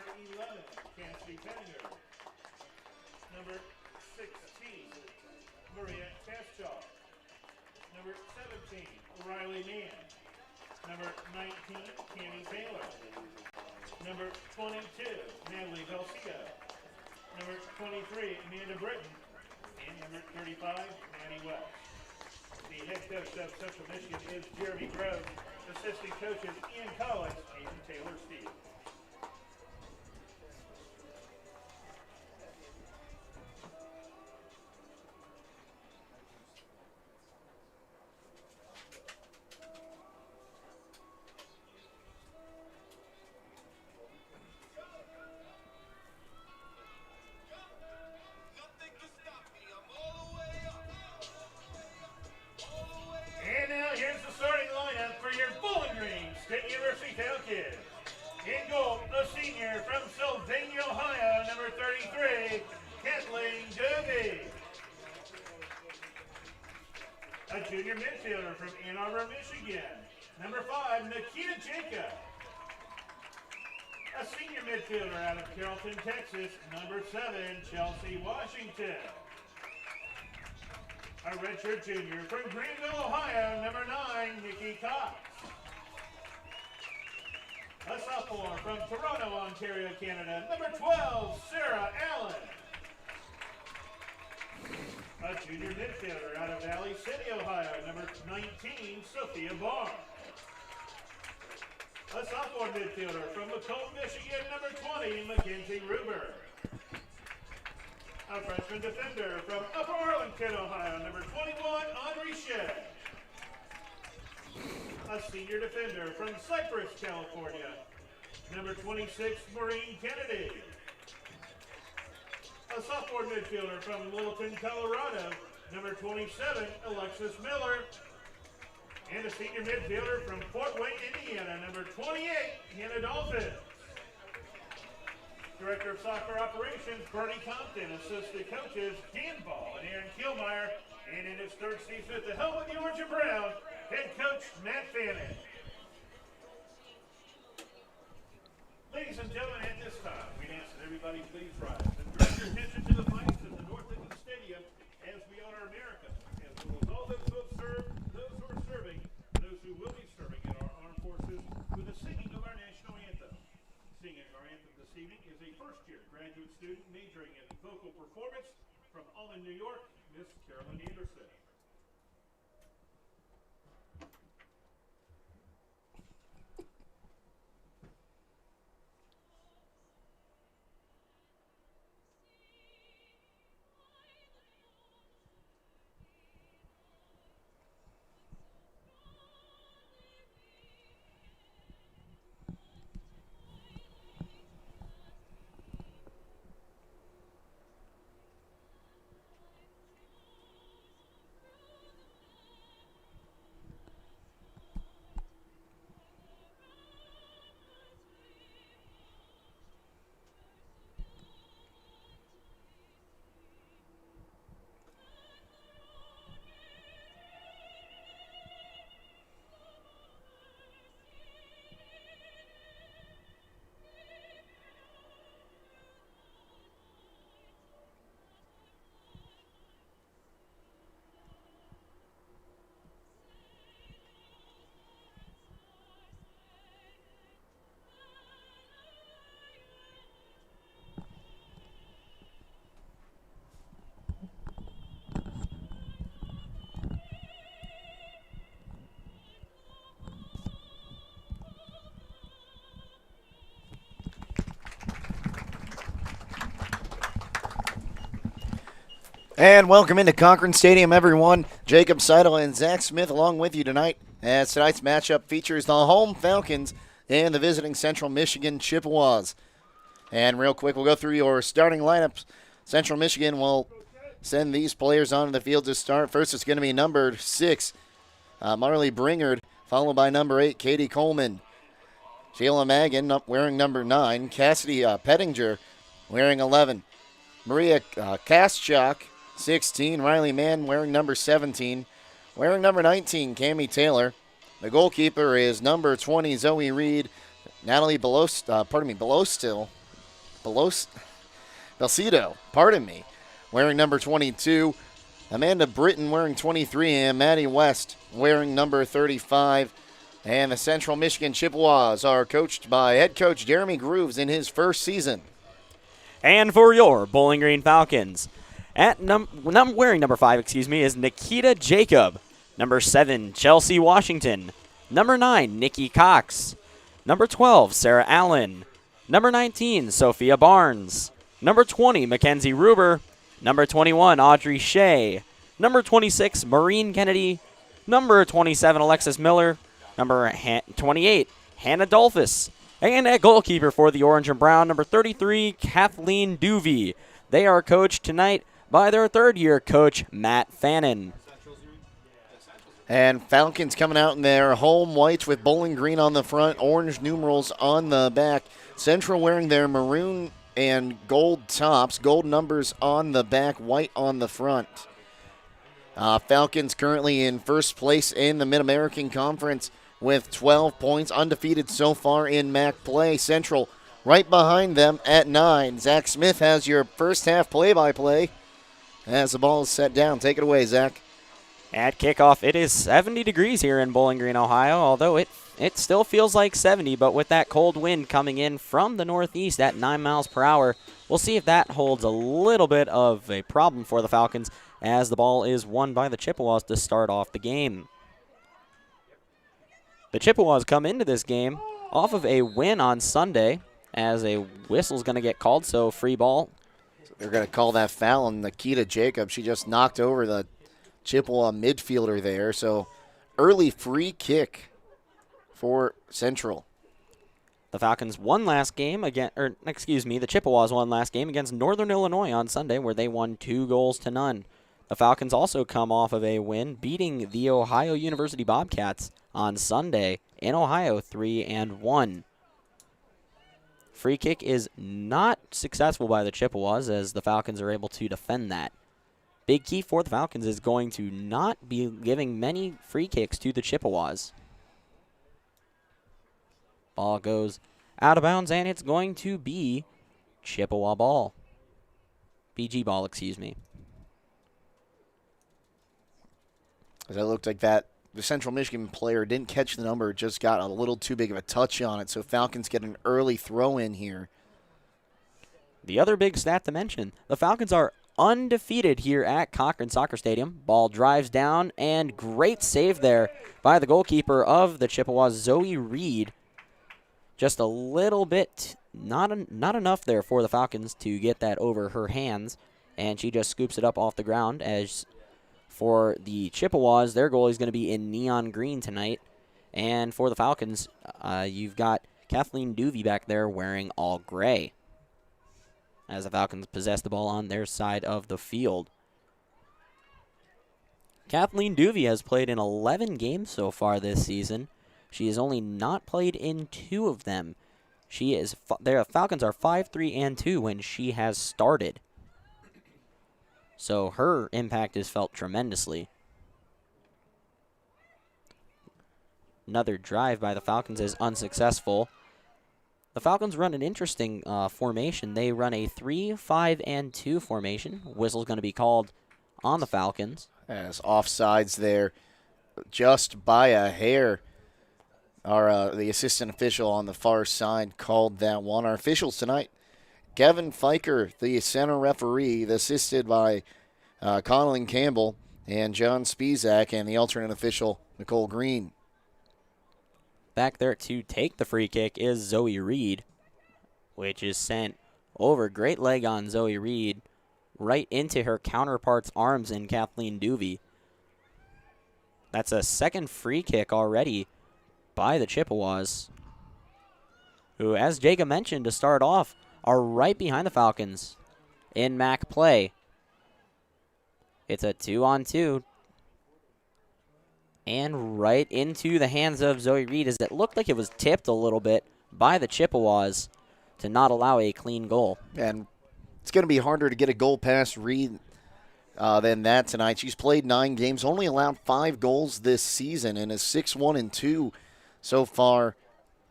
Number 11, Cassidy Penninger. Number 16, Maria Kaschal. Number 17, Riley Mann. Number 19, Tammy Taylor. Number 22, Natalie Belcia. Number 23, Amanda Britton. And number 35, Maddie West. The head coach of Central Michigan is Jeremy Grove. Assistant coaches Ian Collins and Taylor Steve. In goal, a senior from Sylvania, Ohio, number 33, Kathleen Dovey. A junior midfielder from Ann Arbor, Michigan, number 5, Nikita Jenka. A senior midfielder out of Carrollton, Texas, number 7, Chelsea Washington. A redshirt junior from Greenville, Ohio, number 9, Nikki Cox. A sophomore from Toronto, Ontario, Canada, number 12, Sarah Allen. A junior midfielder out of Valley City, Ohio, number 19, Sophia Barr. A sophomore midfielder from Macomb, Michigan, number 20, Mackenzie Ruber. A freshman defender from Upper Arlington, Ohio, number 21, Audrey Shea. A senior defender from Cypress, California, number 26, Maureen Kennedy. A sophomore midfielder from Littleton, Colorado, number 27, Alexis Miller. And a senior midfielder from Fort Wayne, Indiana, number 28, Hannah Dolphin. Director of Soccer Operations, Bernie Compton. Assistant coaches, Dan Ball and Aaron Kielmeyer. And in his third season at the helm of the Orange and Brown, head coach Matt Fannin. Ladies and gentlemen, at this time, we ask that everybody please rise and direct your attention to the flags in the North Lincoln Stadium as we honor America, as well as all those who have served, those who are serving, and those who will be serving in our armed forces with the singing of our national anthem. Singing our anthem this evening is a first-year graduate student majoring in vocal performance from Almond, New York, Miss Carolyn Anderson. And welcome into Cochran Stadium, everyone. Jacob Seidel and Zach Smith along with you tonight, as tonight's matchup features the home Falcons and the visiting Central Michigan Chippewas. And real quick, we'll go through your starting lineups. Central Michigan will send these players onto the field to start. First, it's going to be number 6, Marley Bringard, followed by number 8, Katie Coleman. Sheila Magan wearing number 9. Cassidy Pettinger wearing 11. Maria Kaschak, 16. Riley Mann wearing number 17. Wearing number 19, Cammie Taylor. The goalkeeper is number 20, Zoe Reed. Natalie Belostil Belcedo, pardon me, wearing number 22. Amanda Britton wearing 23, and Maddie West wearing number 35. And the Central Michigan Chippewas are coached by head coach Jeremy Grooves in his first season. And for your Bowling Green Falcons, wearing number 5, is Nikita Jacob. Number 7, Chelsea Washington. Number 9, Nikki Cox. Number 12, Sarah Allen. Number 19, Sophia Barnes. Number 20, Mackenzie Ruber. Number 21, Audrey Shea. Number 26, Maureen Kennedy. Number 27, Alexis Miller. Number 28, Hannah Dolphus. And at goalkeeper for the Orange and Brown, number 33, Kathleen Duvey. They are coached tonight by their third-year coach, Matt Fannin. And Falcons coming out in their home whites with bowling green on the front, orange numerals on the back. Central wearing their maroon and gold tops, gold numbers on the back, white on the front. Falcons currently in first place in the Mid-American Conference with 12 points, undefeated so far in MAC play. Central right behind them at 9. Zach Smith has your first half play-by-play as the ball is set down. Take it away, Zach. At kickoff, it is 70 degrees here in Bowling Green, Ohio, although it still feels like 70, but with that cold wind coming in from the northeast at 9 miles per hour, we'll see if that holds a little bit of a problem for the Falcons as the ball is won by the Chippewas to start off the game. The Chippewas come into this game off of a win on Sunday as a whistle's going to get called, so free ball. They're going to call that foul on Nikita Jacob. She just knocked over the Chippewa midfielder there, so early free kick for Central. The Falcons won last game the Chippewas won last game against Northern Illinois on Sunday where they won 2-0. The Falcons also come off of a win beating the Ohio University Bobcats on Sunday in Ohio 3-1. Free kick is not successful by the Chippewas as the Falcons are able to defend that. Big key for the Falcons is going to not be giving many free kicks to the Chippewas. Ball goes out of bounds, and it's going to be Chippewa ball. BG ball, excuse me. As it looked like the Central Michigan player didn't catch the number, just got a little too big of a touch on it, so Falcons get an early throw in here. The other big stat to mention, the Falcons are undefeated here at Cochran Soccer Stadium. Ball drives down, and great save there by the goalkeeper of the Chippewas, Zoe Reed. Just a little bit, not enough there for the Falcons to get that over her hands, and she just scoops it up off the ground. As for the Chippewas, their goalie is going to be in neon green tonight, and for the Falcons, you've got Kathleen Duvey back there wearing all gray as the Falcons possess the ball on their side of the field. Kathleen Duvey has played in 11 games so far this season. She has only not played in 2 of them. The Falcons are 5-3-2 when she has started. So her impact is felt tremendously. Another drive by the Falcons is unsuccessful. The Falcons run an interesting formation. They run a 3-5-2 formation. Whistle's going to be called on the Falcons. As offsides there, just by a hair. The assistant official on the far side called that one. Our officials tonight, Kevin Fiker, the center referee, assisted by Colin Campbell and John Spizak, and the alternate official, Nicole Green. Back there to take the free kick is Zoe Reed, which is sent over. Great leg on Zoe Reed, right into her counterpart's arms in Kathleen Duvey. That's a second free kick already by the Chippewas, who, as Jacob mentioned to start off, are right behind the Falcons in MAC play. It's a 2-on-2. And right into the hands of Zoe Reed, as it looked like it was tipped a little bit by the Chippewas to not allow a clean goal. And it's going to be harder to get a goal past Reed than that tonight. She's played 9 games, only allowed 5 goals this season, and is 6-1-2 so far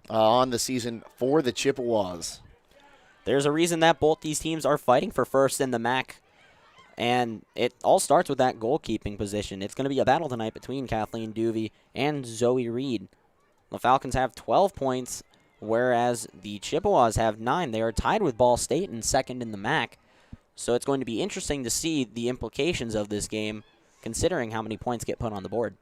on the season for the Chippewas. there's a reason that both these teams are fighting for first in the MAC. And it all starts with that goalkeeping position. It's going to be a battle tonight between Kathleen Duvey and Zoe Reed. The Falcons have 12 points, whereas the Chippewas have 9. They are tied with Ball State and second in the MAC. So it's going to be interesting to see the implications of this game, considering how many points get put on the board.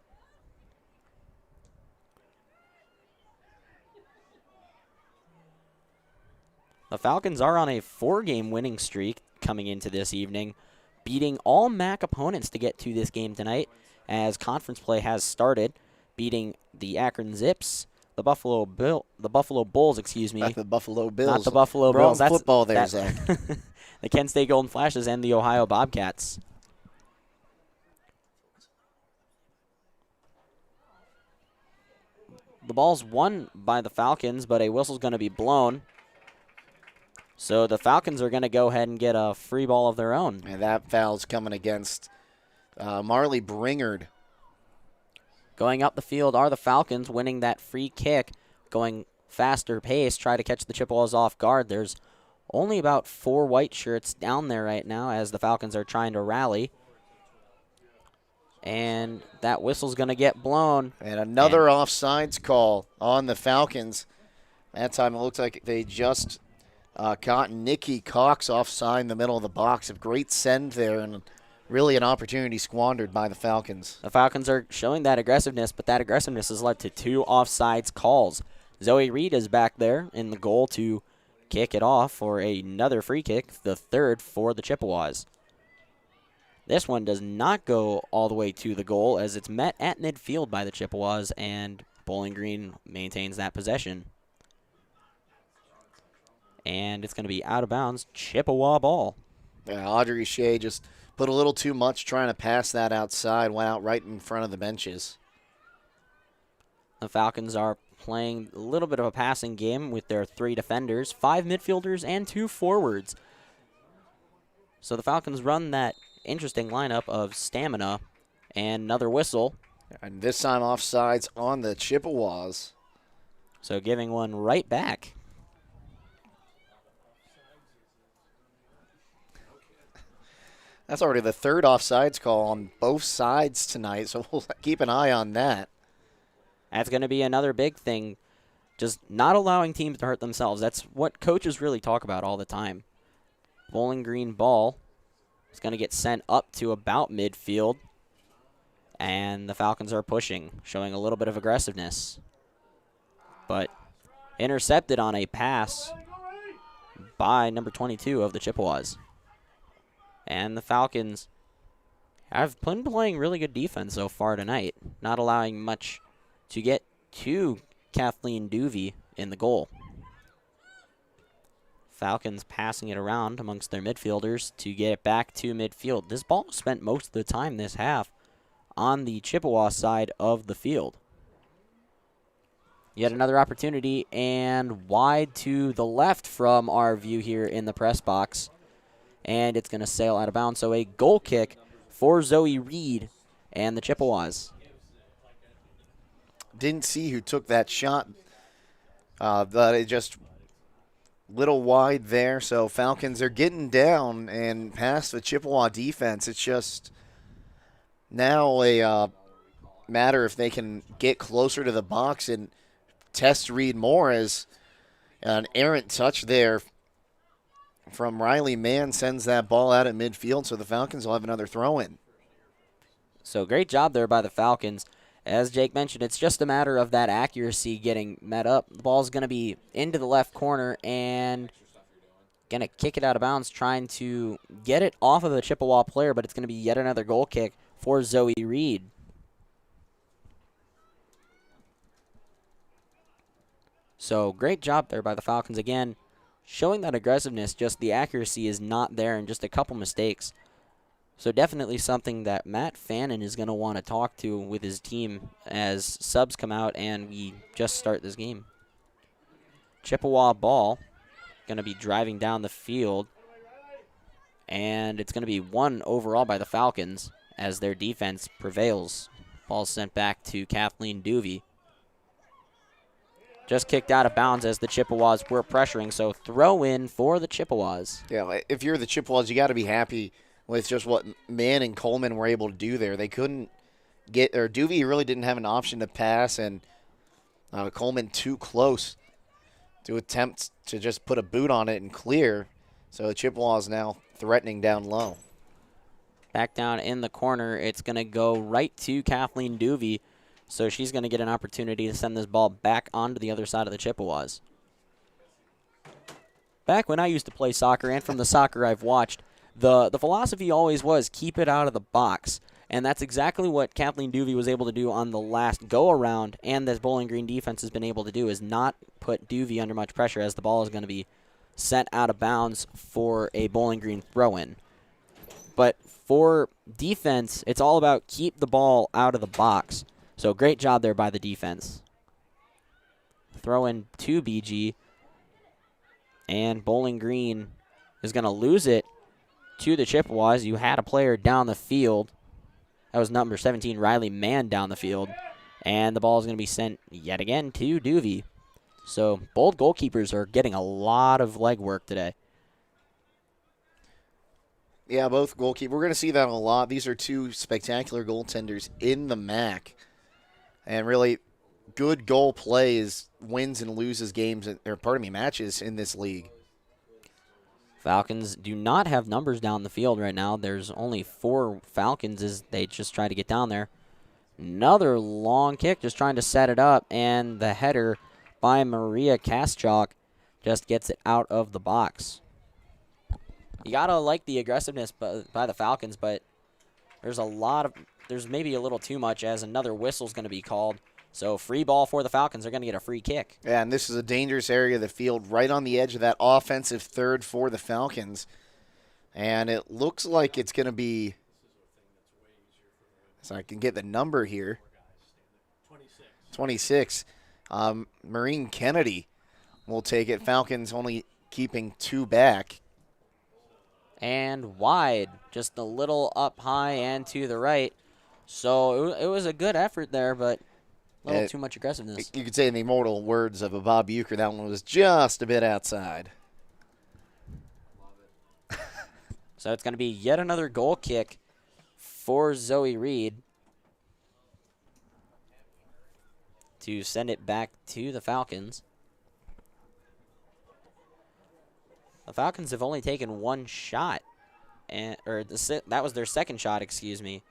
The Falcons are on a 4-game winning streak coming into this evening, beating all MAC opponents to get to this game tonight, as conference play has started, beating the Akron Zips, the Buffalo Bulls, excuse me. Not the Buffalo Bills. Not the Buffalo Wrong Bills. That's football there, Zach. The Kent State Golden Flashes and the Ohio Bobcats. The ball's won by the Falcons, but a whistle's going to be blown. So the Falcons are going to go ahead and get a free ball of their own. And that foul's coming against Marley Bringard. Going up the field are the Falcons, winning that free kick, going faster pace, try to catch the Chippewas off guard. There's only about 4 white shirts down there right now as the Falcons are trying to rally. And that whistle's going to get blown. And another offsides call on the Falcons. That time it looks like they just caught Nikki Cox offside in the middle of the box. A great send there, and really an opportunity squandered by the Falcons. The Falcons are showing that aggressiveness, but that aggressiveness has led to 2 offsides calls. Zoe Reed is back there in the goal to kick it off for another free kick, the 3rd for the Chippewas. This one does not go all the way to the goal as it's met at midfield by the Chippewas, and Bowling Green maintains that possession. And it's going to be out of bounds, Chippewa ball. Yeah, Audrey Shea just put a little too much trying to pass that outside, went out right in front of the benches. The Falcons are playing a little bit of a passing game with their 3 defenders, 5 midfielders, and 2 forwards. So the Falcons run that interesting lineup of stamina and another whistle. And this time offsides on the Chippewas. So giving one right back. That's already the 3rd offsides call on both sides tonight, so we'll keep an eye on that. That's going to be another big thing, just not allowing teams to hurt themselves. That's what coaches really talk about all the time. Bowling Green ball is going to get sent up to about midfield, and the Falcons are pushing, showing a little bit of aggressiveness. But intercepted on a pass by number 22 of the Chippewas. And the Falcons have been playing really good defense so far tonight, not allowing much to get to Kathleen Duvey in the goal. Falcons passing it around amongst their midfielders to get it back to midfield. This ball spent most of the time this half on the Chippewa side of the field. Yet another opportunity, and wide to the left from our view here in the press box. And it's going to sail out of bounds. So a goal kick for Zoe Reed and the Chippewas. Didn't see who took that shot, but it just little wide there. So Falcons are getting down and past the Chippewa defense. It's just now a matter if they can get closer to the box and test Reed more, as an errant touch there from Riley Mann sends that ball out at midfield, so the Falcons will have another throw-in. So great job there by the Falcons. As Jake mentioned, it's just a matter of that accuracy getting met up. The ball's going to be into the left corner and going to kick it out of bounds, trying to get it off of the Chippewa player, but it's going to be yet another goal kick for Zoe Reed. So great job there by the Falcons again. Showing that aggressiveness, just the accuracy is not there and just a couple mistakes. So definitely something that Matt Fannin is going to want to talk to with his team as subs come out and we just start this game. Chippewa ball going to be driving down the field, and it's going to be won overall by the Falcons as their defense prevails. Ball sent back to Kathleen Duvey. just kicked out of bounds as the Chippewas were pressuring. So throw in for the Chippewas. Yeah, if you're the Chippewas, you got to be happy with just what Mann and Coleman were able to do there. They couldn't get, or Duvey really didn't have an option to pass, and Coleman too close to attempt to just put a boot on it and clear. So the Chippewas now threatening down low. Back down in the corner, it's going to go right to Kathleen Duvey. So she's going to get an opportunity to send this ball back onto the other side of the Chippewas. Back when I used to play soccer, and from the soccer I've watched, the philosophy always was keep it out of the box. And that's exactly what Kathleen Duvey was able to do on the last go-around, and this Bowling Green defense has been able to do, is not put Duvey under much pressure as the ball is going to be sent out of bounds for a Bowling Green throw-in. But for defense, it's all about keep the ball out of the box. So great job there by the defense. Throw in to BG. And Bowling Green is going to lose it to the Chippewas. You had a player down the field. That was number 17, Riley Mann, down the field. And the ball is going to be sent yet again to Duvey. So both goalkeepers are getting a lot of leg work today. Yeah, both goalkeepers. We're going to see that a lot. These are two spectacular goaltenders in the MAC. And really, good goal play wins and loses games, matches in this league. Falcons do not have numbers down the field right now. There's only 4 Falcons as they just try to get down there. Another long kick, just trying to set it up, and the header by Maria Kaschak just gets it out of the box. You got to like the aggressiveness by the Falcons, but there's maybe a little too much as another whistle's going to be called. So free ball for the Falcons. They're going to get a free kick. Yeah, and this is a dangerous area of the field, right on the edge of that offensive third for the Falcons. And it looks like it's going to be, so I can get the number here, 26. Maureen Kennedy will take it. Falcons only keeping 2 back. And wide, just a little up high and to the right. So it was a good effort there, but a little too much aggressiveness. You could say in the immortal words of a Bob Uecker, that one was just a bit outside. So it's going to be yet another goal kick for Zoe Reed to send it back to the Falcons. The Falcons have only taken 1 shot, that was their second shot, excuse me.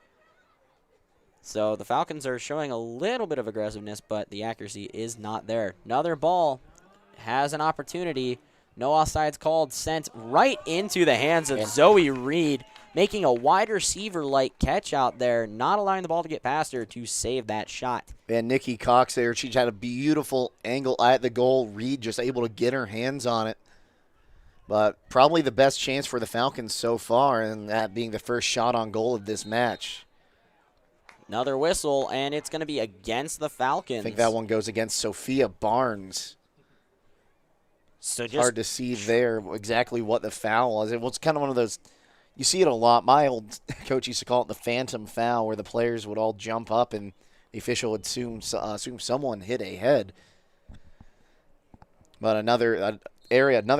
So the Falcons are showing a little bit of aggressiveness, but the accuracy is not there. Another ball has an opportunity. No offsides called, sent right into the hands of Zoe Reed, making a wide receiver-like catch out there, not allowing the ball to get past her to save that shot. And Nikki Cox there, she had a beautiful angle at the goal. Reed just able to get her hands on it. But probably the best chance for the Falcons so far, and that being the first shot on goal of this match. Another whistle, and it's going to be against the Falcons. I think that one goes against Sophia Barnes. So it's hard to see there exactly what the foul was. It was kind of one of those, you see it a lot. My old coach used to call it the phantom foul, where the players would all jump up and the official would assume someone hit a head. But another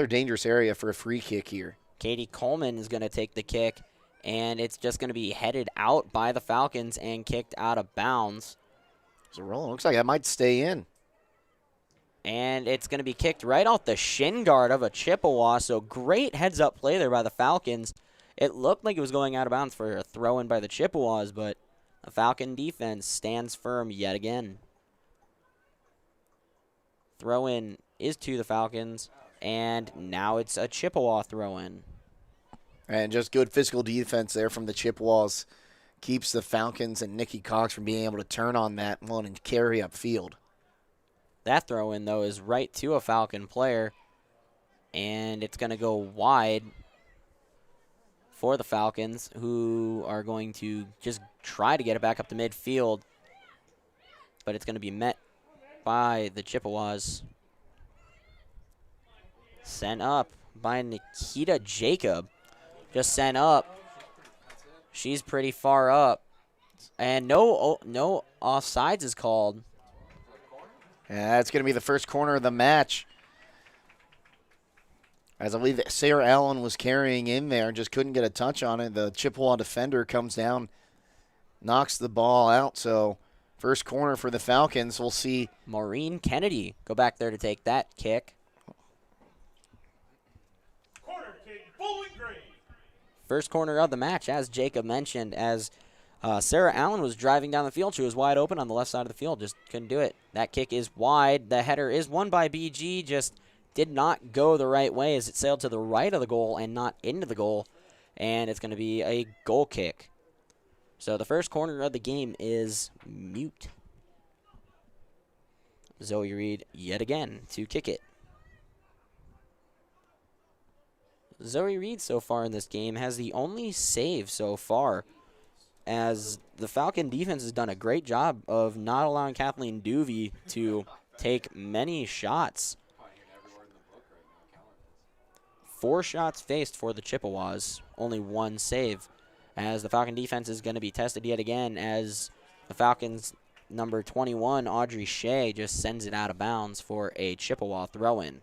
dangerous area for a free kick here. Katie Coleman is going to take the kick, and it's just going to be headed out by the Falcons and kicked out of bounds. It's a roll. Looks like that might stay in. And it's going to be kicked right off the shin guard of a Chippewa, so great heads-up play there by the Falcons. It looked like it was going out of bounds for a throw-in by the Chippewas, but the Falcon defense stands firm yet again. Throw-in is to the Falcons, and now it's a Chippewa throw-in. And just good physical defense there from the Chippewas keeps the Falcons and Nikki Cox from being able to turn on that one and carry upfield. That throw-in, though, is right to a Falcon player, and it's going to go wide for the Falcons, who are going to just try to get it back up to midfield, but it's going to be met by the Chippewas. Sent up by Nikita Jacob. Just sent up. She's pretty far up. And no offsides is called. And that's going to be the first corner of the match. As I believe that Sarah Allen was carrying in there and just couldn't get a touch on it. The Chippewa defender comes down, knocks the ball out. So first corner for the Falcons. We'll see. Maureen Kennedy go back there to take that kick. Corner kick, Bowling Green. First corner of the match, as Jacob mentioned, as Sarah Allen was driving down the field. She was wide open on the left side of the field, just couldn't do it. That kick is wide. The header is won by BG, just did not go the right way as it sailed to the right of the goal and not into the goal, and it's going to be a goal kick. So the first corner of the game is mute. Zoe Reed yet again to kick it. Zoe Reed so far in this game has the only save so far, as the Falcon defense has done a great job of not allowing Kathleen Duvey to take many shots. 4 shots faced for the Chippewas, only 1 save, as the Falcon defense is going to be tested yet again, as the Falcons' number 21, Audrey Shea, just sends it out of bounds for a Chippewa throw-in.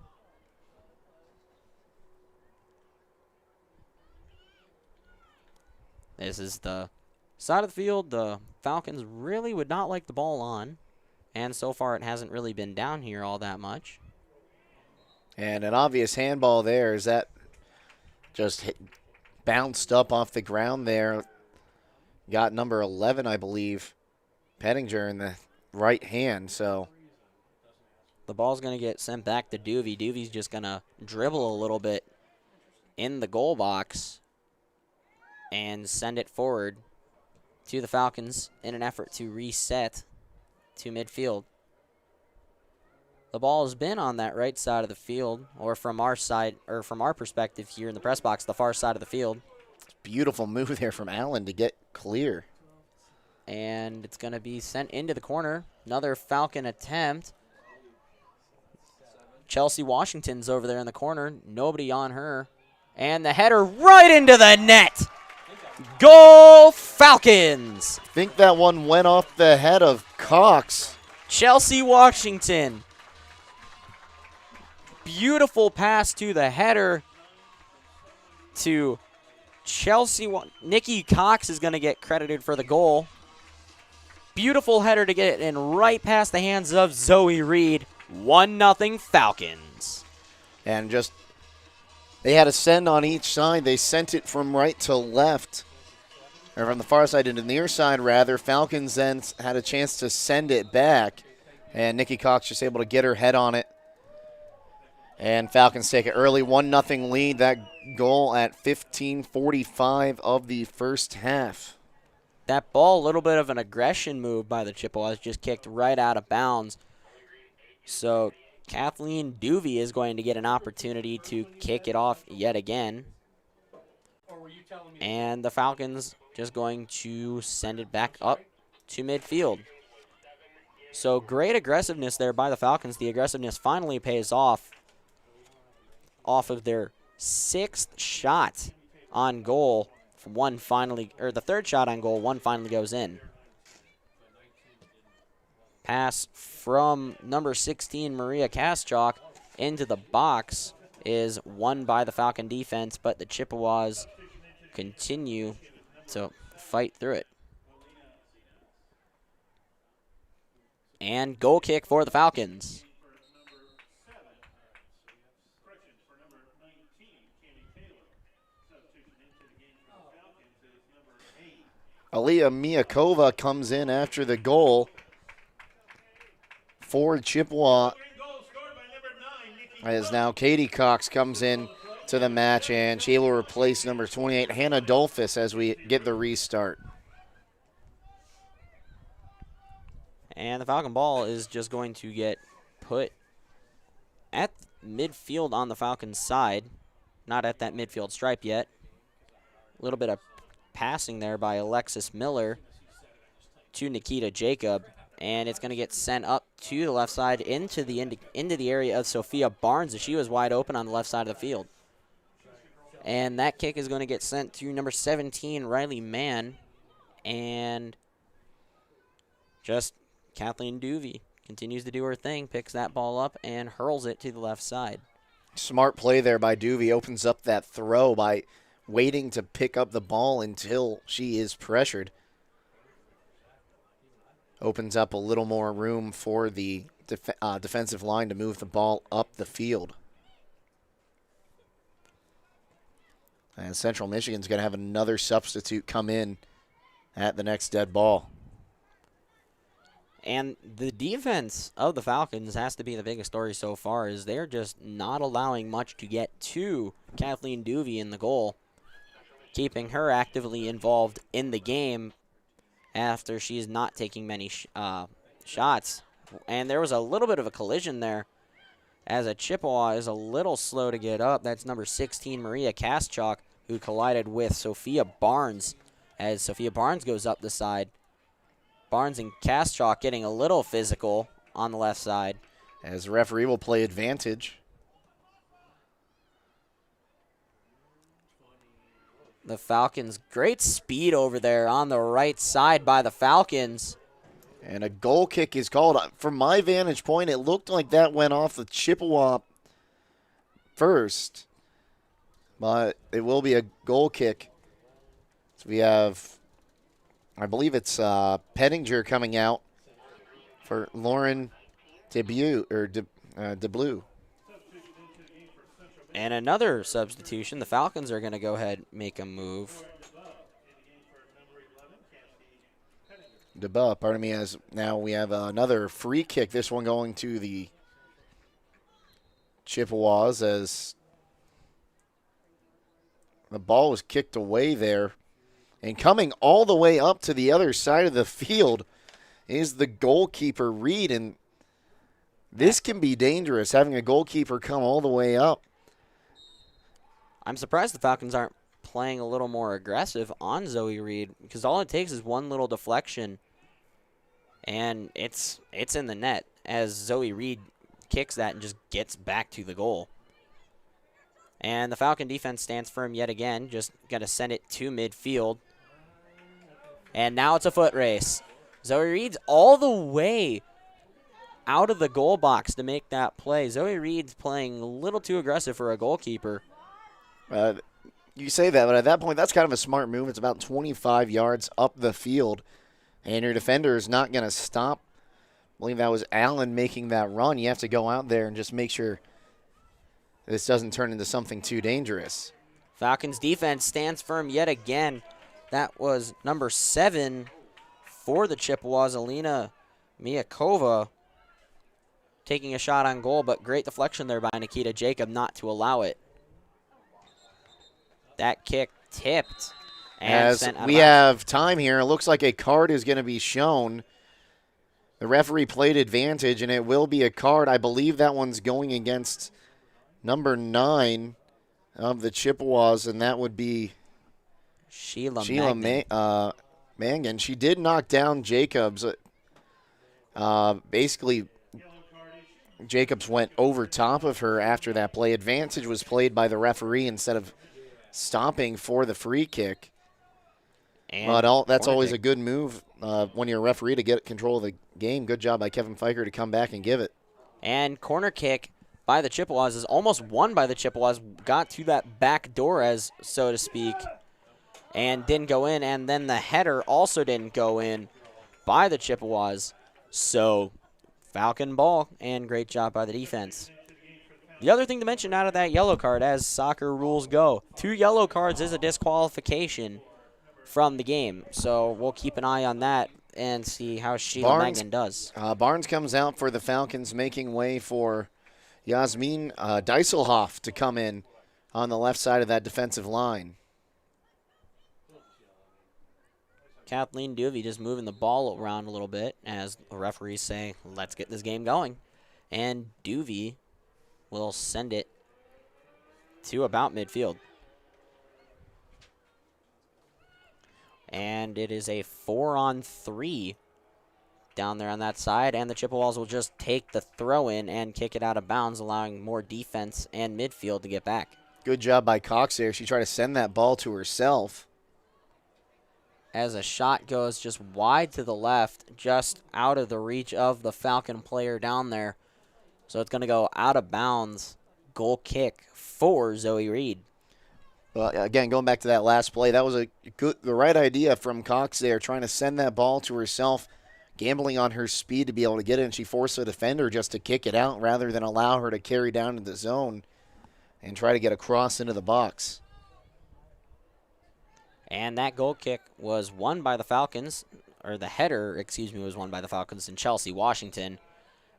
This is the side of the field the Falcons really would not like the ball on, and so far it hasn't really been down here all that much. And an obvious handball there is that just bounced up off the ground there. Got number 11, I believe, Pettinger in the right hand. So the ball's going to get sent back to Duvey. Duvey's just going to dribble a little bit in the goal box and send it forward to the Falcons in an effort to reset to midfield. The ball has been on that right side of the field, or from our side, or from our perspective here in the press box, the far side of the field. Beautiful move there from Allen to get clear. And it's going to be sent into the corner. Another Falcon attempt. Chelsea Washington's over there in the corner. Nobody on her. And the header right into the net. Goal, Falcons! I think that one went off the head of Cox. Chelsea Washington. Beautiful pass to the header to Chelsea. Nikki Cox is going to get credited for the goal. Beautiful header to get it in right past the hands of Zoe Reed. 1-0 Falcons. And just, they had a send on each side. They sent it from right to left, or from the far side into the near side, rather. Falcons then had a chance to send it back, and Nikki Cox just able to get her head on it. And Falcons take an early 1-0 lead. That goal at 15:45 of the first half. That ball, a little bit of an aggression move by the Chippewas, just kicked right out of bounds. So Kathleen Duvey is going to get an opportunity to kick it off yet again. And the Falcons just going to send it back up to midfield. So great aggressiveness there by the Falcons. The aggressiveness finally pays off of their 6th shot on goal. One finally, or the 3rd shot on goal, one finally goes in. Pass from number 16, Maria Kaschok, into the box is won by the Falcon defense, but the Chippewas continue to fight through it. And goal kick for the Falcons. Aaliyah Miyakova comes in after the goal for Chippewa. As now Katie Cox comes in to the match, and she will replace number 28, Hannah Dolphus, as we get the restart. And the Falcon ball is just going to get put at midfield on the Falcons side. Not at that midfield stripe yet. A little bit of passing there by Alexis Miller to Nikita Jacob, and it's going to get sent up to the left side into the area of Sophia Barnes, as she was wide open on the left side of the field. And that kick is going to get sent to number 17, Riley Mann, and just Kathleen Duvey continues to do her thing, picks that ball up and hurls it to the left side. Smart play there by Duvey. Opens up that throw by waiting to pick up the ball until she is pressured. Opens up a little more room for the defensive line to move the ball up the field. And Central Michigan's going to have another substitute come in at the next dead ball. And the defense of the Falcons has to be the biggest story so far, is they're just not allowing much to get to Kathleen Duvey in the goal, keeping her actively involved in the game after she's not taking many shots. And there was a little bit of a collision there as a Chippewa is a little slow to get up. That's number 16, Maria Kaschak, who collided with Sophia Barnes as Sophia Barnes goes up the side. Barnes and Kaschak getting a little physical on the left side. As the referee will play advantage. The Falcons, great speed over there on the right side by the Falcons. And a goal kick is called. From my vantage point, it looked like that went off the Chippewa first. But it will be a goal kick. So we have, I believe it's Pettinger coming out for Lauren DeBlue. And another substitution. The Falcons are going to go ahead and make a move. DeBuh, pardon me, as now we have another free kick. This one going to the Chippewas as the ball was kicked away there. And coming all the way up to the other side of the field is the goalkeeper, Reed. And this can be dangerous, having a goalkeeper come all the way up. I'm surprised the Falcons aren't playing a little more aggressive on Zoe Reed, because all it takes is one little deflection and it's in the net as Zoe Reed kicks that and just gets back to the goal. And the Falcon defense stands firm yet again, just got to send it to midfield. And now it's a foot race. Zoe Reed's all the way out of the goal box to make that play. Zoe Reed's playing a little too aggressive for a goalkeeper. You say that, but at that point, that's kind of a smart move. It's about 25 yards up the field, and your defender is not going to stop. I believe that was Allen making that run. You have to go out there and just make sure this doesn't turn into something too dangerous. Falcons defense stands firm yet again. That was number 7 for the Chippewas, Alina Miyakova, taking a shot on goal, but great deflection there by Nikita Jacob not to allow it. That kick tipped. And as we have time here, it looks like a card is going to be shown. The referee played advantage, and it will be a card. I believe that one's going against number 9 of the Chippewas, and that would be Sheila Mangan. She did knock down Jacobs. Basically, Jacobs went over top of her after that play. Advantage was played by the referee instead of stopping for the free kick. But that's always a good move when you're a referee to get control of the game. Good job by Kevin Fiker to come back and give it. And corner kick by the Chippewas is almost won by the Chippewas. Got to that back door, as so to speak, and didn't go in. And then the header also didn't go in by the Chippewas. So Falcon ball, and great job by the defense. The other thing to mention out of that yellow card, as soccer rules go, 2 yellow cards is a disqualification from the game. So we'll keep an eye on that and see how Sheila Magnan does. Barnes comes out for the Falcons, making way for Yasmin Dieselhoff to come in on the left side of that defensive line. Kathleen Duvey just moving the ball around a little bit as the referees say, let's get this game going. And Duvey will send it to about midfield. And it is a 4-on-3 down there on that side, and the Chippewas will just take the throw in and kick it out of bounds, allowing more defense and midfield to get back. Good job by Cox there. She tried to send that ball to herself. as a shot goes just wide to the left, just out of the reach of the Falcon player down there. So it's going to go out of bounds. Goal kick for Zoe Reed. Again, going back to that last play, that was the right idea from Cox there, trying to send that ball to herself, gambling on her speed to be able to get it, and she forced the defender just to kick it out rather than allow her to carry down to the zone and try to get across into the box. And that goal kick was won by the Falcons, or the header, excuse me, was won by the Falcons in Chelsea, Washington.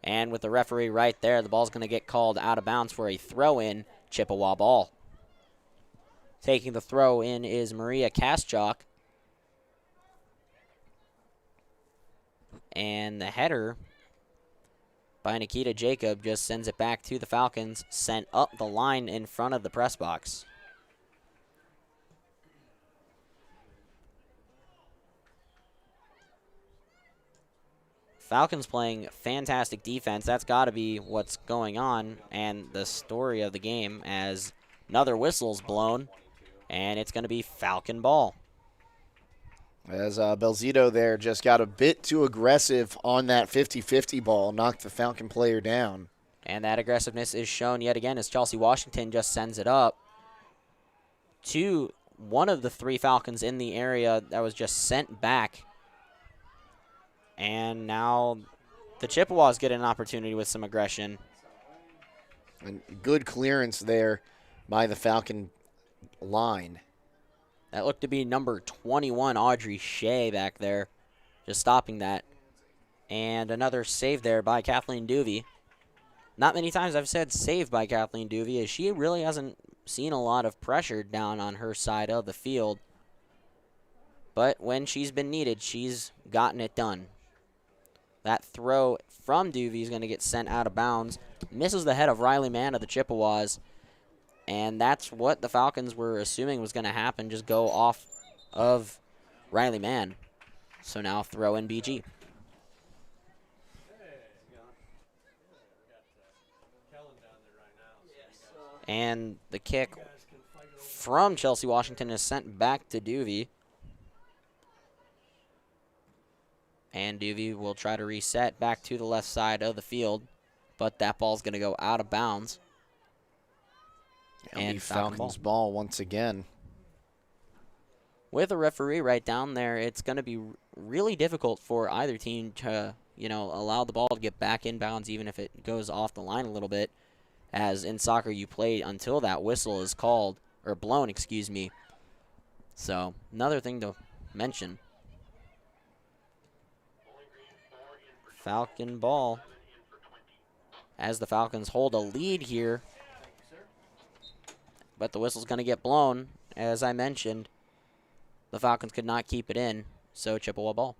And with the referee right there, the ball's going to get called out of bounds for a throw-in Chippewa ball. Taking the throw in is Maria Kaschok. And the header by Nikita Jacob just sends it back to the Falcons, sent up the line in front of the press box. Falcons playing fantastic defense. That's got to be what's going on, and the story of the game, as another whistle's blown, and it's going to be Falcon ball. As Belzito there just got a bit too aggressive on that 50-50 ball, knocked the Falcon player down. And that aggressiveness is shown yet again as Chelsea Washington just sends it up to one of the three Falcons in the area that was just sent back. And now the Chippewas get an opportunity with some aggression. And good clearance there by the Falcon line. That looked to be number 21, Audrey Shea, back there, just stopping that. And another save there by Kathleen Duvey. Not many times I've said save by Kathleen Duvey, as she really hasn't seen a lot of pressure down on her side of the field. But when she's been needed, she's gotten it done. That throw from Duvey is going to get sent out of bounds. Misses the head of Riley Mann of the Chippewas. And that's what the Falcons were assuming was going to happen, just go off of Riley Mann. So now throw in BG. And the kick from Chelsea Washington is sent back to Duvey. And Duvey will try to reset back to the left side of the field, but that ball's going to go out of bounds. And Falcons ball once again. With a referee right down there, it's going to be really difficult for either team to, allow the ball to get back inbounds, even if it goes off the line a little bit. As in soccer, you play until that whistle is called, or blown, excuse me. So, another thing to mention. Falcon ball. As the Falcons hold a lead here. But the whistle's going to get blown. As I mentioned, the Falcons could not keep it in, so Chippewa ball.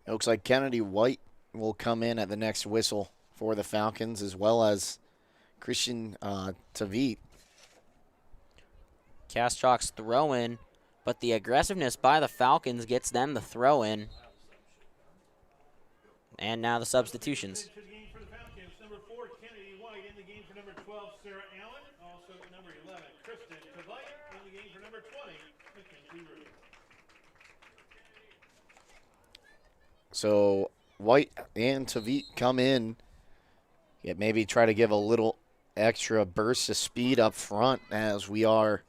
It looks like Kennedy White will come in at the next whistle for the Falcons, as well as Christian Tavit. Kaschok's throw in, but the aggressiveness by the Falcons gets them the throw in. And now the substitutions. Number 4, Kennedy White in the game for number 12, Sarah Allen. Also number 11, Kristen Tavite in the game for number 20, Mackenzie Ruth. So White and Tavit come in. Yet maybe try to give a little extra burst of speed up front, as we are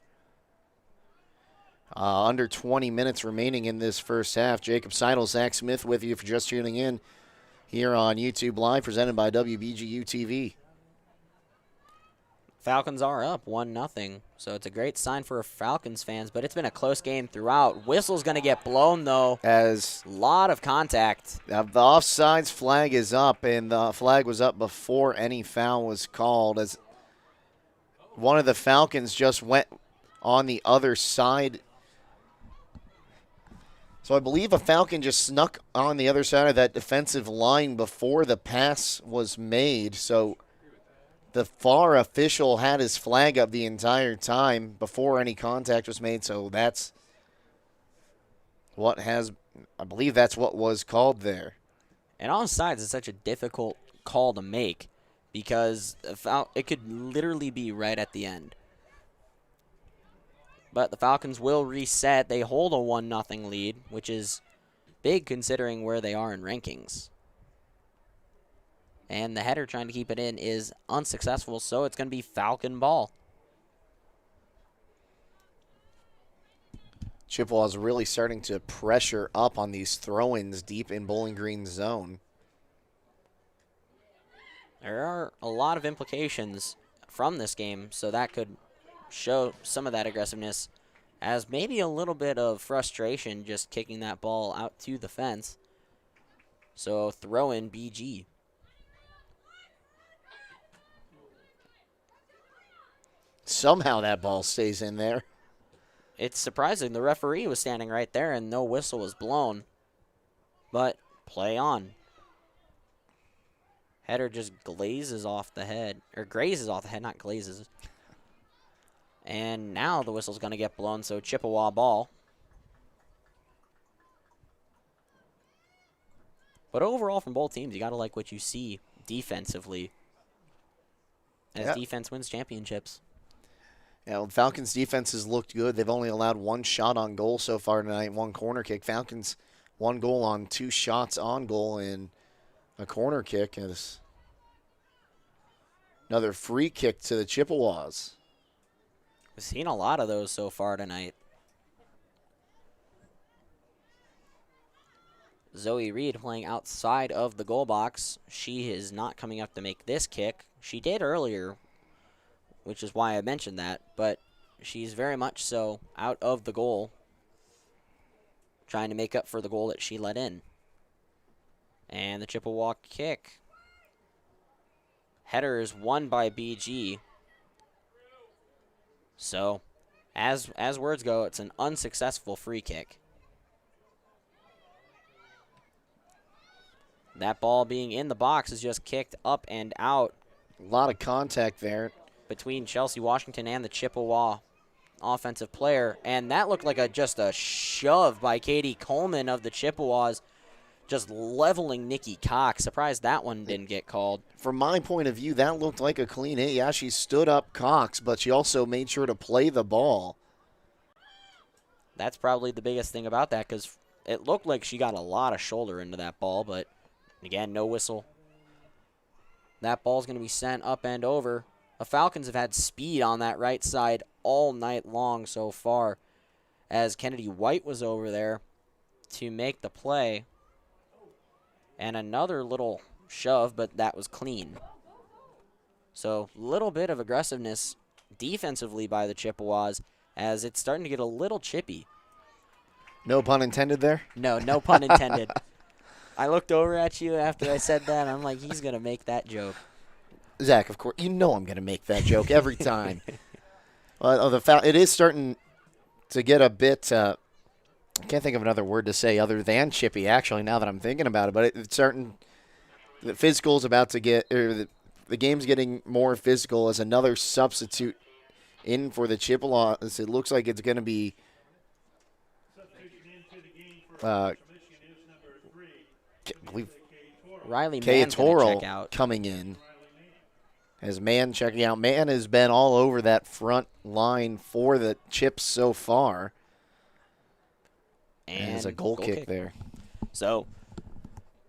under 20 minutes remaining in this first half. Jacob Seidel, Zach Smith with you for just tuning in here on YouTube Live, presented by WBGU TV. Falcons are up 1-0, so it's a great sign for Falcons fans, but it's been a close game throughout. Whistle's going to get blown, though. As a lot of contact. The offsides flag is up, and the flag was up before any foul was called, as one of the Falcons just went on the other side. So I believe a Falcon just snuck on the other side of that defensive line before the pass was made. So the VAR official had his flag up the entire time before any contact was made. So that's what I believe that's what was called there. And offsides is such a difficult call to make because it could literally be right at the end. But the Falcons will reset. They hold a 1-0 lead, which is big considering where they are in rankings. And the header trying to keep it in is unsuccessful, so it's going to be Falcon ball. Chippewa's really starting to pressure up on these throw-ins deep in Bowling Green's zone. There are a lot of implications from this game, so that could show some of that aggressiveness as maybe a little bit of frustration just kicking that ball out to the fence. So throw in BG. Somehow that ball stays in there. It's surprising. The referee was standing right there and no whistle was blown. But play on. Header just glazes off the head. Or grazes off the head, not glazes. And now the whistle's going to get blown, so Chippewa ball. But overall from both teams, you got to like what you see defensively. As defense wins championships. Yeah, well, Falcons' defense has looked good. They've only allowed 1 shot on goal so far tonight, 1 corner kick. Falcons 1 goal on 2 shots on goal and a corner kick. And another free kick to the Chippewas. We've seen a lot of those so far tonight. Zoe Reed playing outside of the goal box. She is not coming up to make this kick. She did earlier, which is why I mentioned that, but she's very much so out of the goal, trying to make up for the goal that she let in. And the Chippewa kick. Header is won by BG. So, as words go, it's an unsuccessful free kick. That ball being in the box is just kicked up and out. A lot of contact there Between Chelsea Washington and the Chippewa offensive player. And that looked like just a shove by Katie Coleman of the Chippewas, just leveling Nikki Cox. Surprised that one didn't get called. From my point of view, that looked like a clean hit. Yeah, she stood up Cox, but she also made sure to play the ball. That's probably the biggest thing about that, because it looked like she got a lot of shoulder into that ball, but again, no whistle. That ball's going to be sent up and over. The Falcons have had speed on that right side all night long so far, as Kennedy White was over there to make the play. And another little shove, but that was clean. So a little bit of aggressiveness defensively by the Chippewas, as it's starting to get a little chippy. No pun intended there? No pun intended. I looked over at you after I said that, and I'm like, he's going to make that joke. Zach, of course, you know I'm going to make that joke every time. It is starting to get a bit, I can't think of another word to say other than chippy, actually, now that I'm thinking about it. But it's starting, the physical's about to get, or the game's getting more physical as another substitute in for the Chippewas. It looks like it's going to be Riley Mann's going to check out. Coming in. As Mann checking out. Mann has been all over that front line for the Chips so far. And there's a goal kick there. So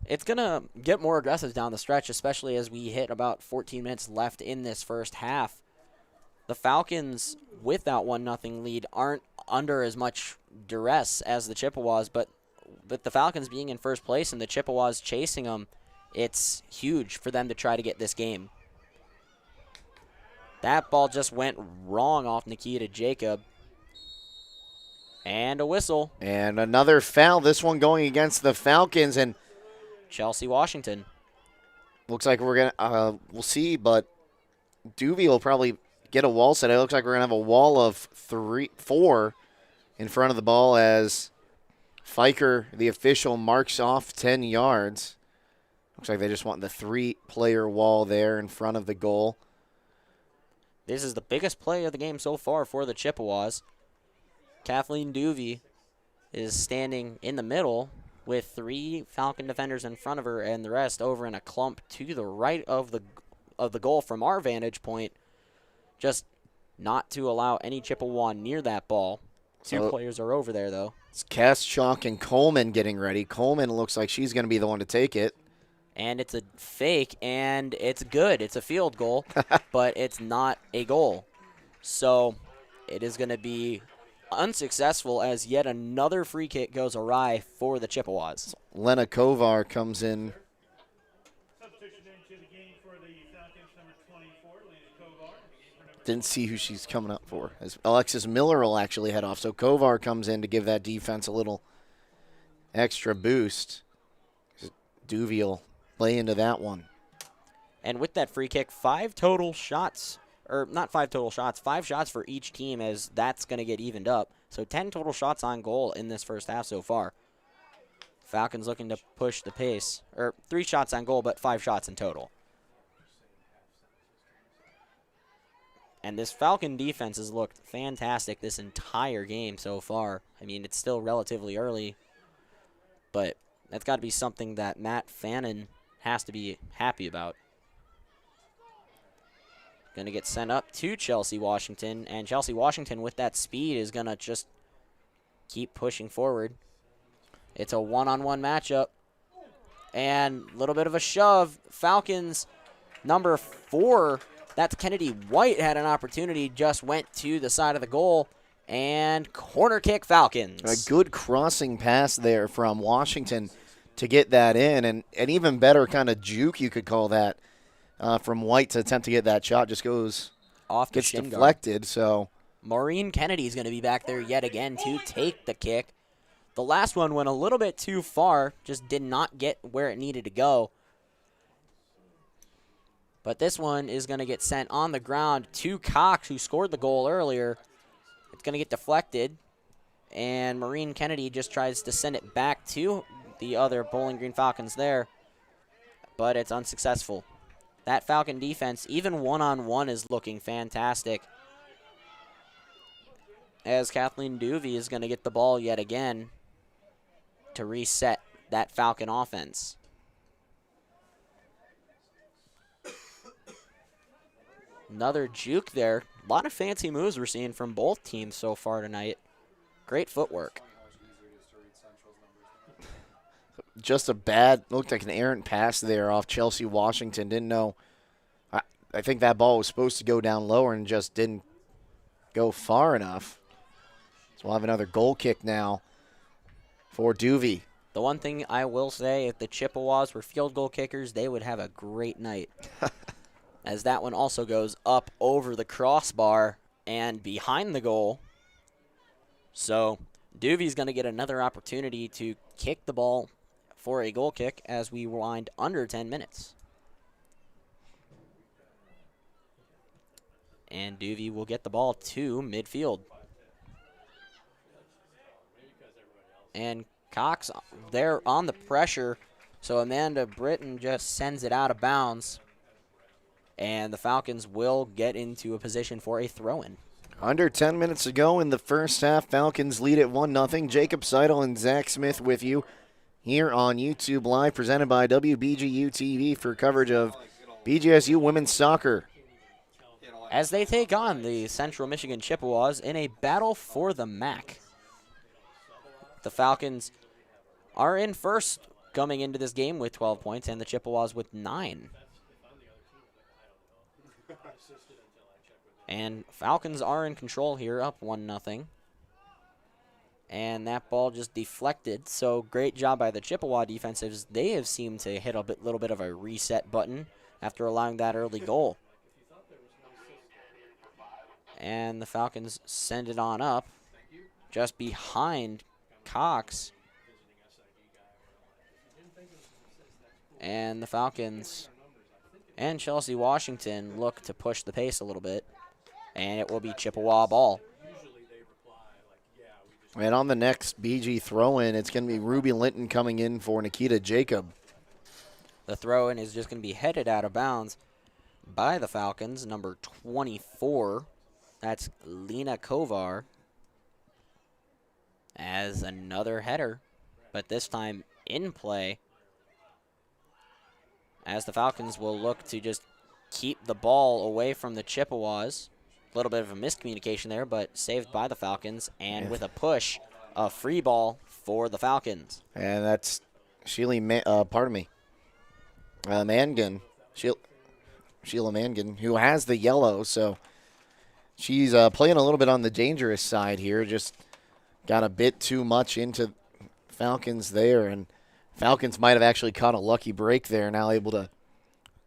it's going to get more aggressive down the stretch, especially as we hit about 14 minutes left in this first half. The Falcons, with that 1-0 lead, aren't under as much duress as the Chippewas, but with the Falcons being in first place and the Chippewas chasing them, it's huge for them to try to get this game. That ball just went wrong off Nikita Jacob. And a whistle. And another foul, this one going against the Falcons. And Chelsea Washington. Looks like we're going to, we'll see, but Doobie will probably get a wall set. It looks like we're going to have a wall of 4 in front of the ball as Fiker, the official, marks off 10 yards. Looks like they just want the 3-player wall there in front of the goal. This is the biggest play of the game so far for the Chippewas. Kathleen Duvey is standing in the middle with 3 Falcon defenders in front of her and the rest over in a clump to the right of the goal from our vantage point. Just not to allow any Chippewa near that ball. Two players are over there, though. It's Kaschak and Coleman getting ready. Coleman looks like she's going to be the one to take it. And it's a fake, and it's good. It's a field goal, but it's not a goal. So it is going to be unsuccessful as yet another free kick goes awry for the Chippewas. Lena Kovar comes in. Substitution into the game for the Falcons, number 24, Lena Kovar. Didn't see who she's coming up for. As Alexis Miller will actually head off. So Kovar comes in to give that defense a little extra boost. Duvey will play into that one. And with that free kick, 5 total shots. Or not 5 total shots, 5 shots for each team as that's going to get evened up. So 10 total shots on goal in this first half so far. Falcons looking to push the pace. Or 3 shots on goal, but 5 shots in total. And this Falcon defense has looked fantastic this entire game so far. I mean, it's still relatively early, but that's got to be something that Matt Fannin has to be happy about. Going to get sent up to Chelsea Washington, and Chelsea Washington with that speed is going to just keep pushing forward. It's a one-on-one matchup, and a little bit of a shove. Falcons, number 4, that's Kennedy White, had an opportunity, just went to the side of the goal, and corner kick Falcons. A good crossing pass there from Washington to get that in, and an even better kind of juke, you could call that. From White to attempt to get that shot, just goes off, gets deflected. So Maureen Kennedy's going to be back there yet again to take the kick. The last one went a little bit too far, just did not get where it needed to go. But this one is going to get sent on the ground to Cox, who scored the goal earlier. It's going to get deflected, and Maureen Kennedy just tries to send it back to the other Bowling Green Falcons there, but it's unsuccessful. That Falcon defense, even one-on-one, is looking fantastic. As Kathleen Duvey is going to get the ball yet again to reset that Falcon offense. Another juke there. A lot of fancy moves we're seeing from both teams so far tonight. Great footwork. Just a bad, looked like an errant pass there off Chelsea Washington. Didn't know. I think that ball was supposed to go down lower and just didn't go far enough. So we'll have another goal kick now for Duvey. The one thing I will say, if the Chippewas were field goal kickers, they would have a great night. As that one also goes up over the crossbar and behind the goal. So Duvey's going to get another opportunity to kick the ball for a goal kick as we wind under 10 minutes. And Duvey will get the ball to midfield. And Cox there on the pressure, so Amanda Britton just sends it out of bounds. And the Falcons will get into a position for a throw-in. Under 10 minutes to go in the first half. Falcons lead at 1-0. Jacob Seidel and Zach Smith with you here on YouTube Live, presented by WBGU TV for coverage of BGSU women's soccer. As they take on the Central Michigan Chippewas in a battle for the MAC. The Falcons are in first coming into this game with 12 points, and the Chippewas with 9. And Falcons are in control here, up 1-0. And that ball just deflected, so great job by the Chippewa defensives. They have seemed to hit a little bit of a reset button after allowing that early goal. And the Falcons send it on up just behind Cox. And the Falcons and Chelsea Washington look to push the pace a little bit. And it will be Chippewa ball. And on the next BG throw-in, it's going to be Ruby Linton coming in for Nikita Jacob. The throw-in is just going to be headed out of bounds by the Falcons, number 24. That's Lena Kovar. As another header, but this time in play. As the Falcons will look to just keep the ball away from the Chippewas. little bit of a miscommunication there, but saved by the Falcons. And with a push, a free ball for the Falcons. And that's Mangan. Sheila Mangan, who has the yellow, so she's playing a little bit on the dangerous side here. Just got a bit too much into Falcons there, and Falcons might have actually caught a lucky break there, now able to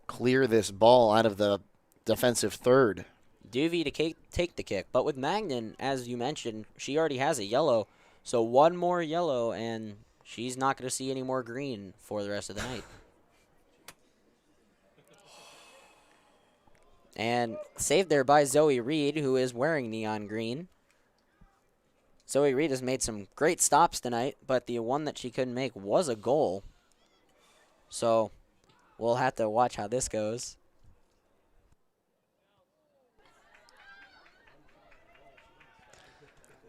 clear this ball out of the defensive third. Duvey to take the kick, but with Magnan, as you mentioned, she already has a yellow, so one more yellow, and she's not going to see any more green for the rest of the night. And saved there by Zoe Reed, who is wearing neon green. Zoe Reed has made some great stops tonight, but the one that she couldn't make was a goal. So we'll have to watch how this goes.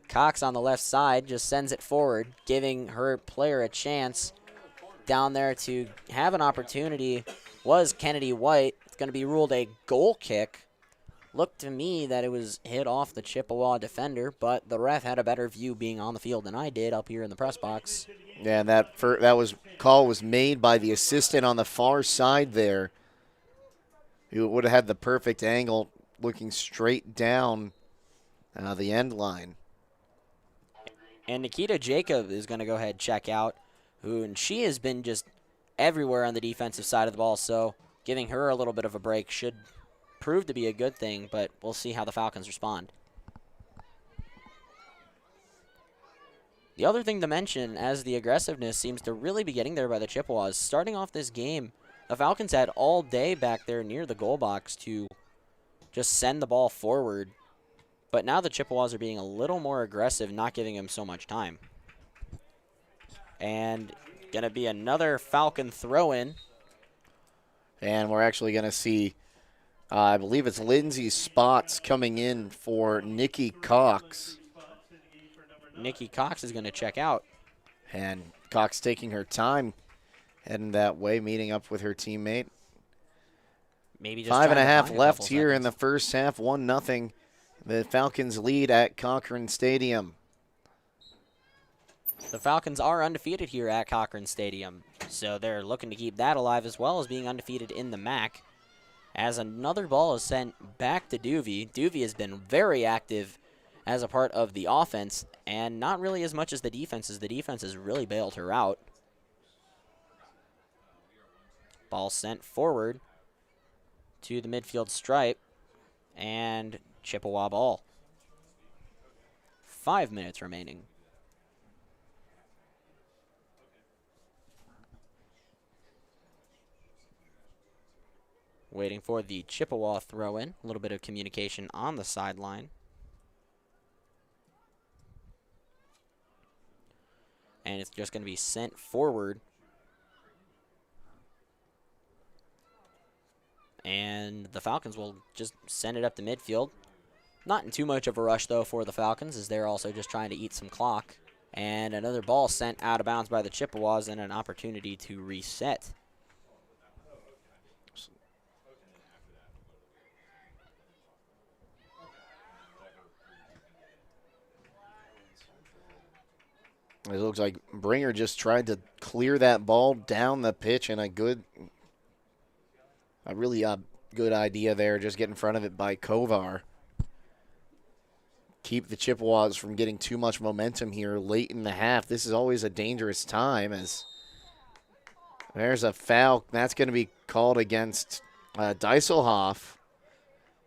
Cox on the left side just sends it forward, giving her player a chance down there to have an opportunity. Was Kennedy White. It's going to be ruled a goal kick. Looked to me that it was hit off the Chippewa defender, but the ref had a better view being on the field than I did up here in the press box. Yeah, and that call was made by the assistant on the far side there, who would have had the perfect angle looking straight down the end line. And Nikita Jacob is going to go ahead and check out, and she has been just everywhere on the defensive side of the ball, so giving her a little bit of a break should prove to be a good thing, but we'll see how the Falcons respond. The other thing to mention, as the aggressiveness seems to really be getting there by the Chippewas, starting off this game, the Falcons had all day back there near the goal box to just send the ball forward, but now the Chippewas are being a little more aggressive, not giving them so much time. And going to be another Falcon throw-in. And we're actually going to see, I believe it's Lindsay Spots coming in for Nikki Cox. Nikki Cox is going to check out. And Cox taking her time, heading that way, meeting up with her teammate. Maybe just 5.5 left here in the first half, 1-0. The Falcons lead at Cochran Stadium. The Falcons are undefeated here at Cochran Stadium, so they're looking to keep that alive as well as being undefeated in the MAC. As another ball is sent back to Duvey. Duvey has been very active as a part of the offense, and not really as much as the defense, as the defense has really bailed her out. Ball sent forward to the midfield stripe, and Chippewa ball. 5 minutes remaining. Waiting for the Chippewa throw-in. A little bit of communication on the sideline. And it's just going to be sent forward. And the Falcons will just send it up the midfield. Not in too much of a rush, though, for the Falcons, as they're also just trying to eat some clock. And another ball sent out of bounds by the Chippewas and an opportunity to reset. It looks like Bringer just tried to clear that ball down the pitch, and a really good idea there, just get in front of it by Kovar. Keep the Chippewas from getting too much momentum here late in the half. This is always a dangerous time, as there's a foul. That's going to be called against Dieselhoff.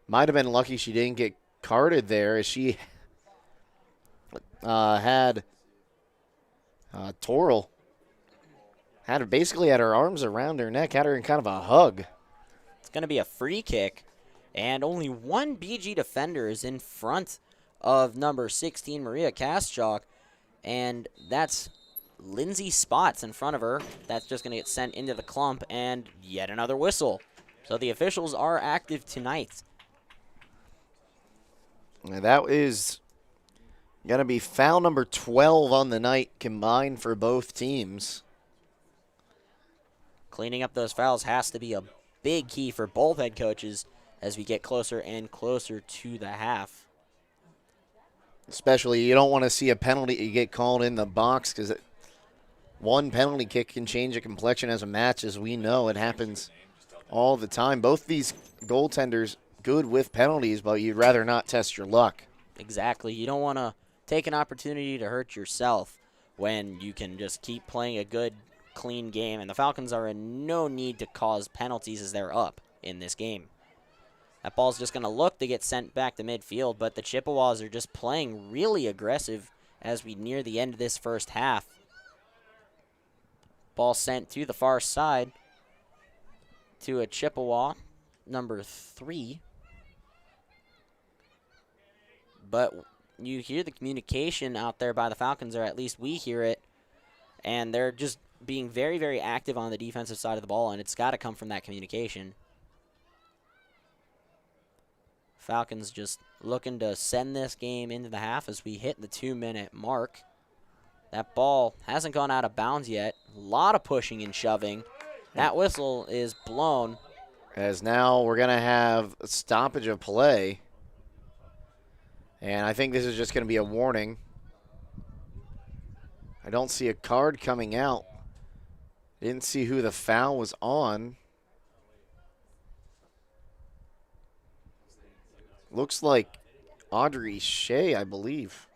Might have been lucky she didn't get carded there, as she had Torrell basically had her arms around her neck, had her in kind of a hug. It's going to be a free kick, and only one BG defender is in front of number 16, Maria Kastjock, and that's Lindsay Spots in front of her. That's just going to get sent into the clump, and yet another whistle. So the officials are active tonight. And that is going to be foul number 12 on the night combined for both teams. Cleaning up those fouls has to be a big key for both head coaches, as we get closer and closer to the half. Especially, you don't want to see a penalty get called in the box because one penalty kick can change the complexion as a match, as we know. It happens all the time. Both these goaltenders good with penalties, but you'd rather not test your luck. Exactly. You don't want to take an opportunity to hurt yourself when you can just keep playing a good, clean game. And the Falcons are in no need to cause penalties as they're up in this game. That ball's just going to look to get sent back to midfield, but the Chippewas are just playing really aggressive as we near the end of this first half. Ball sent to the far side to a Chippewa, number 3. But you hear the communication out there by the Falcons, or at least we hear it, and they're just being very, very active on the defensive side of the ball, and it's got to come from that communication. Falcons just looking to send this game into the half as we hit the 2-minute mark. That ball hasn't gone out of bounds yet. A lot of pushing and shoving. That whistle is blown. As now we're going to have a stoppage of play. And I think this is just going to be a warning. I don't see a card coming out. Didn't see who the foul was on. Looks like Audrey Shea, I believe.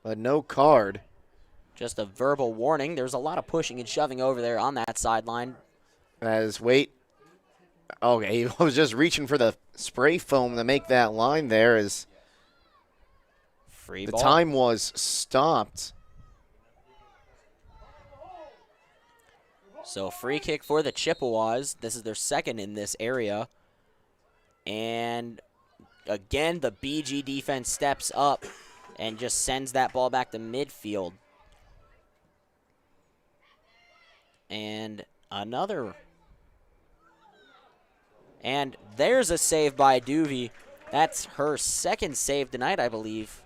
But no card. Just a verbal warning. There's a lot of pushing and shoving over there on that sideline. Okay, he was just reaching for the spray foam to make that line there as Free the ball. time was stopped. So free kick for the Chippewas. This is their second in this area. And again, the BG defense steps up and just sends that ball back to midfield. And another. And there's a save by Duvey. That's her second save tonight, I believe.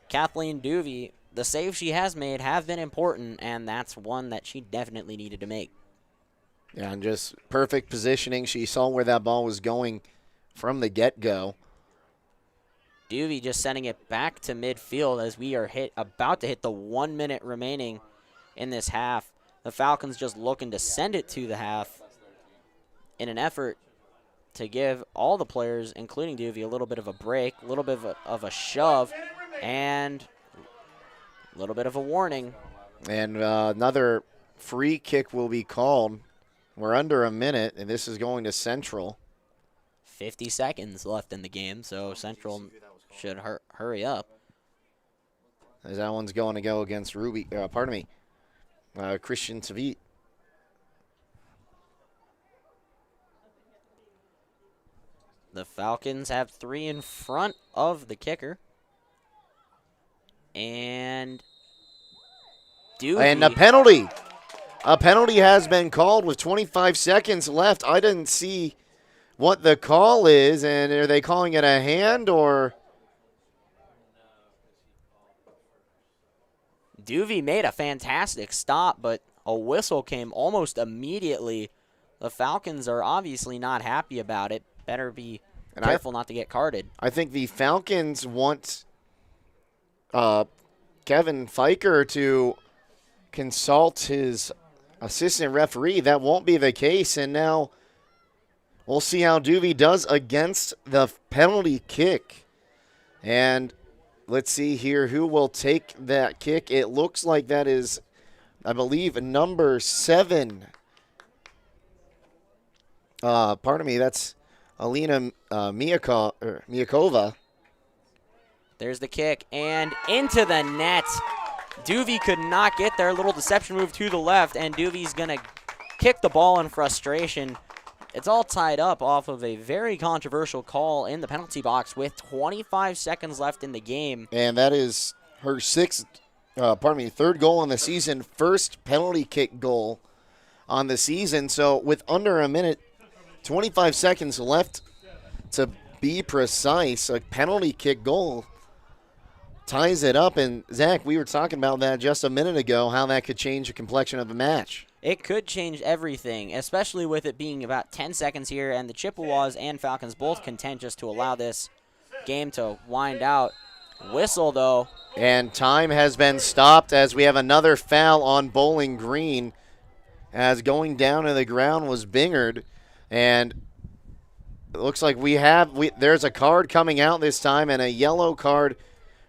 Kathleen Duvey, the saves she has made have been important, and that's one that she definitely needed to make. Yeah, and just perfect positioning. She saw where that ball was going from the get-go. Duvey just sending it back to midfield as we are about to hit the 1 minute remaining in this half. The Falcons just looking to send it to the half in an effort to give all the players, including Duvey, a little bit of a break, a little bit of a shove, and a little bit of a warning. And another free kick will be called. We're under a minute, and this is going to Central. 50 seconds left in the game, so Central should hurry up. As that one's going to go against Christian Savit. The Falcons have 3 in front of the kicker. And Duvey. And a penalty. A penalty has been called with 25 seconds left. I didn't see what the call is, and are they calling it a hand or? Duvey made a fantastic stop, but a whistle came almost immediately. The Falcons are obviously not happy about it. Better be careful not to get carded. I think the Falcons want Kevin Fiker to consult his assistant referee. That won't be the case, and now we'll see how Duvey does against the penalty kick. And let's see here who will take that kick. It looks like that is, I believe, number 7. That's Alina Miakova. There's the kick, and into the net. Duvey could not get there. Little deception move to the left, and Duvey's going to kick the ball in frustration. It's all tied up off of a very controversial call in the penalty box with 25 seconds left in the game. And that is her third goal on the season, first penalty kick goal on the season. So with under a minute, 25 seconds left to be precise, a penalty kick goal. ties it up. And, Zach, we were talking about that just a minute ago, how that could change the complexion of the match. It could change everything, especially with it being about 10 seconds here, and the Chippewas and Falcons both content just to allow this game to wind out. Whistle, though. And time has been stopped as we have another foul on Bowling Green, as going down to the ground was Bingard. And it looks like there's a card coming out this time, and a yellow card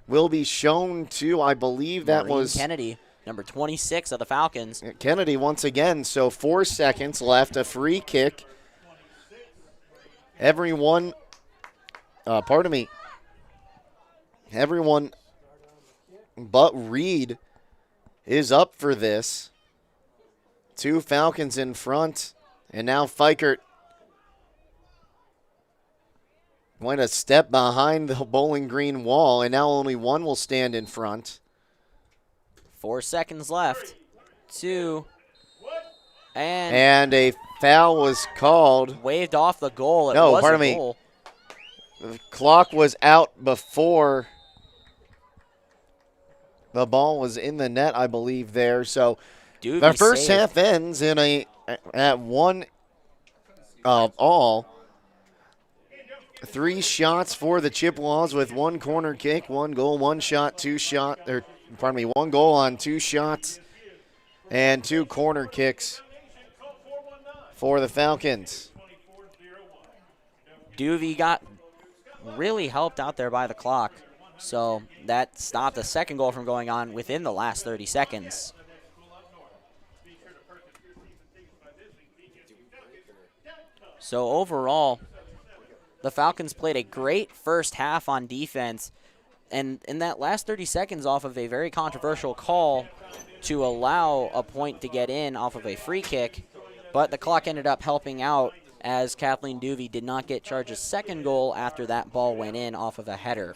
will be shown to, I believe that Maureen was Kennedy, number 26 of the Falcons. Kennedy once again. So 4 seconds left, a free kick. Everyone but Reed is up for this. 2 Falcons in front, and now Fikert going to step behind the Bowling Green wall, and now only 1 will stand in front. 4 seconds left. 2. And a foul was called. Waved off the goal. No, was pardon a me. goal. The clock was out before the ball was in the net, I believe, there. So Doobie the first saved. half ends at 1 all. 3 shots for the Chippewas with 1 corner kick, 1 goal, 1 shot, 2 shot, or pardon me, 1 goal on 2 shots and 2 corner kicks for the Falcons. Doovie got really helped out there by the clock. So that stopped the second goal from going on within the last 30 seconds. So overall, the Falcons played a great first half on defense. And in that last 30 seconds off of a very controversial call to allow a point to get in off of a free kick, but the clock ended up helping out as Kathleen Doovie did not get charged a second goal after that ball went in off of a header.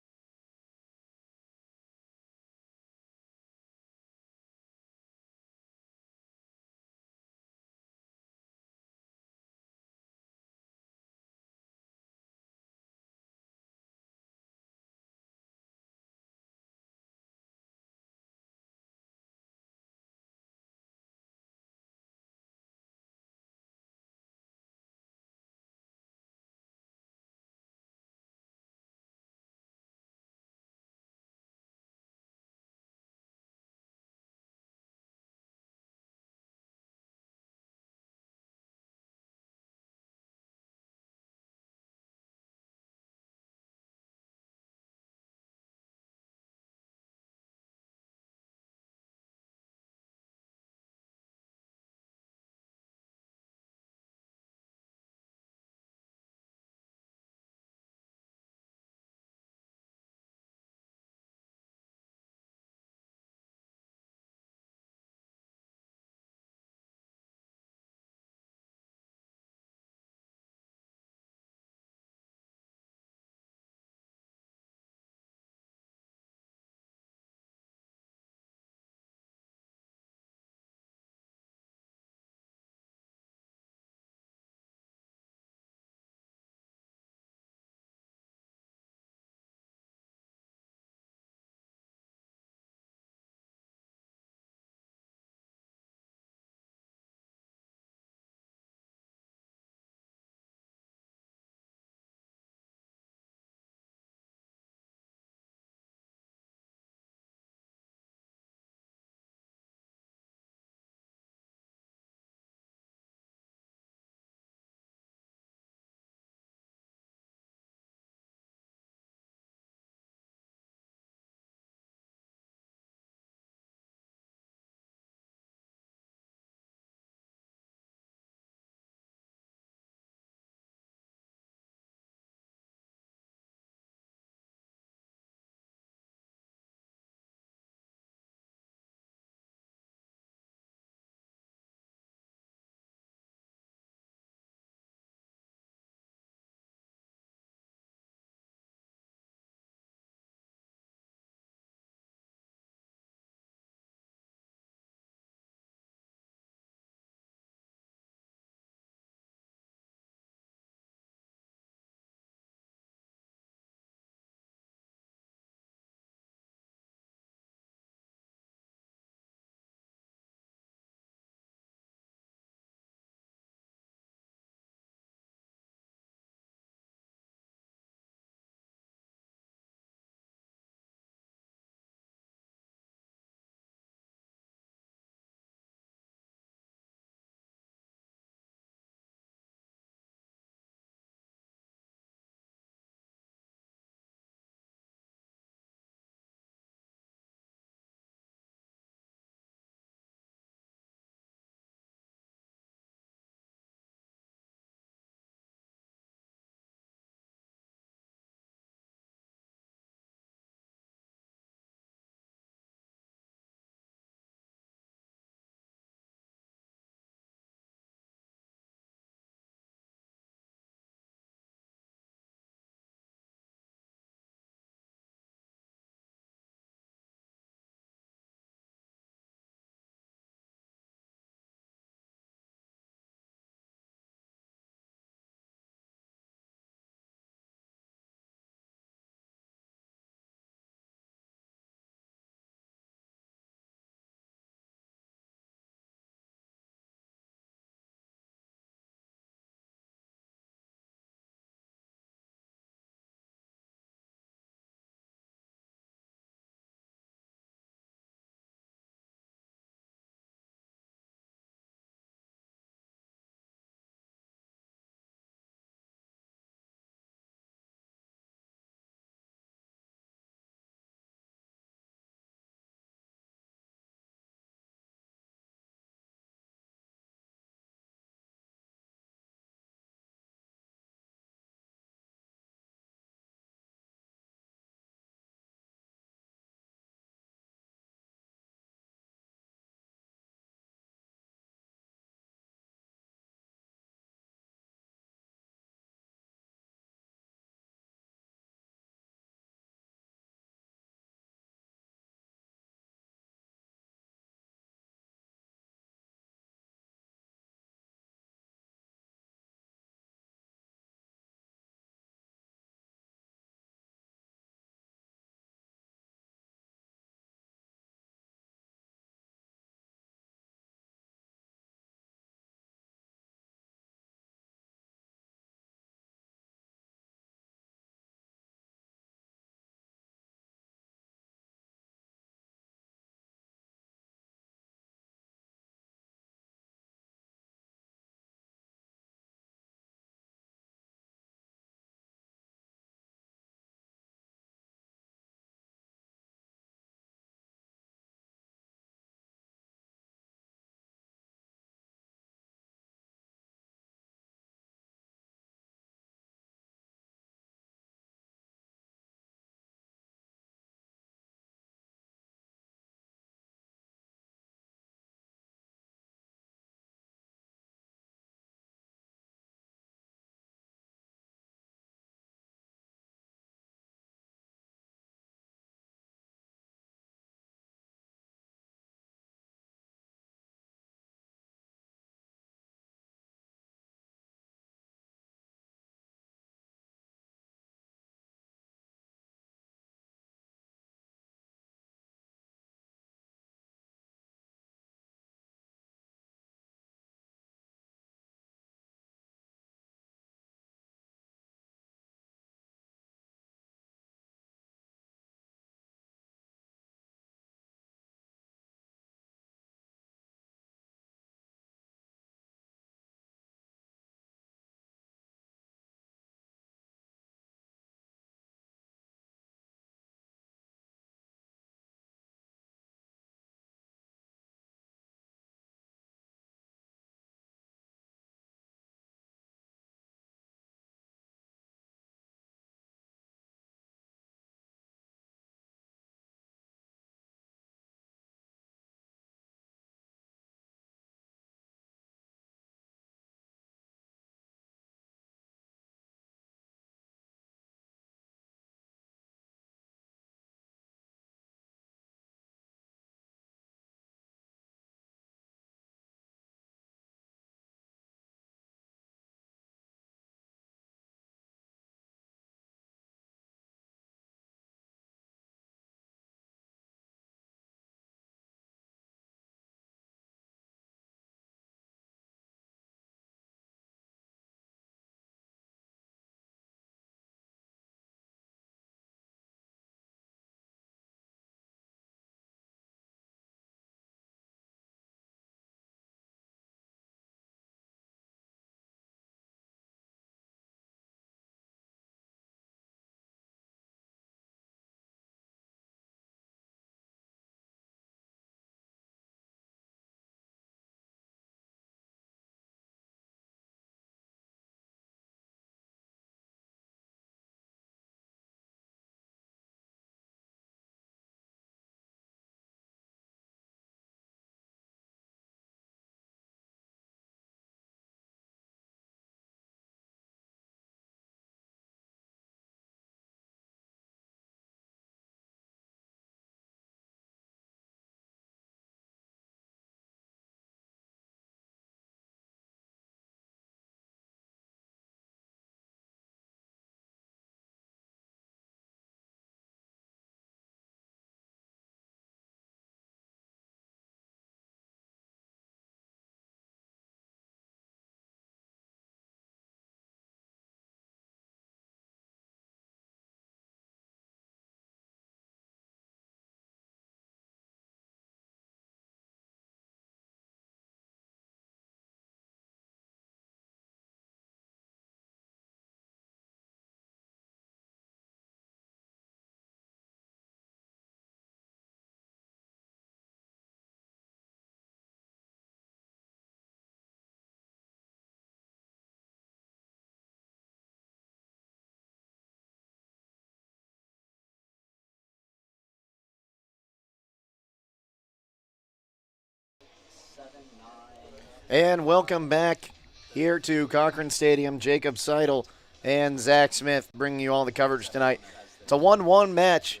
And welcome back here to Cochran Stadium. Jacob Seidel and Zach Smith bringing you all the coverage tonight. It's a 1-1 match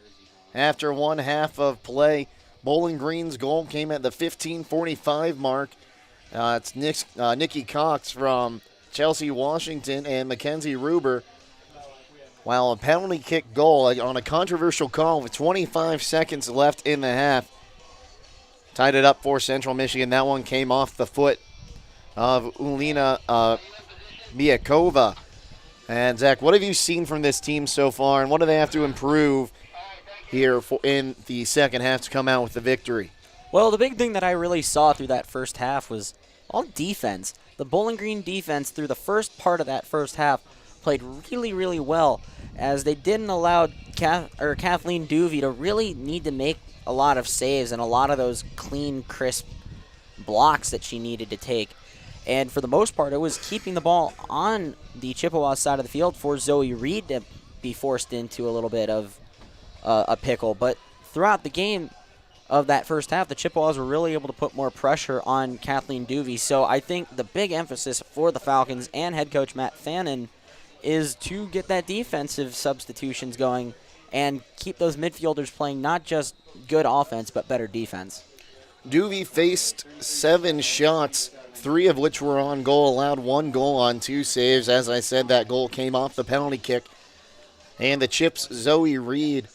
after one half of play. Bowling Green's goal came at the 15:45 mark. It's Nikki Cox from Chelsea, Washington, and Mackenzie Ruber. While a penalty kick goal on a controversial call with 25 seconds left in the half tied it up for Central Michigan. That one came off the foot of Ulina Miakova. And Zach, what have you seen from this team so far, and what do they have to improve here in the second half to come out with the victory? Well, the big thing that I really saw through that first half was all defense. The Bowling Green defense through the first part of that first half played really, really well, as they didn't allow Kathleen Duvey to really need to make a lot of saves and a lot of those clean, crisp blocks that she needed to take. And for the most part, it was keeping the ball on the Chippewa side of the field for Zoe Reed to be forced into a little bit of a pickle. But throughout the game of that first half, the Chippewas were really able to put more pressure on Kathleen Duvey. So I think the big emphasis for the Falcons and head coach Matt Fannin is to get that defensive substitutions going and keep those midfielders playing not just good offense but better defense. Duvey faced 7 shots, 3 of which were on goal, allowed 1 goal on 2 saves. As I said, that goal came off the penalty kick. And the Chips' Zoe Reed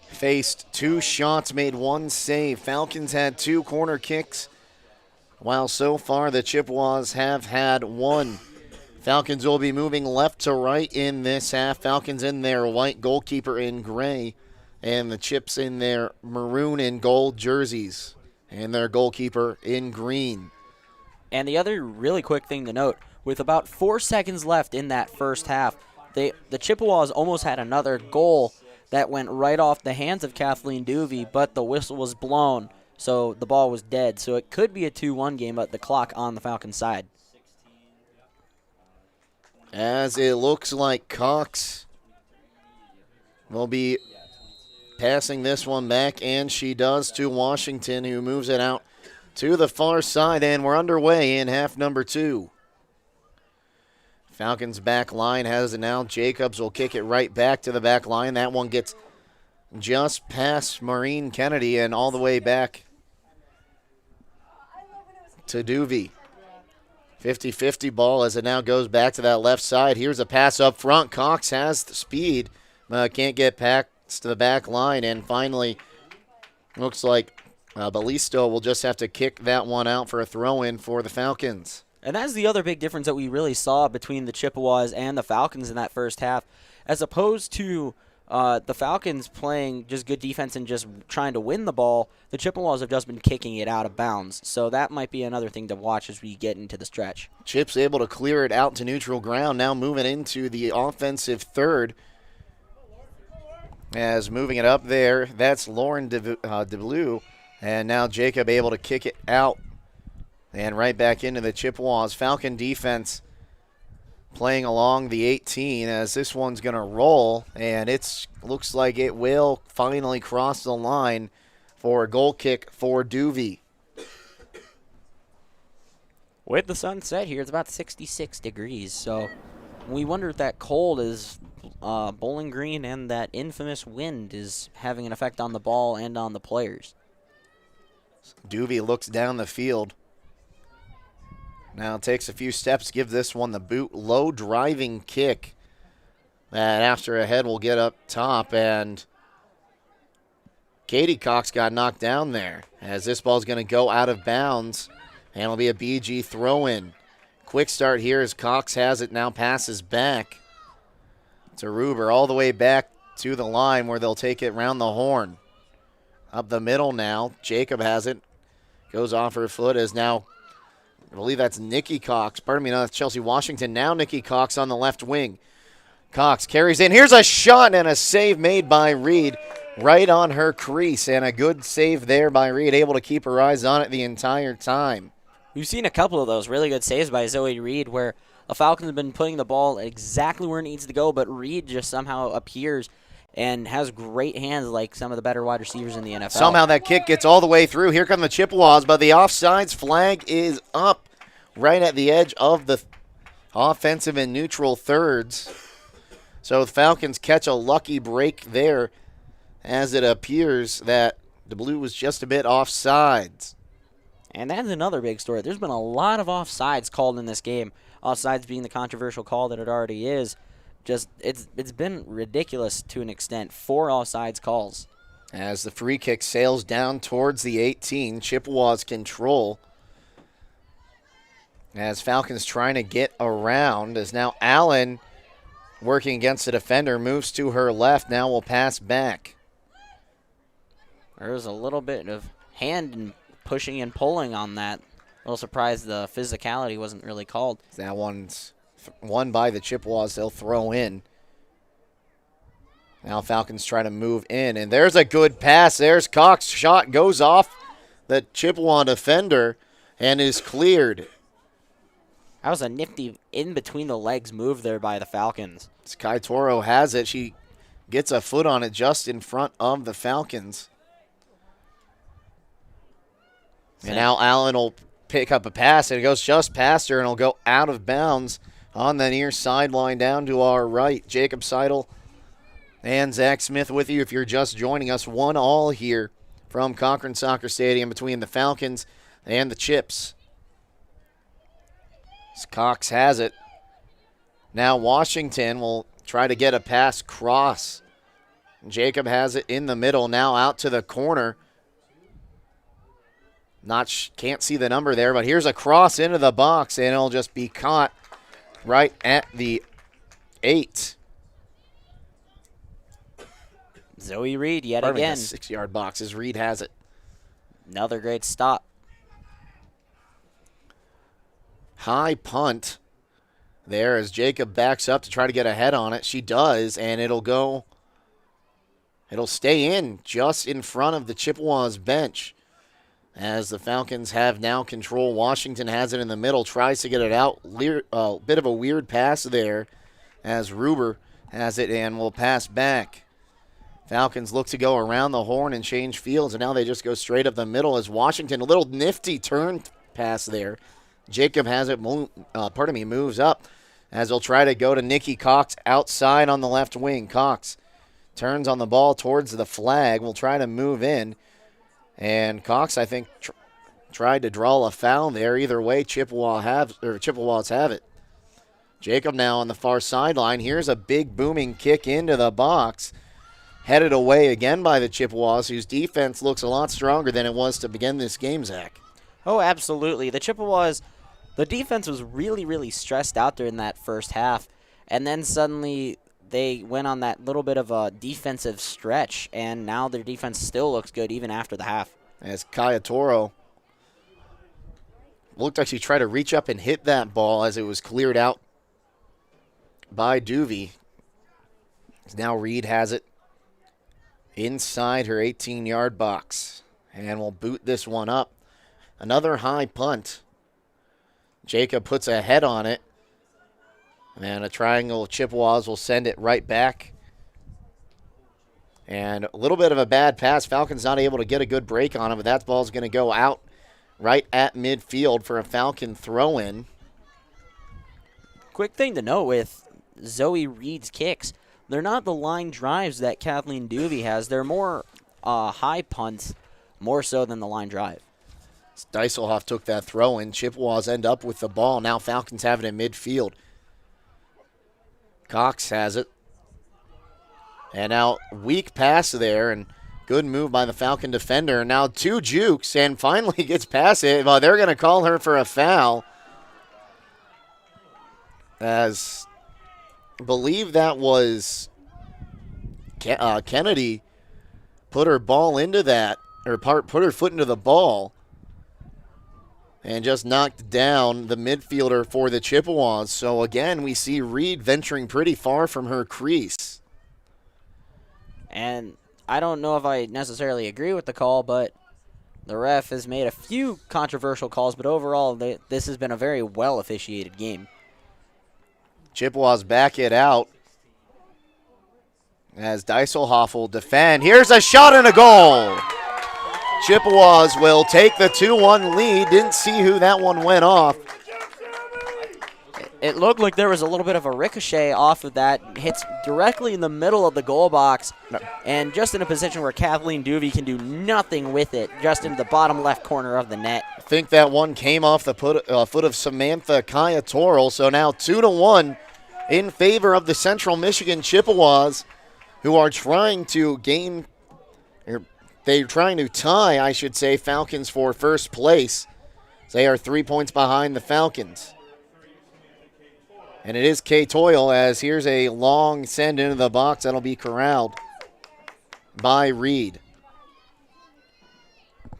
faced 2 shots, made 1 save. Falcons had 2 corner kicks, while so far the Chippewas have had 1. Falcons will be moving left to right in this half. Falcons in their white, goalkeeper in gray, and the Chips in their maroon and gold jerseys, and their goalkeeper in green. And the other really quick thing to note, with about 4 seconds left in that first half, the Chippewas almost had another goal that went right off the hands of Kathleen Duvey, but the whistle was blown, so the ball was dead. So it could be a 2-1 game, but the clock on the Falcons side. As it looks like Cox will be passing this one back, and she does to Washington, who moves it out to the far side, and we're underway in half number 2. Falcons back line has it now. Jacobs will kick it right back to the back line. That one gets just past Maureen Kennedy and all the way back to Duvey. 50-50 ball as it now goes back to that left side. Here's a pass up front. Cox has the speed, can't get past the back line. And finally, looks like Balisto will just have to kick that one out for a throw-in for the Falcons. And that's the other big difference that we really saw between the Chippewas and the Falcons in that first half. As opposed to the Falcons playing just good defense and just trying to win the ball, the Chippewas have just been kicking it out of bounds. So that might be another thing to watch as we get into the stretch. Chips able to clear it out to neutral ground, now moving into the offensive third. As moving it up there, that's Lauren DeBlue. And now Jacob able to kick it out and right back into the Chippewas. Falcon defense playing along the 18 as this one's going to roll, and it looks like it will finally cross the line for a goal kick for Duvey. With the sunset here, it's about 66 degrees, so we wonder if that cold is Bowling Green and that infamous wind is having an effect on the ball and on the players. Duvey looks down the field. Now takes a few steps, give this one the boot. Low driving kick. And after a head will get up top, and Katie Cox got knocked down there as this ball's going to go out of bounds, and it'll be a BG throw-in. Quick start here as Cox has it, now passes back to Ruber all the way back to the line where they'll take it round the horn. Up the middle now, Jacob has it, goes off her foot as now, I believe that's Nikki Cox. Pardon me, no, that's Chelsea Washington. Now Nikki Cox on the left wing. Cox carries in. Here's a shot and a save made by Reed right on her crease. And a good save there by Reed, able to keep her eyes on it the entire time. We've seen a couple of those really good saves by Zoe Reed where the Falcons have been putting the ball exactly where it needs to go, but Reed just somehow appears and has great hands like some of the better wide receivers in the NFL. Somehow that kick gets all the way through. Here come the Chippewas, but the offsides flag is up right at the edge of the offensive and neutral thirds. So the Falcons catch a lucky break there, as it appears that the Blue was just a bit offsides. And that's another big story. There's been a lot of offsides called in this game. Offsides being the controversial call that it already is. Just it's been ridiculous to an extent. 4 offsides calls. As the free kick sails down towards the 18, Chippewas control. As Falcons trying to get around, as now Allen working against the defender, moves to her left, now will pass back. There's a little bit of hand and pushing and pulling on that. A little surprised the physicality wasn't really called. That one's won by the Chippewas. They'll throw in. Now Falcons try to move in, and there's a good pass. There's Cox. Shot goes off the Chippewa defender and is cleared. That was a nifty in-between-the-legs move there by the Falcons. Sky Toro has it. She gets a foot on it just in front of the Falcons. And now Allen will pick up a pass, and it goes just past her, and it'll go out of bounds on the near sideline down to our right. Jacob Seidel and Zach Smith with you if you're just joining us. 1-1 here from Cochran Soccer Stadium between the Falcons and the Chips. Cox has it. Now Washington will try to get a pass cross. Jacob has it in the middle, now out to the corner. Can't see the number there, but here's a cross into the box, and it'll just be caught right at the 8. Zoe Reed yet The again. 6-yard box as Reed has it. Another great stop. High punt there as Jacob backs up to try to get ahead on it. She does, and it'll stay in just in front of the Chippewas bench. As the Falcons have now control. Washington has it in the middle, tries to get it out. Bit of a weird pass there as Ruber has it and will pass back. Falcons look to go around the horn and change fields, and now they just go straight up the middle as Washington, a little nifty turn pass there. Jacob has it, moves up as he'll try to go to Nikki Cox outside on the left wing. Cox turns on the ball towards the flag, will try to move in. And Cox, I think, tried to draw a foul there. Either way, Chippewas have it. Jacob now on the far sideline. Here's a big booming kick into the box. Headed away again by the Chippewas, whose defense looks a lot stronger than it was to begin this game, Zach. Oh, absolutely. The Chippewas, the defense was really, really stressed out during that first half. And then suddenly they went on that little bit of a defensive stretch, and now their defense still looks good even after the half. As Kaya Toro looked like she tried to reach up and hit that ball as it was cleared out by Duvey. Now Reed has it inside her 18-yard box, and will boot this one up. Another high punt. Jacob puts a head on it. And a triangle of Chippewas will send it right back. And a little bit of a bad pass. Falcons not able to get a good break on it, but that ball's going to go out right at midfield for a Falcon throw-in. Quick thing to note with Zoe Reed's kicks, they're not the line drives that Kathleen Duvey has. They're more high punts, more so than the line drive. Deiselhoff took that throw-in. Chippewas end up with the ball. Now Falcons have it in midfield. Cox has it. And now weak pass there, and good move by the Falcon defender. Now 2 jukes, and finally gets past it. Well, they're going to call her for a foul. As I believe that was Kennedy put her ball into that, or put her foot into the ball, and just knocked down the midfielder for the Chippewas. So, again, we see Reed venturing pretty far from her crease. And I don't know if I necessarily agree with the call, but the ref has made a few controversial calls, but overall this has been a very well-officiated game. Chippewas back it out. as Dieselhoff will defend. Here's a shot and a goal. Chippewas will take the 2-1 lead. Didn't see who that one went off. It looked like there was a little bit of a ricochet off of that. Hits directly in the middle of the goal box. And just in a position where Kathleen Duvey can do nothing with it, just into the bottom left corner of the net. I think that one came off the foot of Samantha Kaya Torrell. So now 2-1 in favor of the Central Michigan Chippewas, who are trying to gain, or they're trying to tie, I should say, Falcons for first place. They are 3 points behind the Falcons. And it is Kay Toyle, as here's a long send into the box that'll be corralled by Reed.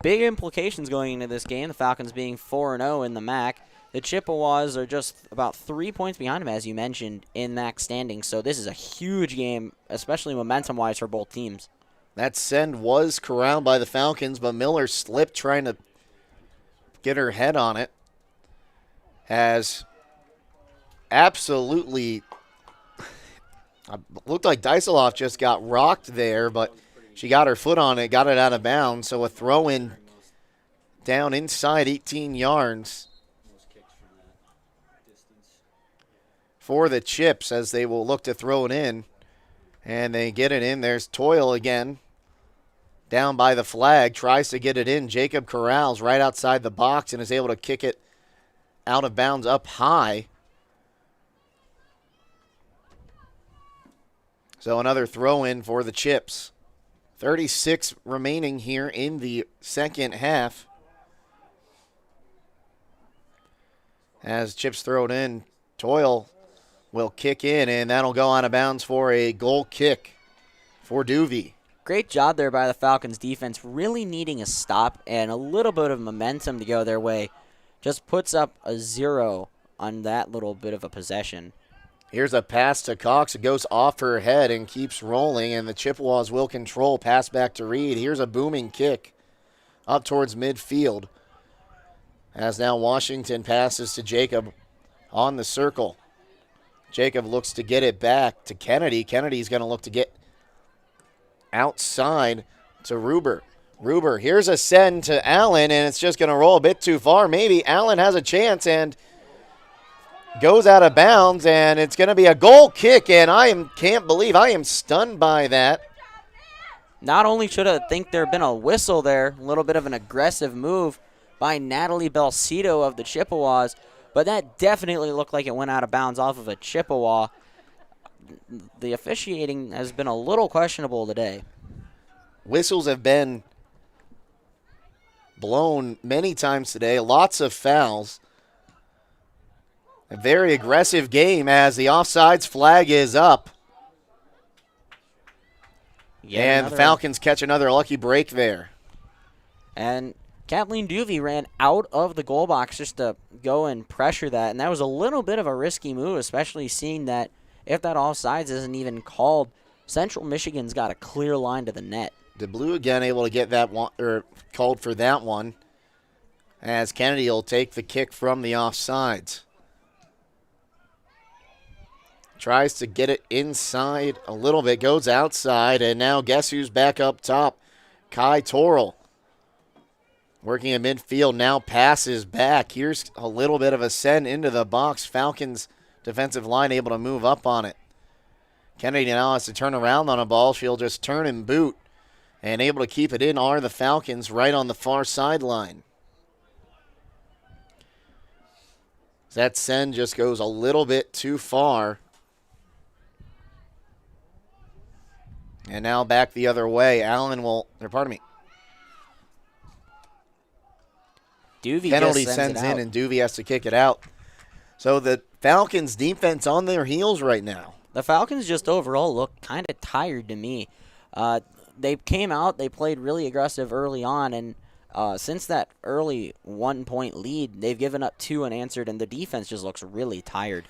Big implications going into this game, the Falcons being 4-0 in the MAC. The Chippewas are just about 3 points behind them, as you mentioned, in MAC standings. So this is a huge game, especially momentum-wise for both teams. That send was corralled by the Falcons, but Miller slipped trying to get her head on it. Has absolutely looked like Dieselhoff just got rocked there, but she got her foot on it, got it out of bounds. So a throw-in down inside 18 yards for the Chips as they will look to throw it in. And they get it in. There's Toyle again down by the flag, tries to get it in. Jacob corrals right outside the box and is able to kick it out of bounds up high. So another throw-in for the Chips. 36 remaining here in the second half. As Chips throw it in, Toyle will kick in, and that'll go out of bounds for a goal kick for Duvey. Great job there by the Falcons defense, really needing a stop and a little bit of momentum to go their way. Just puts up a 0 on that little bit of a possession. Here's a pass to Cox. It goes off her head and keeps rolling, and the Chippewas will control. Pass back to Reed. Here's a booming kick up towards midfield. As now Washington passes to Jacob on the circle. Jacob looks to get it back to Kennedy. Kennedy's going to look to get outside to Ruber. Ruber, here's a send to Allen, and it's just going to roll a bit too far. Maybe Allen has a chance and goes out of bounds, and it's going to be a goal kick, and can't believe I am stunned by that. Not only should I think there have been a whistle there, a little bit of an aggressive move by Natalie Belcito of the Chippewas, but that definitely looked like it went out of bounds off of a Chippewa. The officiating has been a little questionable today. Whistles have been blown many times today, lots of fouls. A very aggressive game as the offsides flag is up. And the Falcons catch another lucky break there. And Kathleen Duvey ran out of the goal box just to go and pressure that. And that was a little bit of a risky move, especially seeing that if that offsides isn't even called, Central Michigan's got a clear line to the net. DeBlue again able to get that one, or called for that one, as Kennedy will take the kick from the offsides. Tries to get it inside a little bit, goes outside, and now guess who's back up top? Kai Torrell. Working in midfield, now passes back. Here's a little bit of a send into the box. Falcons defensive line able to move up on it. Kennedy now has to turn around on a ball. She'll just turn and boot. And able to keep it in are the Falcons right on the far sideline. That send just goes a little bit too far. And now back the other way. Allen will, or pardon me. Duvey Penalty just sends it out. in, and Duvey has to kick it out. So the Falcons defense on their heels right now. The Falcons just overall look kind of tired to me. They came out, they played really aggressive early on, and since that early 1-point lead, they've given up 2 unanswered, and the defense just looks really tired.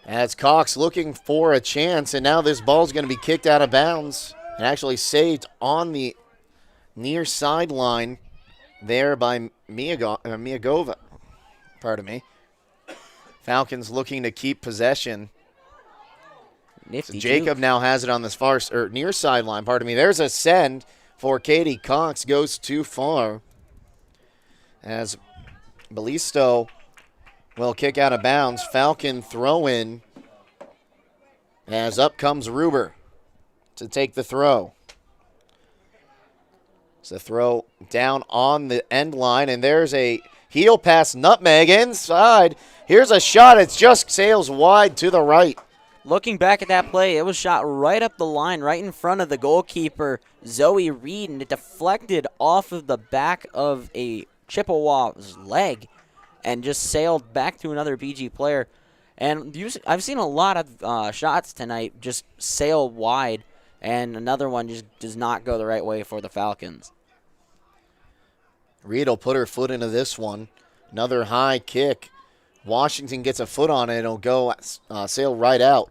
As Cox looking for a chance, and now this ball's going to be kicked out of bounds and actually saved on the near sideline there by Miagova. Pardon me. Falcons looking to keep possession. Nifty Jacob now has it on this far or near sideline. Pardon me. There's a send for Katie Cox. Goes too far. As Belisto will kick out of bounds. Falcon throw in. As up comes Ruber to take the throw. It's a throw down on the end line, and there's a heel pass nutmeg inside. Here's a shot. It just sails wide to the right. Looking back at that play, it was shot right up the line, right in front of the goalkeeper, Zoe Reed, and it deflected off of the back of a Chippewa's leg and just sailed back to another BG player. And I've seen a lot of shots tonight just sail wide, and another one just does not go the right way for the Falcons. Reed will put her foot into this one. Another high kick. Washington gets a foot on it. It'll go sail right out.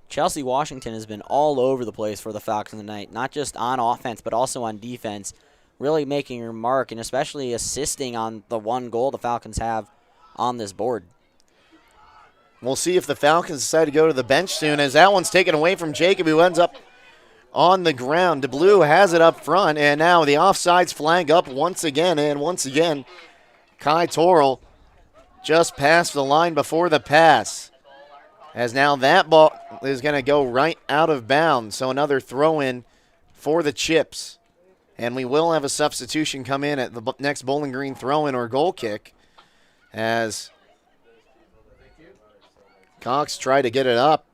Chelsea Washington has been all over the place for the Falcons tonight, not just on offense but also on defense, really making her mark and especially assisting on the one goal the Falcons have on this board. We'll see if the Falcons decide to go to the bench soon, as that one's taken away from Jacob, who ends up on the ground. DeBlue has it up front, and now the offsides flag up once again, and once again, Kai Torrell just passed the line before the pass. As now that ball is going to go right out of bounds, so another throw-in for the Chips. And we will have a substitution come in at the next Bowling Green throw-in or goal kick, as Cox tried to get it up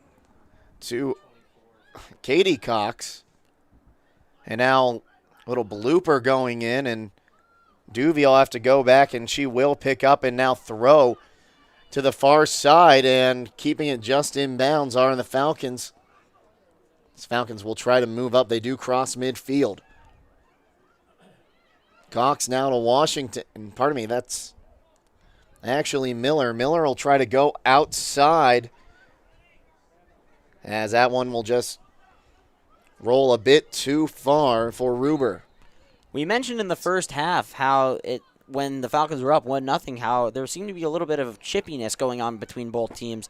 to Katie Cox. And now a little blooper going in, and Duvey will have to go back, and she will pick up and now throw to the far side, and keeping it just in bounds are the Falcons. These Falcons will try to move up. They do cross midfield. Cox now to Washington. Pardon me, that's actually Miller. Miller will try to go outside, as that one will just roll a bit too far for Ruber. We mentioned in the first half how when the Falcons were up 1-0, how there seemed to be a little bit of chippiness going on between both teams.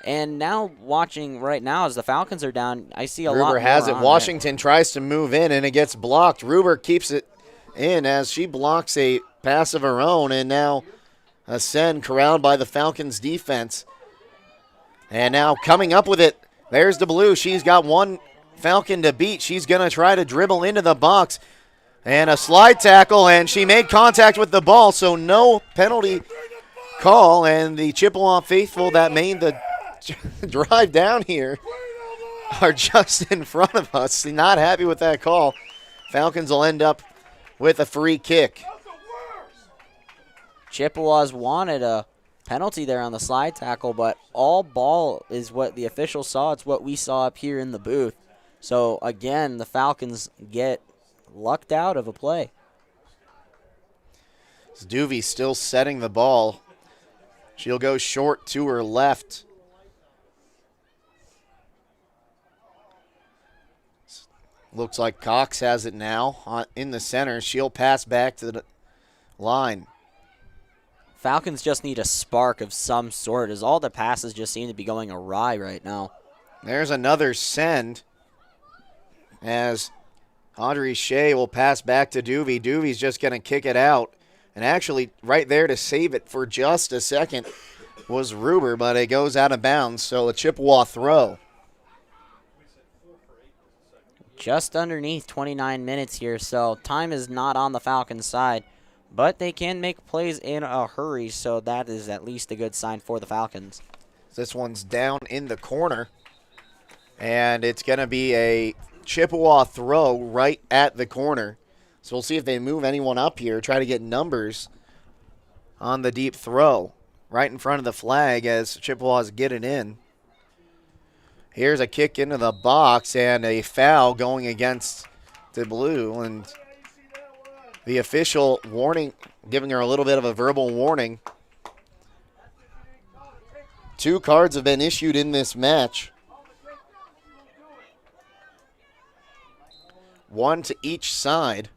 And now watching right now as the Falcons are down, I see a lot more. Ruber has it. Washington tries to move in, and it gets blocked. Ruber keeps it in as she blocks a pass of her own, and now a send corralled by the Falcons defense. And now coming up with it, there's DeBlue. She's got one Falcon to beat. She's going to try to dribble into the box. And a slide tackle, and she made contact with the ball, so no penalty call. And the Chippewa faithful that made the drive down here are just in front of us. Not happy with that call. Falcons will end up with a free kick. Chippewas wanted a penalty there on the slide tackle, but all ball is what the officials saw. It's what we saw up here in the booth. So, again, the Falcons get lucked out of a play. Duvey still setting the ball. She'll go short to her left. Looks like Cox has it now in the center. She'll pass back to the line. Falcons just need a spark of some sort, as all the passes just seem to be going awry right now. There's another send, as Audrey Shea will pass back to Duvey. Duvey's just going to kick it out. And actually, right there to save it for just a second was Ruber, but it goes out of bounds, so a Chippewa throw. Just underneath 29 minutes here, so time is not on the Falcons' side. But they can make plays in a hurry, so that is at least a good sign for the Falcons. This one's down in the corner, and it's going to be a Chippewa throw right at the corner. So we'll see if they move anyone up here, try to get numbers on the deep throw right in front of the flag as Chippewas get it in. Here's a kick into the box and a foul going against DeBlue, and the official warning, giving her a little bit of a verbal warning. 2 cards have been issued in this match. 1 to each side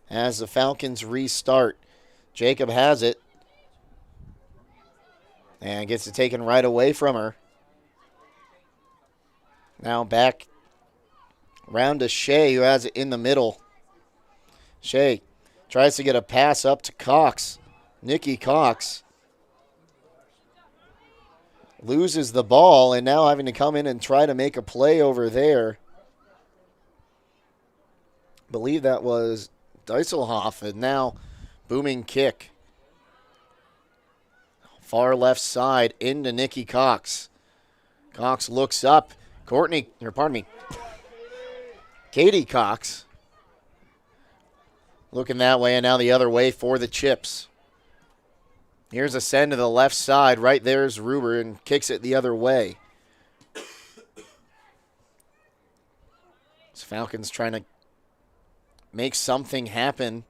as the Falcons restart. Jacob has it. And gets it taken right away from her. Now back round to Shea, who has it in the middle. Shea tries to get a pass up to Cox. Nikki Cox loses the ball and now having to come in and try to make a play over there. Believe that was Dieselhoff, and now booming kick. Far left side into Nikki Cox. Cox looks up. Katie Cox looking that way and now the other way for the Chips. Here's a send to the left side. Right there's Ruber and kicks it the other way. Falcons trying to make something happen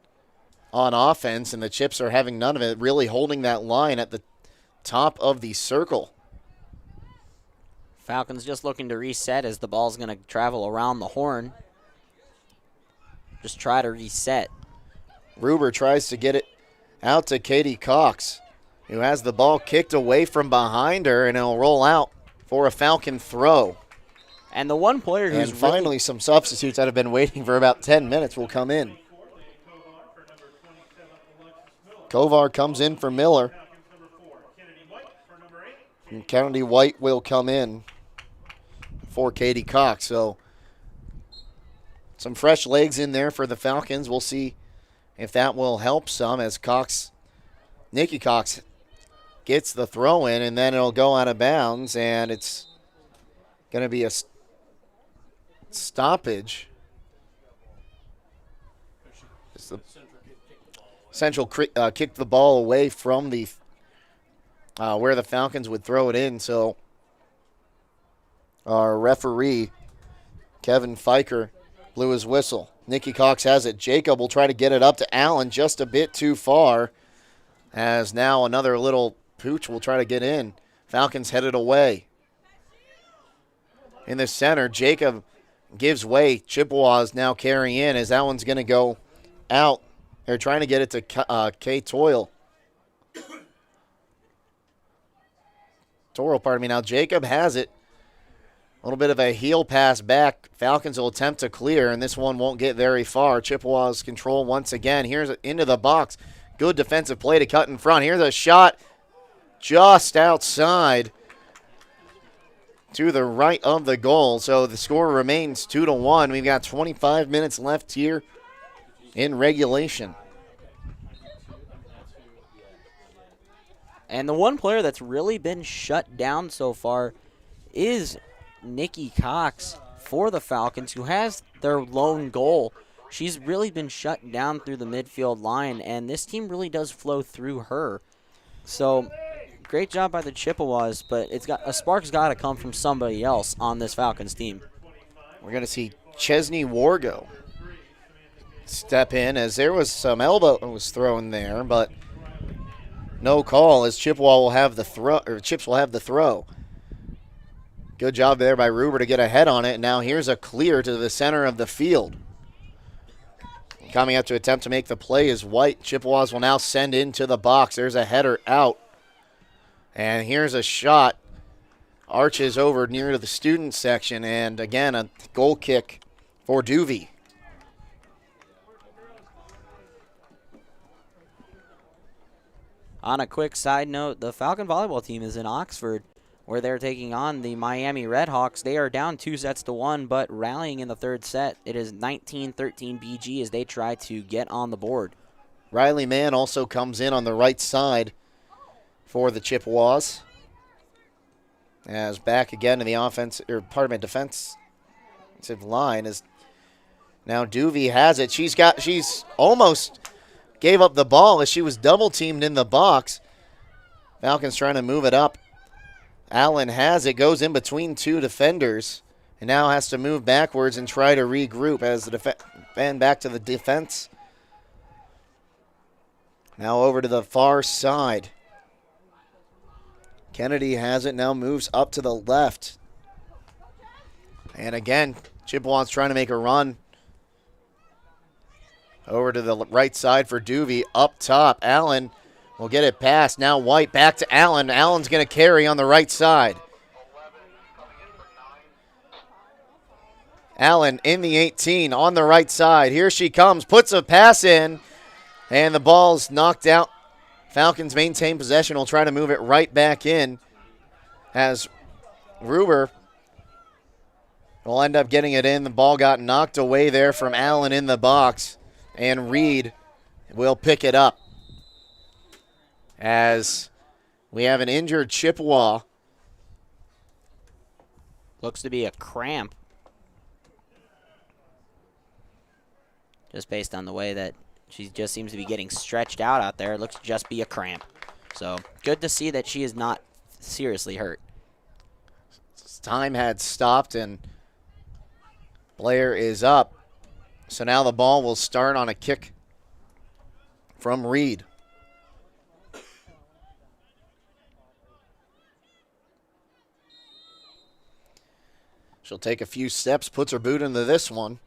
on offense, and the Chips are having none of it, really holding that line at the top of the circle. Falcons just looking to reset as the ball's going to travel around the horn. Just try to reset. Ruber tries to get it out to Katie Cox, who has the ball kicked away from behind her, and it'll roll out for a Falcon throw. And the one player who's and finally some substitutes that have been waiting for about 10 minutes will come in. Kovar comes in for Miller. And Kennedy White will come in for Katie Cox. So some fresh legs in there for the Falcons. We'll see if that will help some as Nikki Cox gets the throw in, and then it'll go out of bounds, and it's going to be a stoppage. Central kicked the ball away from the where the Falcons would throw it in. So our referee, Kevin Fiker, blew his whistle. Nikki Cox has it. Jacob will try to get it up to Allen just a bit too far, as now another little pooch will try to get in. Falcons headed away. In the center, Jacob gives way. Chippewas now carrying in as that one's going to go out. They're trying to get it to Kay Toyle. Now Jacob has it. A little bit of a heel pass back. Falcons will attempt to clear, and this one won't get very far. Chippewas control once again. Here's into the box. Good defensive play to cut in front. Here's a shot just outside to the right of the goal. So the score remains 2-1. We've got 25 minutes left here in regulation. And the one player that's really been shut down so far is Nikki Cox for the Falcons, who has their lone goal. She's really been shut down through the midfield line, and this team really does flow through her. So great job by the Chippewas, but a spark's got to come from somebody else on this Falcons team. We're going to see Chesney Wargo step in, as there was some elbow was thrown there, but no call, as Chips will have the throw. Good job there by Ruber to get ahead on it. And now here's a clear to the center of the field. Coming up to attempt to make the play is White. Chippewas will now send into the box. There's a header out. And here's a shot. Arches over near to the student section. And again, a goal kick for Duvey. On a quick side note, the Falcon volleyball team is in Oxford, where they're taking on the Miami Redhawks. They are down 2-1, but rallying in the third set. It is 19-13 BG as they try to get on the board. Riley Mann also comes in on the right side for the Chippewas. As back again to the defensive line is now Duvey has it. She's almost gave up the ball as she was double teamed in the box. Falcons trying to move it up. Allen has it, goes in between two defenders, and now has to move backwards and try to regroup as the fan back to the defense. Now over to the far side. Kennedy has it, now moves up to the left. And again, Chippewas trying to make a run. Over to the right side for Duvey. Up top, Allen We'll get it past. Now White back to Allen. Allen's going to carry on the right side. Allen in the 18 on the right side. Here she comes. Puts a pass in. And the ball's knocked out. Falcons maintain possession. Will try to move it right back in. As Ruber will end up getting it in. The ball got knocked away there from Allen in the box. And Reed will pick it up. As we have an injured Chippewa. Looks to be a cramp. Just based on the way that she just seems to be getting stretched out there. It looks to just be a cramp. So good to see that she is not seriously hurt. Time had stopped and Blair is up. So now the ball will start on a kick from Reed. She'll take a few steps, puts her boot into this one.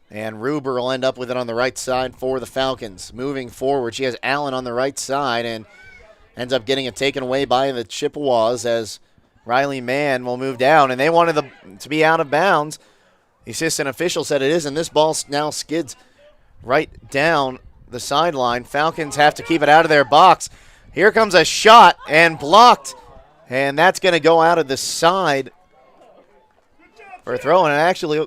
And Ruber will end up with it on the right side for the Falcons. Moving forward, she has Allen on the right side and ends up getting it taken away by the Chippewas as Riley Mann will move down. And they wanted to be out of bounds. The assistant official said it is, and this ball now skids right down the sideline. Falcons have to keep it out of their box. Here comes a shot and blocked. And that's going to go out of the side for a throw. And it actually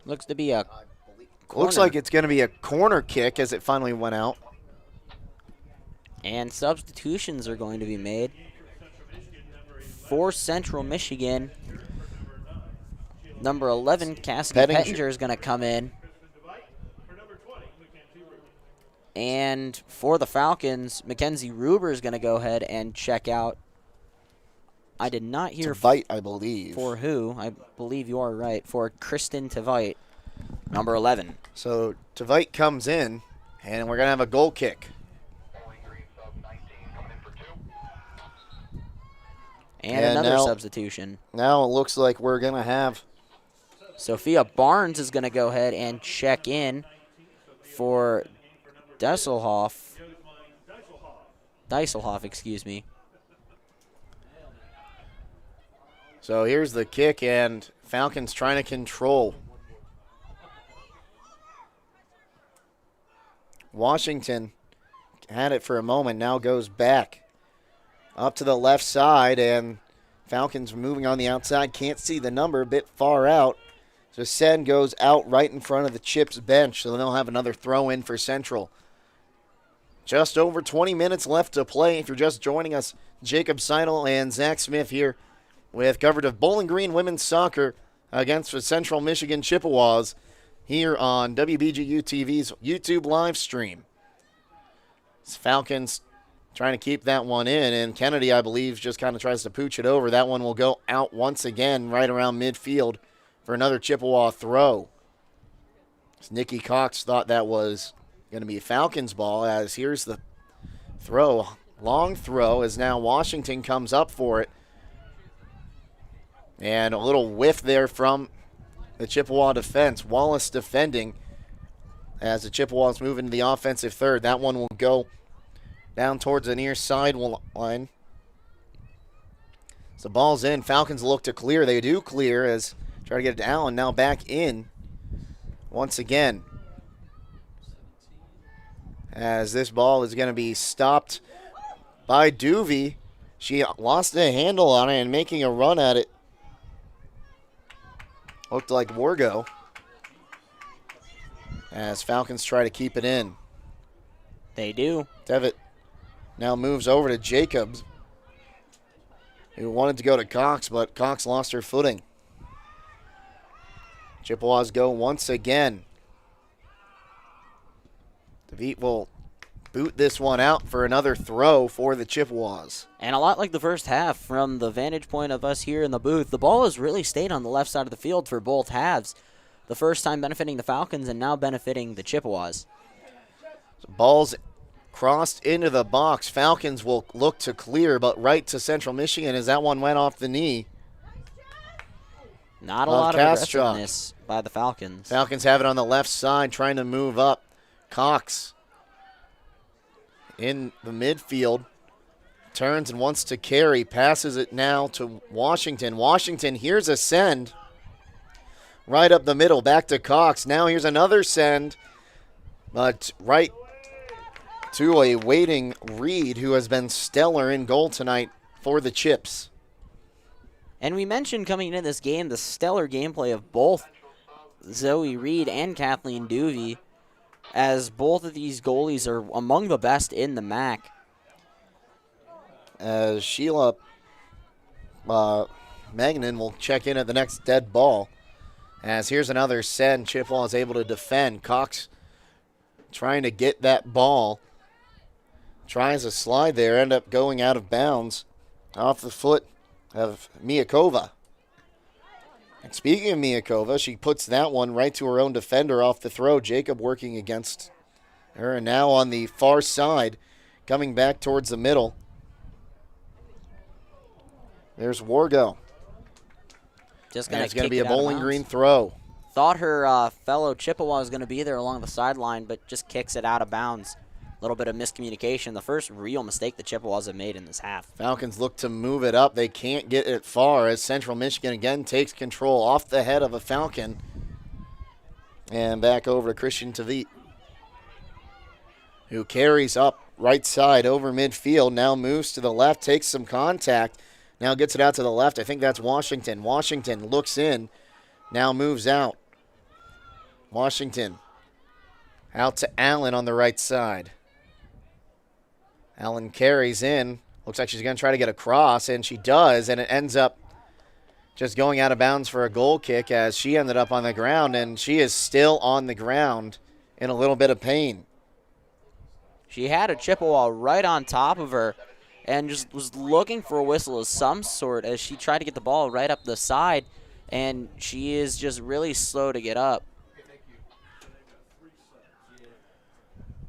looks to be a corner. Looks like it's going to be a corner kick as it finally went out. And substitutions are going to be made for Central Michigan. Number 11, Cassidy Pettinger is going to come in. And for the Falcons, Mackenzie Ruber is going to go ahead and check out. I did not hear Tveit, I believe. For who? I believe you are right. For Kristen Tveit, number 11. So Tveit comes in, and we're going to have a goal kick. And another substitution. Now it looks like we're going to have Sophia Barnes is going to go ahead and check in for Dieselhoff, excuse me. So here's the kick, and Falcons trying to control. Washington had it for a moment, now goes back up to the left side, and Falcons moving on the outside. Can't see the number, a bit far out. So Sen goes out right in front of the Chips bench, so they'll have another throw in for Central. Just over 20 minutes left to play. If you're just joining us, Jacob Seidel and Zach Smith here with coverage of Bowling Green women's soccer against the Central Michigan Chippewas here on WBGU TV's YouTube live stream. It's Falcons trying to keep that one in, and Kennedy, I believe, just kind of tries to pooch it over. That one will go out once again right around midfield for another Chippewa throw. Nikki Cox thought that was going to be a Falcons ball, as here's the throw. Long throw as now Washington comes up for it. And a little whiff there from the Chippewa defense. Wallace defending as the Chippewas move into the offensive third. That one will go down towards the near sideline. So ball's in. Falcons look to clear. They do clear as try to get it to Allen. Now back in once again. As this ball is going to be stopped by Duvey. She lost the handle on it and making a run at it. Looked like Wargo. As Falcons try to keep it in. They do. Devitt now moves over to Jacobs, who wanted to go to Cox, but Cox lost her footing. Chippewas go once again. DeVete will boot this one out for another throw for the Chippewas. And a lot like the first half, from the vantage point of us here in the booth, the ball has really stayed on the left side of the field for both halves. The first time benefiting the Falcons and now benefiting the Chippewas. So ball's crossed into the box. Falcons will look to clear, but right to Central Michigan as that one went off the knee. Not a of lot of Castro. aggressiveness by the Falcons. Falcons have it on the left side, trying to move up. Cox in the midfield. Turns and wants to carry. Passes it now to Washington. Washington, here's a send. Right up the middle, back to Cox. Now here's another send. But right to a waiting Reed, who has been stellar in goal tonight for the Chips. And we mentioned coming into this game the stellar gameplay of both Zoe Reed and Kathleen Duvey, as both of these goalies are among the best in the MAC. As Sheila Magnan will check in at the next dead ball. As here's another send. Chippewa is able to defend. Cox trying to get that ball. Tries a slide there, end up going out of bounds off the foot of Miyakova. And speaking of Miyakova, she puts that one right to her own defender off the throw. Jacob working against her, and now on the far side, coming back towards the middle. There's Wargo. Just And gonna it's going to kick be it a out of Bowling bounds. Green throw. Thought her fellow Chippewa was going to be there along the sideline, but just kicks it out of bounds. A little bit of miscommunication. The first real mistake the Chippewas have made in this half. Falcons look to move it up. They can't get it far as Central Michigan again takes control off the head of a Falcon. And back over to Christian Tavit, who carries up right side over midfield. Now moves to the left, takes some contact. Now gets it out to the left. I think that's Washington. Washington looks in, now moves out. Washington out to Allen on the right side. Allen carries in. Looks like she's going to try to get a cross, and she does, and it ends up just going out of bounds for a goal kick as she ended up on the ground, and she is still on the ground in a little bit of pain. She had a Chippewa right on top of her and just was looking for a whistle of some sort as she tried to get the ball right up the side, and she is just really slow to get up.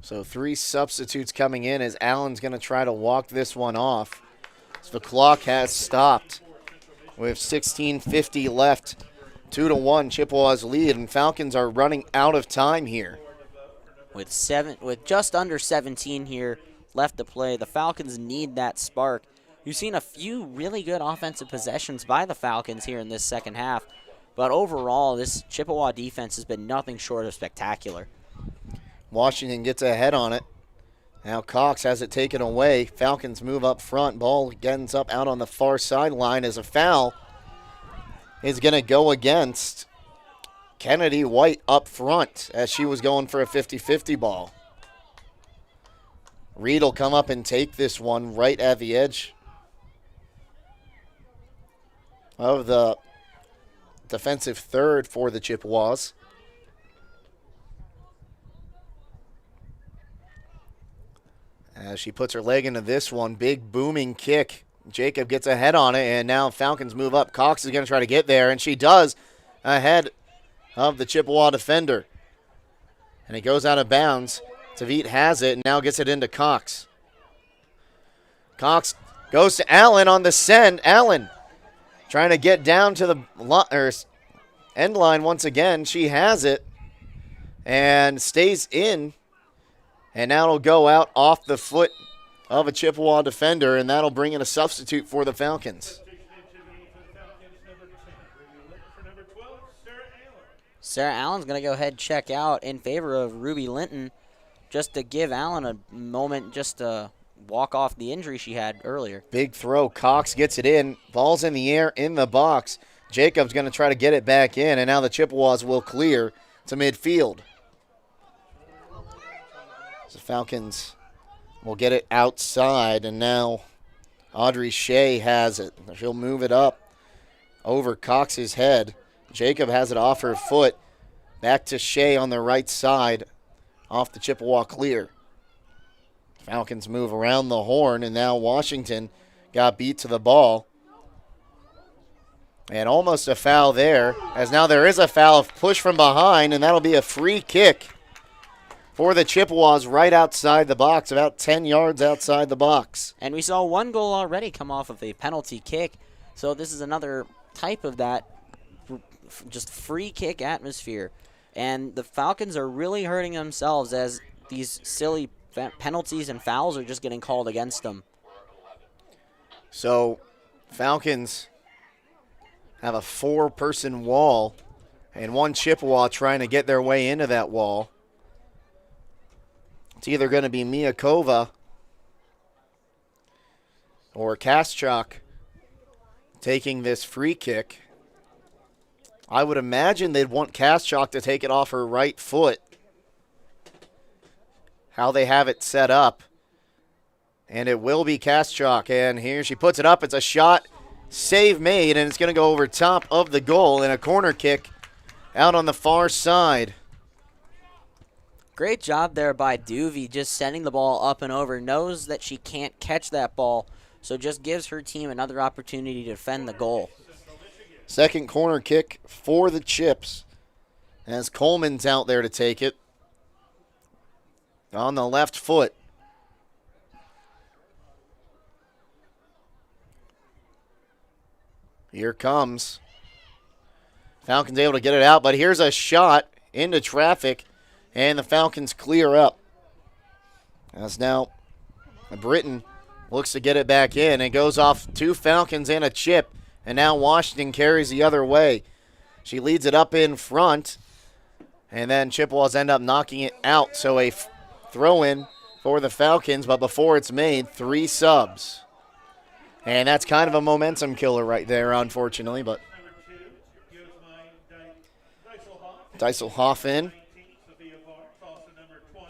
So 3 substitutes coming in as Allen's going to try to walk this one off. So the clock has stopped with 16:50 left. 2-1 Chippewa's lead, and Falcons are running out of time here. With just under 17 here left to play, the Falcons need that spark. You've seen a few really good offensive possessions by the Falcons here in this second half, but overall, this Chippewa defense has been nothing short of spectacular. Washington gets ahead on it. Now Cox has it taken away. Falcons move up front. Ball ends up out on the far sideline as a foul is going to go against Kennedy White up front as she was going for a 50-50 ball. Reed will come up and take this one right at the edge of the defensive third for the Chippewas. As she puts her leg into this one, big booming kick. Jacob gets ahead on it, and now Falcons move up. Cox is going to try to get there, and she does ahead of the Chippewa defender. And it goes out of bounds. Tavit has it and now gets it into Cox. Cox goes to Allen on the send. Allen trying to get down to the end line once again. She has it and stays in. And now it'll go out off the foot of a Chippewa defender, and that'll bring in a substitute for the Falcons. Sarah Allen's going to go ahead and check out in favor of Ruby Linton, just to give Allen a moment just to walk off the injury she had earlier. Big throw. Cox gets it in. Ball's in the air in the box. Jacob's going to try to get it back in, and now the Chippewas will clear to midfield. The Falcons will get it outside, and now Audrey Shea has it. She'll move it up over Cox's head. Jacob has it off her foot. Back to Shea on the right side, off the Chippewa clear. Falcons move around the horn, and now Washington got beat to the ball. And almost a foul there, as now there is a foul of push from behind, and that'll be a free kick for the Chippewas right outside the box, about 10 yards outside the box. And we saw one goal already come off of a penalty kick, so this is another type of that just free kick atmosphere. And the Falcons are really hurting themselves as these silly penalties and fouls are just getting called against them. So Falcons have a 4-person wall and one Chippewa trying to get their way into that wall. It's either going to be Miyakova or Kaschak taking this free kick. I would imagine they'd want Kaschak to take it off her right foot. How they have it set up. And it will be Kaschak. And here she puts it up. It's a shot. Save made, and it's going to go over top of the goal, and a corner kick out on the far side. Great job there by Duvey, just sending the ball up and over. Knows that she can't catch that ball, so just gives her team another opportunity to defend the goal. Second corner kick for the Chips as Coleman's out there to take it. On the left foot. Here comes. Falcons able to get it out, but here's a shot into traffic, and the Falcons clear up. As now Britton looks to get it back in. It goes off 2 Falcons and a chip, and now Washington carries the other way. She leads it up in front, and then Chippewas end up knocking it out. So a throw-in for the Falcons, but before it's made, 3 subs. And that's kind of a momentum killer right there, unfortunately. But Deiselhoff in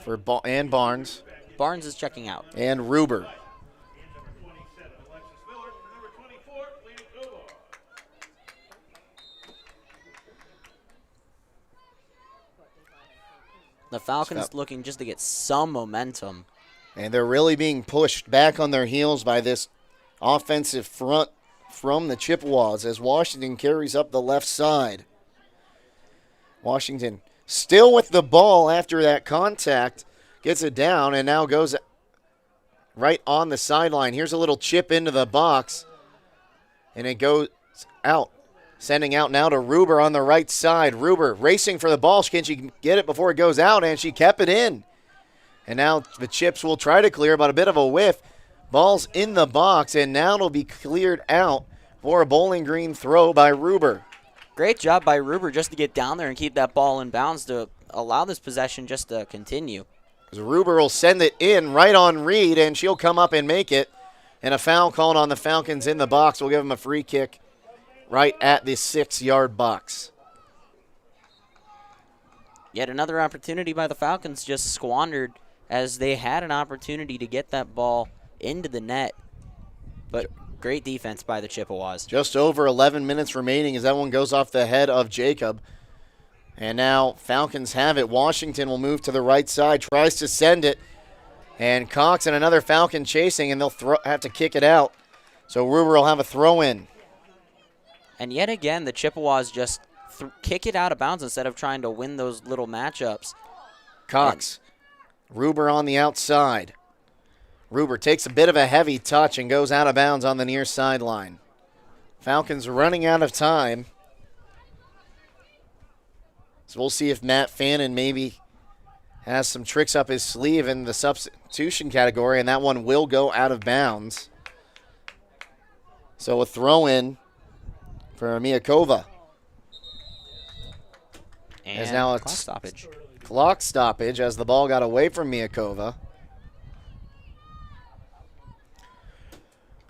for and Barnes. Barnes is checking out. And Ruber. The Falcons looking just to get some momentum. And they're really being pushed back on their heels by this offensive front from the Chippewas as Washington carries up the left side. Washington still with the ball after that contact, gets it down, and now goes right on the sideline. Here's a little chip into the box, and it goes out. Sending out now to Ruber on the right side. Ruber racing for the ball. Can she get it before it goes out? And she kept it in. And now the Chips will try to clear, but a bit of a whiff. Ball's in the box, and now it'll be cleared out for a Bowling Green throw by Ruber. Great job by Ruber just to get down there and keep that ball in bounds to allow this possession just to continue. Ruber will send it in right on Reed, and she'll come up and make it. And a foul called on the Falcons in the box. We'll give them a free kick right at the 6-yard box. Yet another opportunity by the Falcons just squandered as they had an opportunity to get that ball into the net. But great defense by the Chippewas. Just over 11 minutes remaining as that one goes off the head of Jacob. And now Falcons have it. Washington will move to the right side, tries to send it. And Cox and another Falcon chasing, and they'll have to kick it out. So Ruber will have a throw-in. And yet again, the Chippewas just kick it out of bounds instead of trying to win those little matchups. Cox, Ruber on the outside. Ruber takes a bit of a heavy touch and goes out of bounds on the near sideline. Falcons running out of time. So we'll see if Matt Fannin maybe has some tricks up his sleeve in the substitution category, and that one will go out of bounds. So a throw-in for Miyakova. And now clock stoppage. Clock stoppage as the ball got away from Miyakova.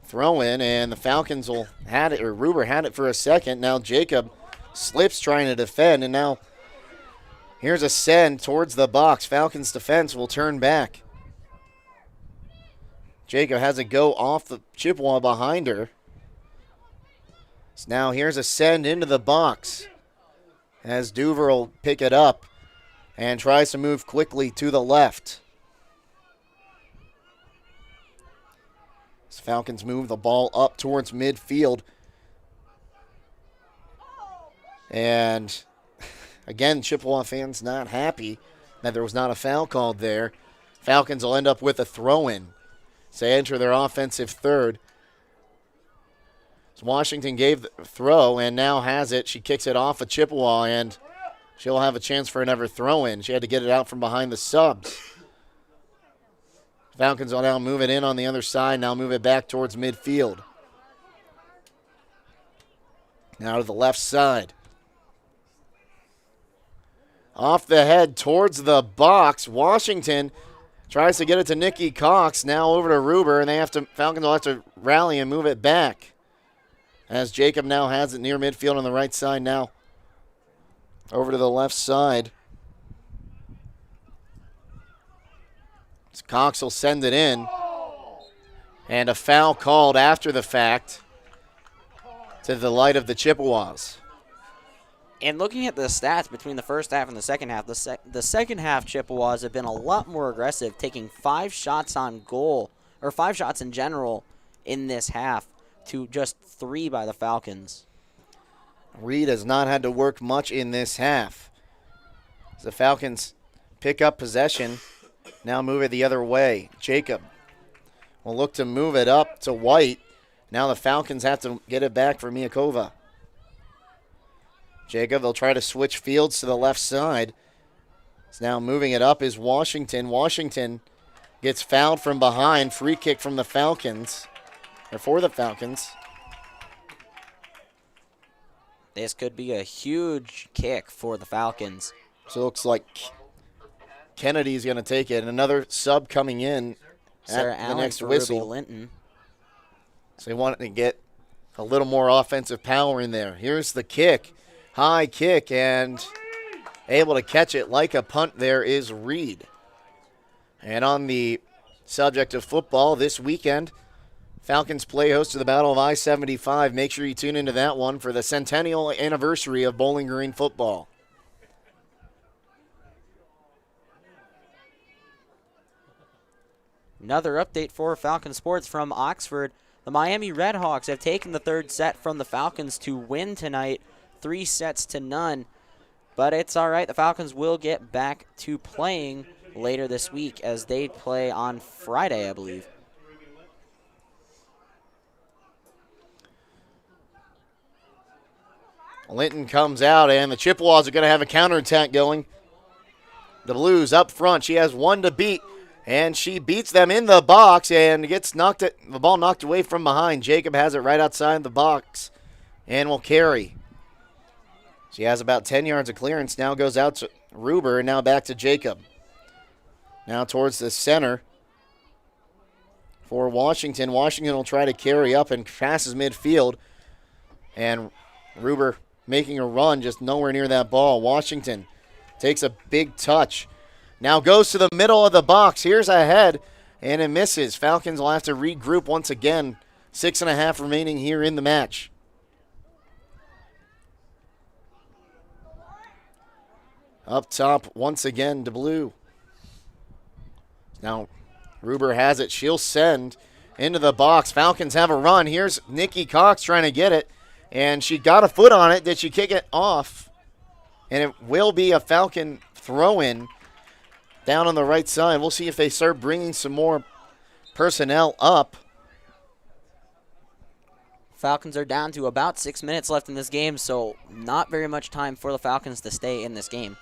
Throw in, and the Falcons will had it, or Ruber had it for a second. Now Jacob slips trying to defend, and now here's a send towards the box. Falcons defense will turn back. Jacob has a go off the Chippewa behind her. So now here's a send into the box as Duver will pick it up and tries to move quickly to the left. As Falcons move the ball up towards midfield. And again, Chippewa fans not happy that there was not a foul called there. Falcons will end up with a throw-in. So they enter their offensive third. Washington gave the throw and now has it. She kicks it off of Chippewa, and she'll have a chance for another throw-in. She had to get it out from behind the subs. Falcons will now move it in on the other side, now move it back towards midfield. Now to the left side. Off the head towards the box. Washington tries to get it to Nikki Cox. Now over to Ruber, and Falcons will have to rally and move it back. As Jacob now has it near midfield on the right side now. Over to the left side. Cox will send it in. And a foul called after the fact to the light of the Chippewas. And looking at the stats between the first half and the second half, the second half Chippewas have been a lot more aggressive, taking 5 shots on goal, or 5 shots in general in this half to just 3 by the Falcons. Reed has not had to work much in this half. As the Falcons pick up possession, now move it the other way. Jacob will look to move it up to White. Now the Falcons have to get it back for Miakova. Jacob, they'll try to switch fields to the left side. It's now moving it up is Washington. Washington gets fouled from behind. Free kick from the Falcons, or for the Falcons. This could be a huge kick for the Falcons. So it looks like Kennedy's going to take it. Another sub coming in Sarah at the Allen next for whistle. Ruby Linton. So they wanted to get a little more offensive power in there. Here's the kick. High kick, and able to catch it like a punt there is Reed. And on the subject of football, this weekend, Falcons play host to the Battle of I-75. Make sure you tune into that one for the centennial anniversary of Bowling Green football. Another update for Falcon Sports from Oxford. The Miami Redhawks have taken the third set from the Falcons to win tonight, 3-0. But it's all right. The Falcons will get back to playing later this week as they play on Friday, I believe. Linton comes out, and the Chippewas are going to have a counterattack going. The Blues up front. She has one to beat, and she beats them in the box and gets the ball knocked away from behind. Jacob has it right outside the box and will carry. She has about 10 yards of clearance. Now goes out to Ruber, and now back to Jacob. Now towards the center for Washington. Washington will try to carry up and passes midfield, and Ruber making a run, just nowhere near that ball. Washington takes a big touch. Now goes to the middle of the box. Here's a head, and it misses. Falcons will have to regroup once again. 6.5 remaining here in the match. Up top, once again, to Blue. Now, Ruber has it. She'll send into the box. Falcons have a run. Here's Nikki Cox trying to get it. And she got a foot on it. Did she kick it off? And it will be a Falcon throw-in down on the right side. We'll see if they start bringing some more personnel up. Falcons are down to about 6 minutes left in this game, so not very much time for the Falcons to stay in this game.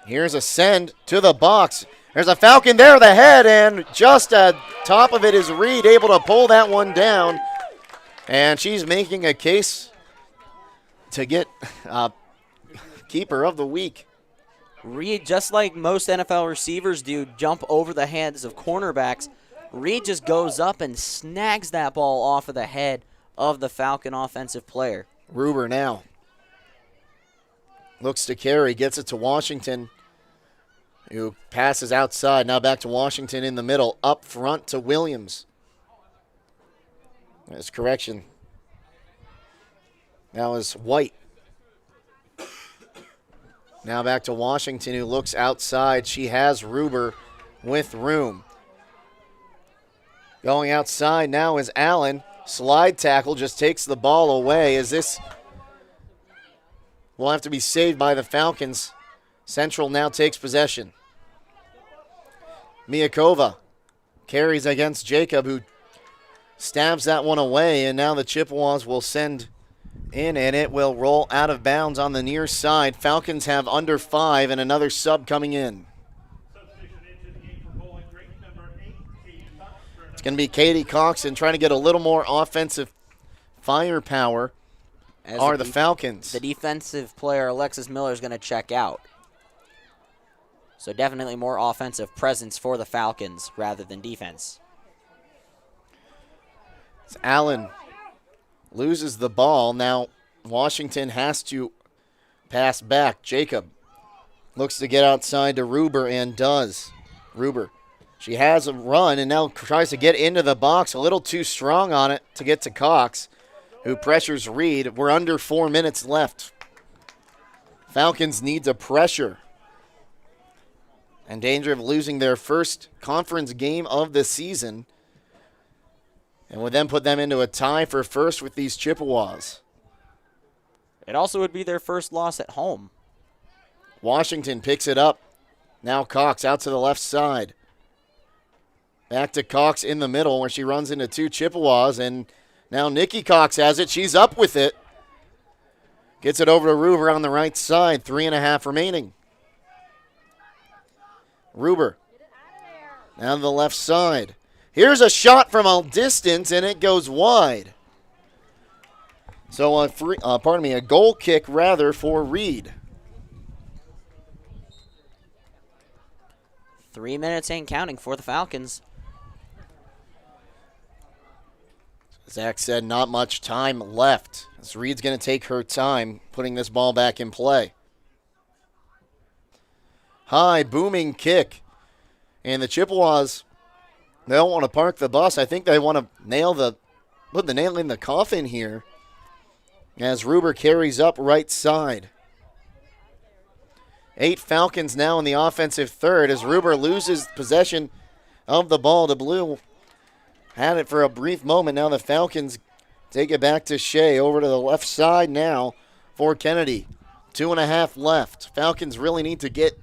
Here's a send to the box. There's a Falcon there, the head, and just at top of it is Reed able to pull that one down. And she's making a case to get keeper of the week. Reed, just like most NFL receivers do, jump over the heads of cornerbacks. Reed just goes up and snags that ball off of the head of the Falcon offensive player. Ruber now looks to carry, gets it to Washington, who passes outside. Now back to Washington in the middle, up front to Williams. That's correction. That was White. Now back to Washington, who looks outside. She has Ruber with room. Going outside now is Allen. Slide tackle, just takes the ball away. As this will have to be saved by the Falcons. Central now takes possession. Miakova carries against Jacob, who stabs that one away, and now the Chippewas will send in, and it will roll out of bounds on the near side. Falcons have under 5 and another sub coming in. It's going to be Katie Cox, and trying to get a little more offensive firepower are the Falcons. The defensive player, Alexis Miller, is going to check out. So definitely more offensive presence for the Falcons rather than defense. Allen loses the ball. Now Washington has to pass back. Jacob looks to get outside to Ruber and does. Ruber, she has a run and now tries to get into the box. A little too strong on it to get to Cox, who pressures Reed. We're under 4 minutes left. Falcons need to pressure. In danger of losing their first conference game of the season, and would then put them into a tie for first with these Chippewas. It also would be their first loss at home. Washington picks it up. Now Cox out to the left side. Back to Cox in the middle where she runs into 2 Chippewas, and now Nikki Cox has it. She's up with it. Gets it over to Ruber on the right side. 3.5 remaining. Ruber now to the left side. Here's a shot from a distance, and it goes wide. So a goal kick rather for Reed. 3 minutes ain't counting for the Falcons. Zach said not much time left, as Reed's going to take her time putting this ball back in play. High, booming kick. And the Chippewas, they don't want to park the bus. I think they want to put the nail in the coffin here as Ruber carries up right side. 8 Falcons now in the offensive third as Ruber loses possession of the ball to Blue. Had it for a brief moment. Now the Falcons take it back to Shea over to the left side now for Kennedy. 2.5 left. Falcons really need to get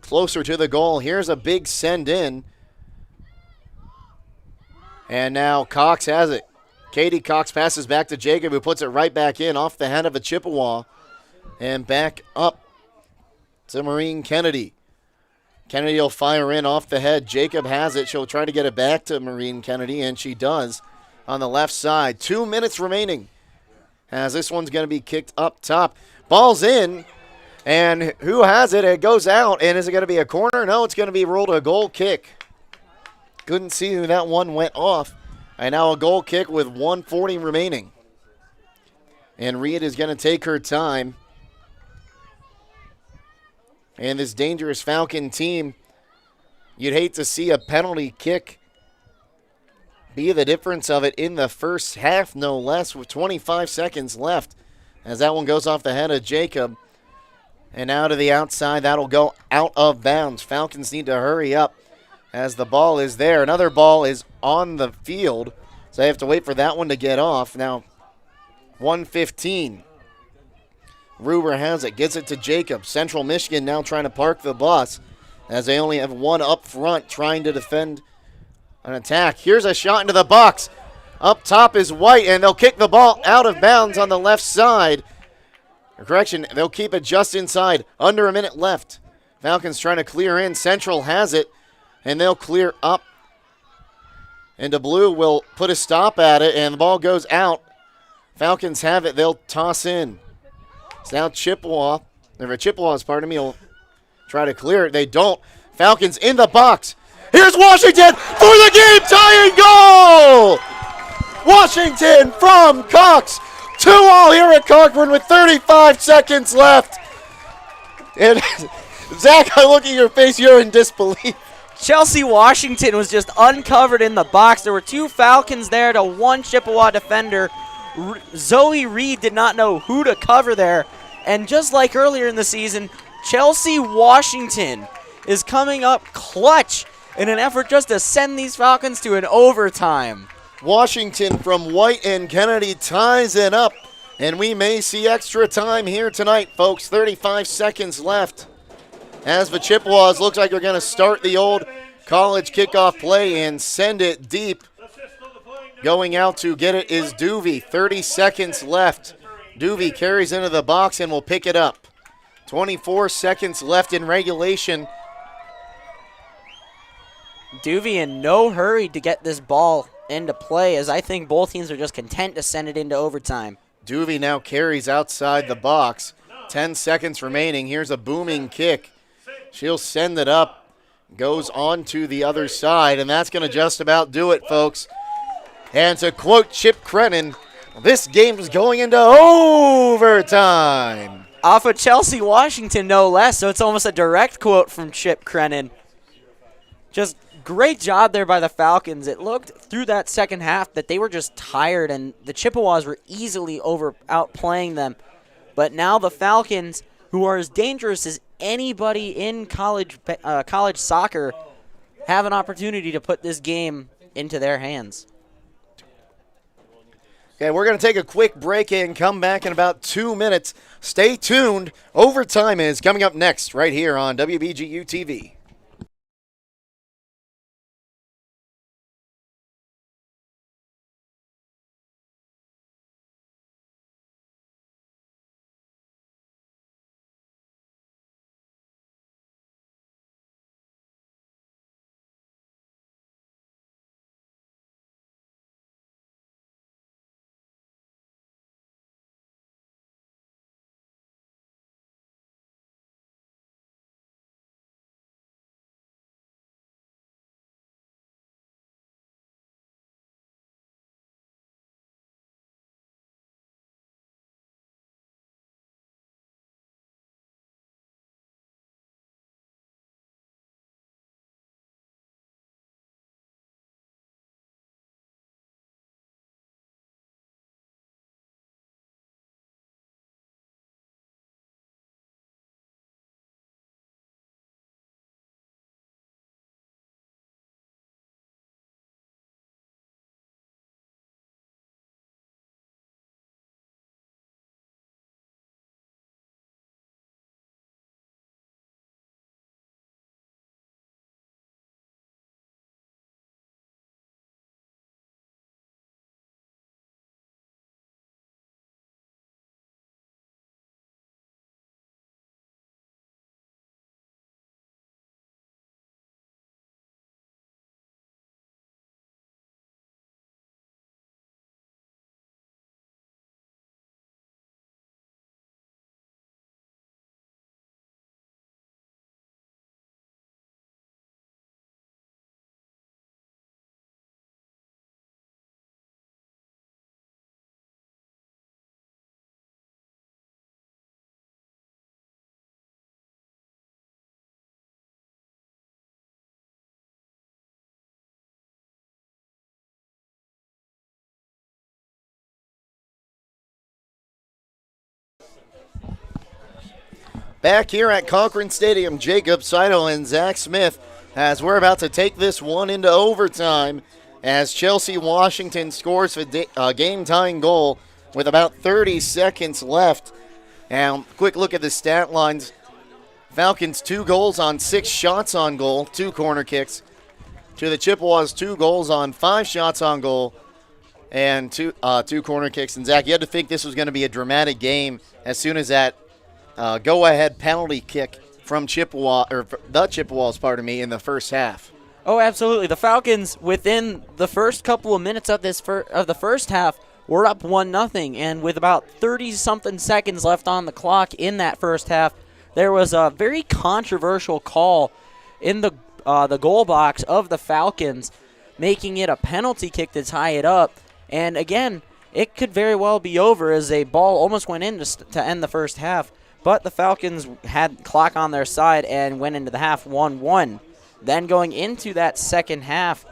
closer to the goal. Here's a big send in. And now Cox has it. Katie Cox passes back to Jacob, who puts it right back in off the head of a Chippewa. And back up to Maureen Kennedy. Kennedy will fire in off the head. Jacob has it. She'll try to get it back to Maureen Kennedy, and she does on the left side. 2 minutes remaining as this one's going to be kicked up top. Ball's in. And who has it? It goes out. And is it going to be a corner? No, it's going to be ruled a goal kick. Couldn't see who that one went off. And now a goal kick with 1:40 remaining. And Reed is going to take her time. And this dangerous Falcon team, you'd hate to see a penalty kick be the difference of it in the first half, no less, with 25 seconds left. As that one goes off the head of Jacob. And now to the outside, that'll go out of bounds. Falcons need to hurry up as the ball is there. Another ball is on the field, so they have to wait for that one to get off. Now, 1:15. Ruber has it, gets it to Jacob. Central Michigan now trying to park the bus as they only have one up front trying to defend an attack. Here's a shot into the box. Up top is White, and they'll kick the ball out of bounds on the left side. Correction, they'll keep it just inside. Under a minute left. Falcons trying to clear in. Central has it, and they'll clear up. And Blue will put a stop at it, and the ball goes out. Falcons have it. They'll toss in. It's now Chippewas, will try to clear it. They don't. Falcons in the box. Here's Washington for the game-tying goal! Washington from Cox. 2-2 here at Cochran with 35 seconds left. And Zach, I look at your face, you're in disbelief. Chelsea Washington was just uncovered in the box. There were 2 Falcons there to 1 Chippewa defender. Zoe Reed did not know who to cover there. And just like earlier in the season, Chelsea Washington is coming up clutch in an effort just to send these Falcons to an overtime. Washington from White and Kennedy ties it up, and we may see extra time here tonight, folks. 35 seconds left as the Chippewas looks like they're going to start the old college kickoff play and send it deep. Assist on the flying Going out to get it is Duvey. 30 seconds left. Duvey carries into the box and will pick it up. 24 seconds left in regulation. Duvey in no hurry to get this ball into play, as I think both teams are just content to send it into overtime. Duvey now carries outside the box. 10 seconds remaining. Here's a booming kick. She'll send it up. Goes on to the other side, and that's going to just about do it, folks. And to quote Chip Crennan, this game is going into overtime. Off of Chelsea Washington, no less, so it's almost a direct quote from Chip Crennan. Just great job there by the Falcons. It looked through that second half that they were just tired, and the Chippewas were easily outplaying them. But now the Falcons, who are as dangerous as anybody in college soccer, have an opportunity to put this game into their hands. Okay, we're going to take a quick break and come back in about 2 minutes. Stay tuned. Overtime is coming up next right here on WBGU TV. Back here at Cochran Stadium, Jacob Seidel and Zach Smith, as we're about to take this one into overtime, as Chelsea Washington scores a game-tying goal with about 30 seconds left. And quick look at the stat lines. Falcons 2 goals on 6 shots on goal, 2 corner kicks. To the Chippewas, 2 goals on 5 shots on goal and 2 corner kicks. And Zach, you had to think this was going to be a dramatic game as soon as that go-ahead penalty kick from the Chippewas, in the first half. Oh, absolutely. The Falcons, within the first couple of minutes of the first half, were up 1-0, and with about 30-something seconds left on the clock in that first half, there was a very controversial call in the goal box of the Falcons, making it a penalty kick to tie it up. And again, it could very well be over, as a ball almost went in to end the first half. But the Falcons had clock on their side and went into the half 1-1. Then going into that second half,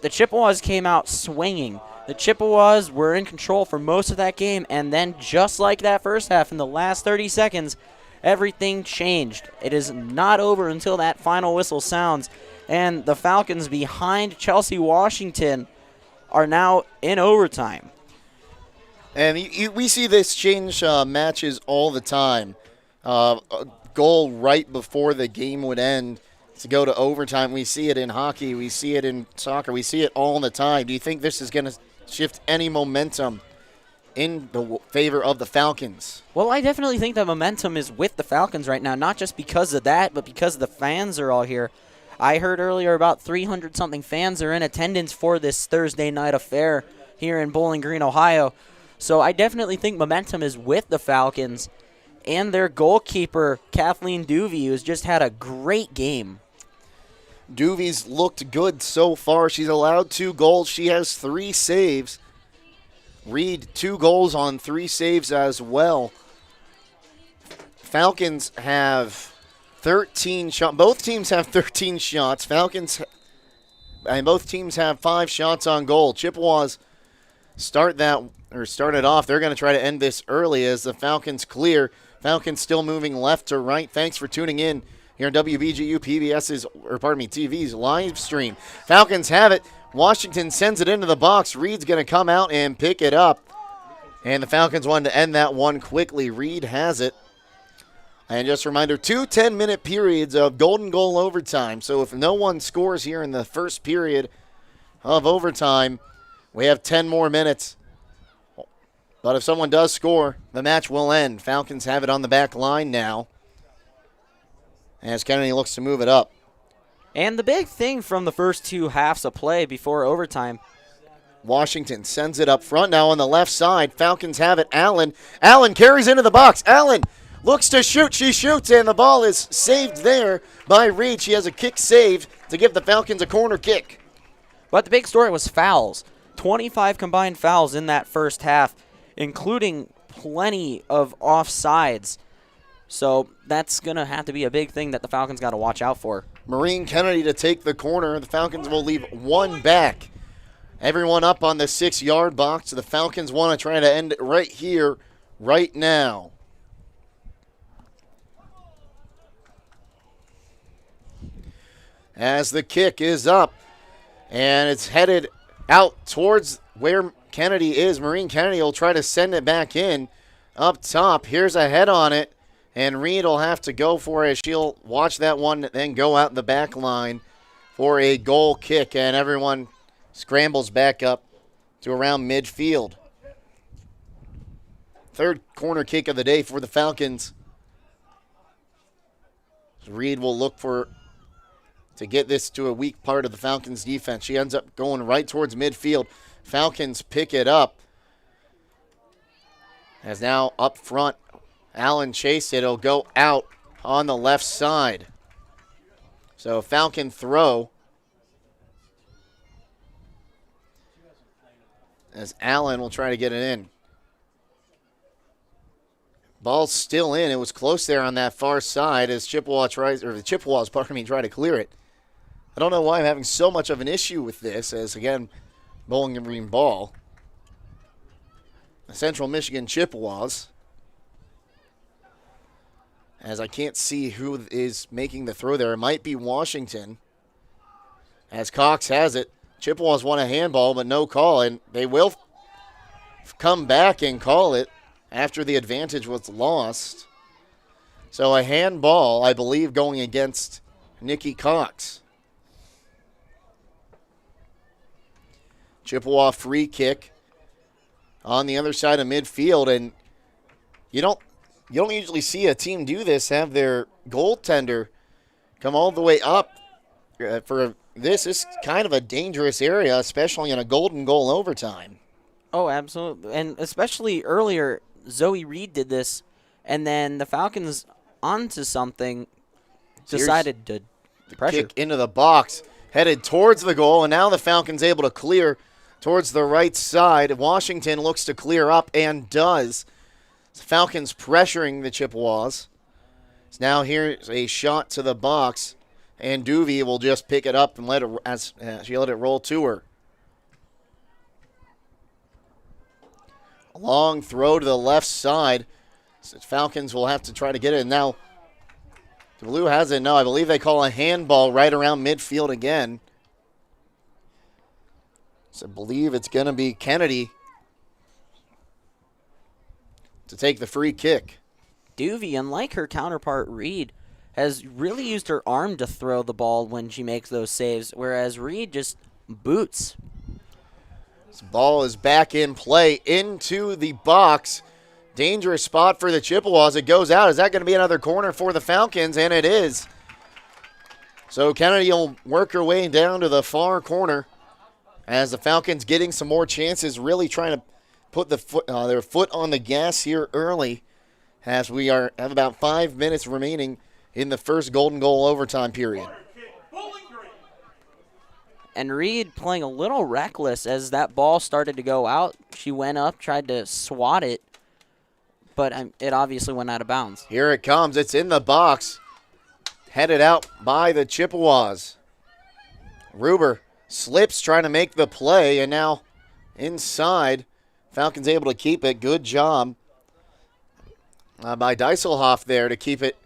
the Chippewas came out swinging. The Chippewas were in control for most of that game, and then just like that first half, in the last 30 seconds, everything changed. It is not over until that final whistle sounds, and the Falcons behind Chelsea Washington are now in overtime. And we see this change matches all the time. A goal right before the game would end to go to overtime. We see it in hockey. We see it in soccer. We see it all the time. Do you think this is going to shift any momentum in the favor of the Falcons. Well, I definitely think that momentum is with the Falcons right now, not just because of that, but because the fans are all here. I heard earlier about 300-something fans are in attendance for this Thursday night affair here in Bowling Green, Ohio. So I definitely think momentum is with the Falcons and their goalkeeper, Kathleen Duvey, who's just had a great game. Duvey's looked good so far. She's allowed 2 goals. She has 3 saves. Reed, 2 goals on 3 saves as well. Falcons have 13 shots. Both teams have 13 shots. Falcons and both teams have 5 shots on goal. Chippewas started off. They're going to try to end this early as the Falcons clear. Falcons still moving left to right. Thanks for tuning in here on WBGU TV's live stream. Falcons have it. Washington sends it into the box. Reed's going to come out and pick it up. And the Falcons wanted to end that one quickly. Reed has it. And just a reminder, 2 10-minute periods of golden goal overtime. So if no one scores here in the first period of overtime, we have 10 more minutes. But if someone does score, the match will end. Falcons have it on the back line now, as Kennedy looks to move it up. And the big thing from the first 2 halves of play before overtime, Washington sends it up front now on the left side. Falcons have it. Allen carries into the box. Allen looks to shoot. She shoots, and the ball is saved there by Reed. She has a kick save to give the Falcons a corner kick. but the big story was fouls. 25 combined fouls in that first half, including plenty of offsides. So that's going to have to be a big thing that the Falcons got to watch out for. Maureen Kennedy to take the corner. The Falcons will leave 1 back. Everyone up on the 6-yard box. The Falcons want to try to end it right here, right now. As the kick is up, and it's headed out towards where Kennedy is. Maureen Kennedy will try to send it back in up top. Here's a head on it. And Reed will have to go for it. She'll watch that one, then go out the back line for a goal kick. And everyone scrambles back up to around midfield. 3rd corner kick of the day for the Falcons. Reed will look to get this to a weak part of the Falcons' defense. She ends up going right towards midfield. Falcons pick it up. As now up front, Allen chased it. It'll go out on the left side. So Falcon throw. As Allen will try to get it in. Ball's still in. It was close there on that far side as the Chippewas try to clear it. I don't know why I'm having so much of an issue with this, as again, Bowling Green ball. The Central Michigan Chippewas. As I can't see who is making the throw there. It might be Washington. As Cox has it. Chippewas want a handball, but no call, and they will come back and call it after the advantage was lost. So a handball, I believe, going against Nikki Cox. Chippewa free kick on the other side of midfield, and you don't usually see a team do this, have their goaltender come all the way up for this. Is kind of a dangerous area, especially in a golden goal overtime. Oh, absolutely. And especially earlier, Zoe Reed did this, and then the Falcons, onto something, decided to pressure. Kick into the box, headed towards the goal, and now the Falcons able to clear towards the right side. Washington looks to clear up and does. Falcons pressuring the Chippewas. So now here's a shot to the box, and Duvey will just pick it up and let it roll to her. A long throw to the left side. So Falcons will have to try to get it. And now the Blue has it. No, I believe they call a handball right around midfield again. So I believe it's going to be Kennedy to take the free kick. Duvey, unlike her counterpart Reed, has really used her arm to throw the ball when she makes those saves, whereas Reed just boots. This ball is back in play into the box. Dangerous spot for the Chippewas. It goes out. Is that going to be another corner for the Falcons? And it is. So Kennedy will work her way down to the far corner as the Falcons getting some more chances, really trying to put their foot on the gas here early as we have about 5 minutes remaining in the first Golden Goal overtime period. And Reed playing a little reckless as that ball started to go out. She went up, tried to swat it, but it obviously went out of bounds. Here it comes. It's in the box. Headed out by the Chippewas. Ruber slips trying to make the play, and now inside. Falcons able to keep it. Good job by Dieselhoff there to keep it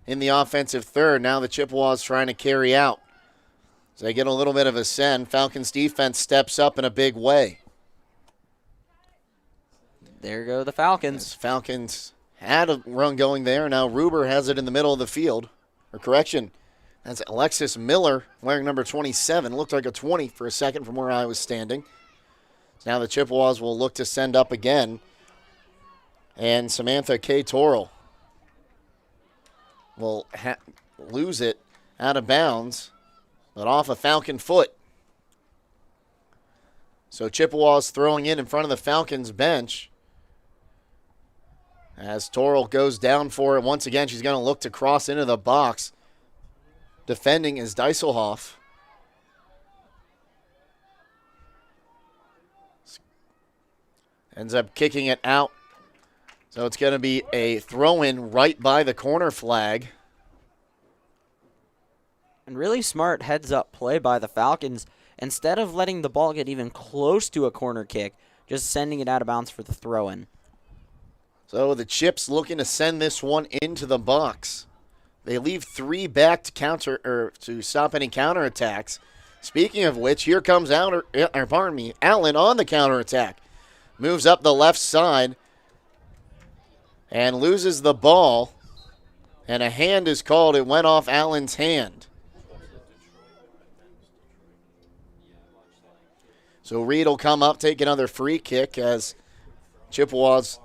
in the offensive third. Now the Chippewas trying to carry out. So they get a little bit of a send. Falcons defense steps up in a big way. There go the Falcons. As Falcons had a run going there. Now Ruber has it in the middle of the field. Or correction, that's Alexis Miller wearing number 27. Looked like a 20 for a second from where I was standing. So now the Chippewas will look to send up again. And Samantha K. Torrell will lose it out of bounds, but off a Falcon foot. So Chippewas throwing in front of the Falcons bench. As Torrell goes down for it once again, she's going to look to cross into the box. Defending is Dieselhoff. Ends up kicking it out. So it's going to be a throw-in right by the corner flag. And really smart heads-up play by the Falcons. Instead of letting the ball get even close to a corner kick, just sending it out of bounds for the throw-in. So the Chips looking to send this one into the box. They leave 3 back to stop any counterattacks. Speaking of which, here comes Allen on the counterattack. Moves up the left side and loses the ball. And a hand is called. It went off Allen's hand. So Reed will come up, take another free kick as Chippewas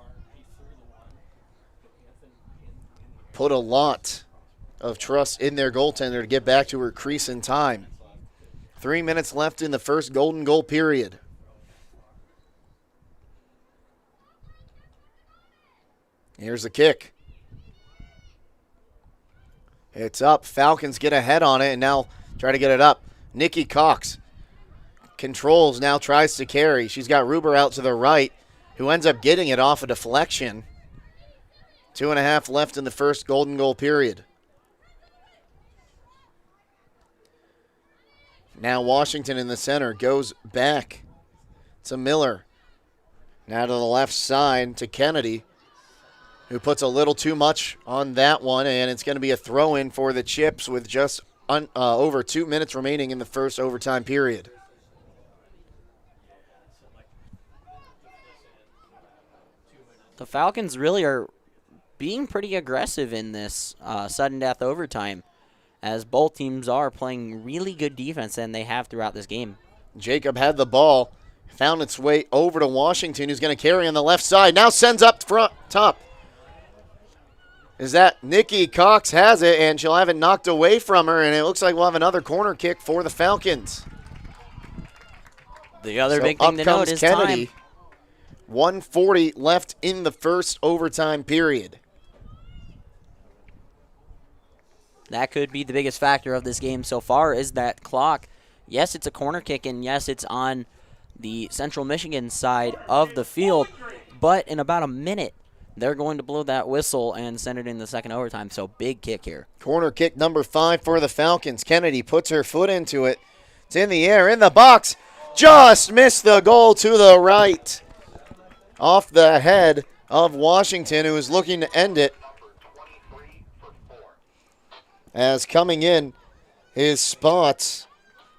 put a lot of trust in their goaltender to get back to her crease in time. 3 minutes left in the first Golden Goal period. Here's the kick. It's up. Falcons get ahead on it and now try to get it up. Nikki Cox controls, now tries to carry. She's got Ruber out to the right, who ends up getting it off a deflection. 2.5 left in the first Golden Goal period. Now Washington in the center goes back to Miller. Now to the left side to Kennedy, who puts a little too much on that one, and it's going to be a throw-in for the Chips with just over 2 minutes remaining in the first overtime period. The Falcons really are being pretty aggressive in this sudden death overtime, as both teams are playing really good defense and they have throughout this game. Jacob had the ball, found its way over to Washington, who's going to carry on the left side. Now sends up front, top. Is that Nikki Cox has it, and she'll have it knocked away from her, and it looks like we'll have another corner kick for the Falcons. The other big thing to note is Kennedy. time. 1:40 left in the first overtime period. That could be the biggest factor of this game so far is that clock. Yes, it's a corner kick, and yes, it's on the Central Michigan side of the field, but in about a minute, they're going to blow that whistle and send it in the second overtime, so big kick here. Corner kick number 5 for the Falcons. Kennedy puts her foot into it. It's in the air, in the box. Just missed the goal to the right. Off the head of Washington, who is looking to end it. As coming in his spots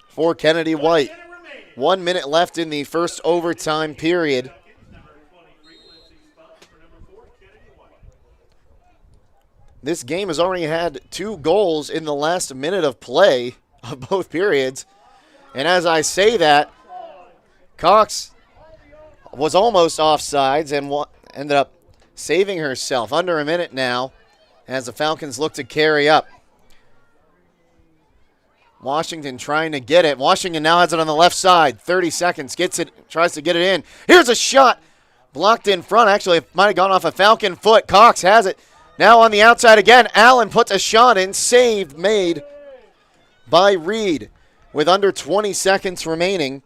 for Kennedy White. 1 minute left in the first overtime period. This game has already had 2 goals in the last minute of play of both periods. And as I say that, Cox was almost offsides and ended up saving herself. Under a minute now as the Falcons look to carry up. Washington trying to get it. Washington now has it on the left side. 30 seconds. Gets it. Tries to get it in. Here's a shot. Blocked in front. Actually, it might have gone off a Falcon foot. Cox has it. Now on the outside again. Allen puts a shot in. Saved. Made by Reed. With under 20 seconds remaining.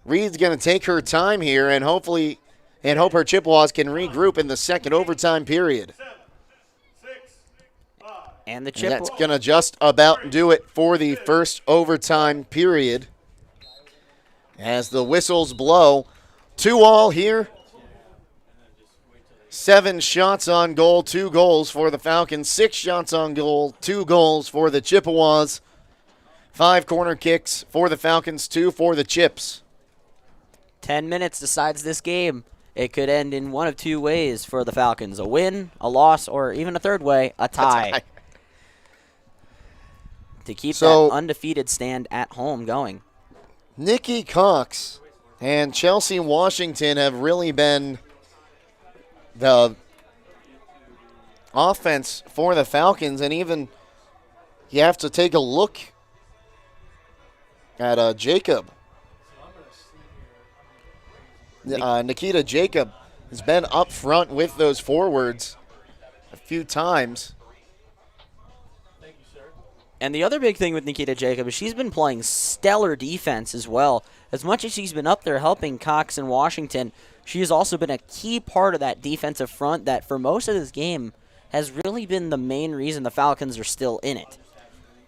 Reed's going to take her time here and hope her Chippewas can regroup in the second overtime period. And the And that's going to just about do it for the first overtime period. As the whistles blow, 2-2 here. 7 shots on goal, 2 goals for the Falcons. 6 shots on goal, 2 goals for the Chippewas. 5 corner kicks for the Falcons, 2 for the Chips. 10 minutes decides this game. It could end in one of 2 ways for the Falcons. A win, a loss, or even a third way, a tie. To keep that undefeated stand at home going. Nikki Cox and Chelsea Washington have really been the offense for the Falcons, and even you have to take a look at Jacob. Nikita Jacob has been up front with those forwards a few times. And the other big thing with Nikita Jacob is she's been playing stellar defense as well. As much as she's been up there helping Cox and Washington, she has also been a key part of that defensive front that for most of this game has really been the main reason the Falcons are still in it.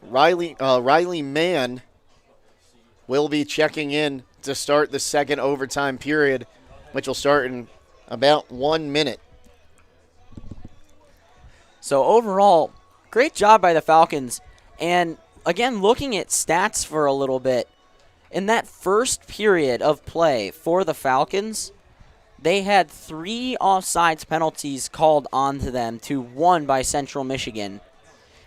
Riley Mann will be checking in to start the second overtime period, which will start in about 1 minute. So overall, great job by the Falcons. And again, looking at stats for a little bit, in that first period of play for the Falcons, they had 3 offsides penalties called onto them to 1 by Central Michigan.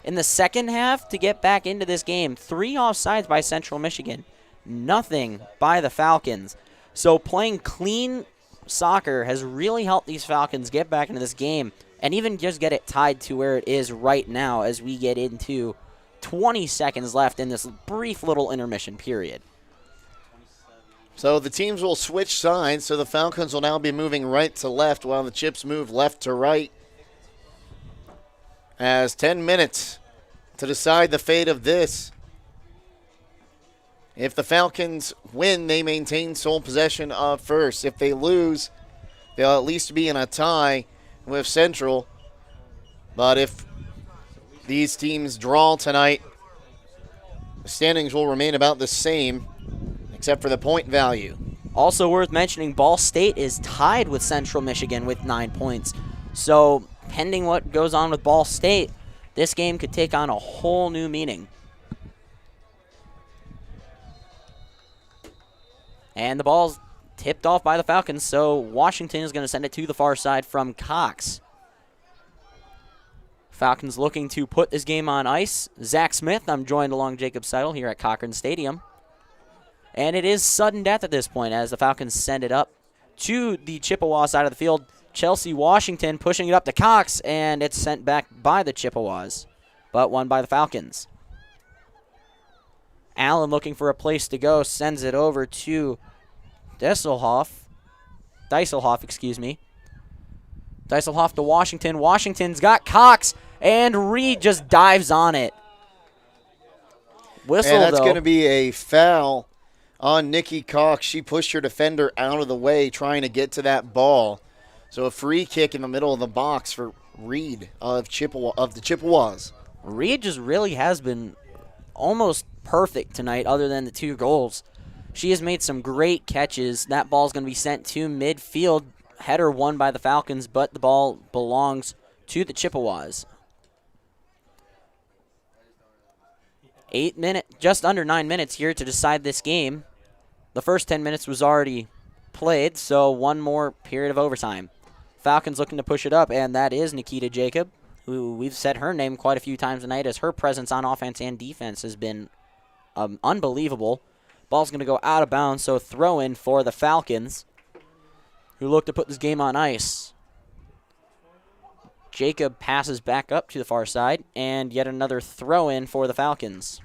In the second half, to get back into this game, 3 offsides by Central Michigan, nothing by the Falcons. So playing clean soccer has really helped these Falcons get back into this game and even just get it tied to where it is right now as we get into 20 seconds left in this brief little intermission period. So the teams will switch sides, so the Falcons will now be moving right to left while the Chips move left to right. As 10 minutes to decide the fate of this. If the Falcons win, they maintain sole possession of first. If they lose, they'll at least be in a tie with Central. But if these teams draw tonight, the standings will remain about the same, except for the point value. Also worth mentioning, Ball State is tied with Central Michigan with 9 points. So, pending what goes on with Ball State, this game could take on a whole new meaning. And the ball's tipped off by the Falcons, so Washington is going to send it to the far side from Cox. Falcons looking to put this game on ice. Zach Smith, I'm joined along Jacob Seidel here at Cochran Stadium. And it is sudden death at this point as the Falcons send it up to the Chippewa side of the field. Chelsea Washington pushing it up to Cox, and it's sent back by the Chippewas, but won by the Falcons. Allen looking for a place to go, sends it over to Dieselhoff, excuse me. Dieselhoff to Washington. Washington's got Cox, and Reed just dives on it. Whistle, and that's though. going to be a foul on Nikki Cox. She pushed her defender out of the way trying to get to that ball. So a free kick in the middle of the box for Reed of the Chippewas. Reed just really has been almost perfect tonight other than the 2 goals. She has made some great catches. That ball's going to be sent to midfield. Header won by the Falcons, but the ball belongs to the Chippewas. 8 minutes, just under 9 minutes here to decide this game. The first 10 minutes was already played, so one more period of overtime. Falcons looking to push it up, and that is Nikita Jacob, who we've said her name quite a few times tonight as her presence on offense and defense has been unbelievable. Ball's going to go out of bounds, so throw in for the Falcons, who look to put this game on ice. Jacob passes back up to the far side, and yet another throw in for the Falcons.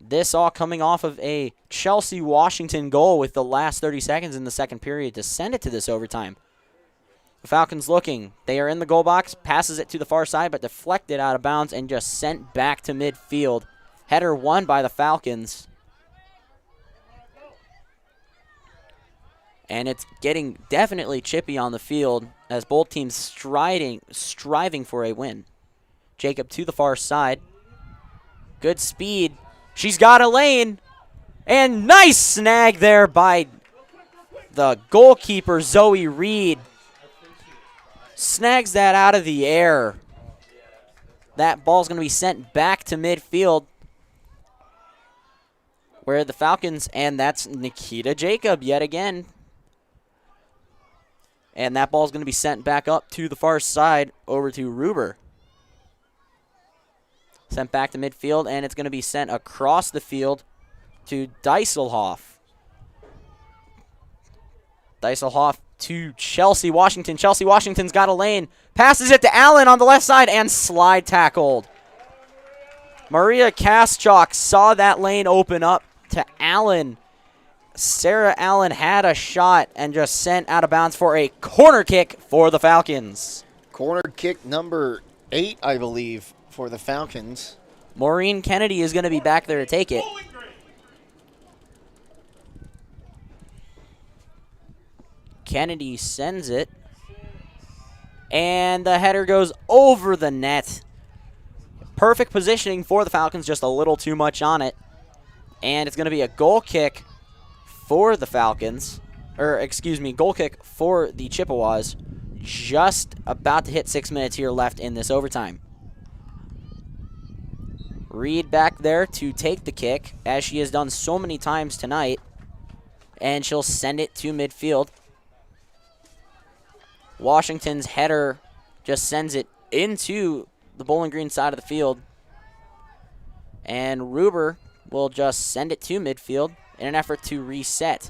This all coming off of a Chelsea-Washington goal with the last 30 seconds in the second period to send it to this overtime. The Falcons looking. They are in the goal box, passes it to the far side, but deflected out of bounds and just sent back to midfield. Header won by the Falcons. And it's getting definitely chippy on the field as both teams striving for a win. Jacob to the far side. Good speed. She's got a lane. And nice snag there by the goalkeeper, Zoe Reed. Snags that out of the air. That ball's going to be sent back to midfield, where the Falcons, and that's Nikita Jacob yet again. And that ball's going to be sent back up to the far side over to Ruber. Sent back to midfield, and it's going to be sent across the field to Dieselhoff. Dieselhoff to Chelsea Washington. Chelsea Washington's got a lane. Passes it to Allen on the left side and slide tackled. Maria Kaschok saw that lane open up to Allen. Sarah Allen had a shot and just sent out of bounds for a corner kick for the Falcons. Corner kick number 8, I believe, for the Falcons. Maureen Kennedy is going to be back there to take it. Kennedy sends it. And the header goes over the net. Perfect positioning for the Falcons, just a little too much on it. And it's going to be a goal kick for the Falcons. Goal kick for the Chippewas. Just about to hit 6 minutes here left in this overtime. Reed back there to take the kick, as she has done so many times tonight. And she'll send it to midfield. Washington's header just sends it into the Bowling Green side of the field. And Ruber will just send it to midfield in an effort to reset.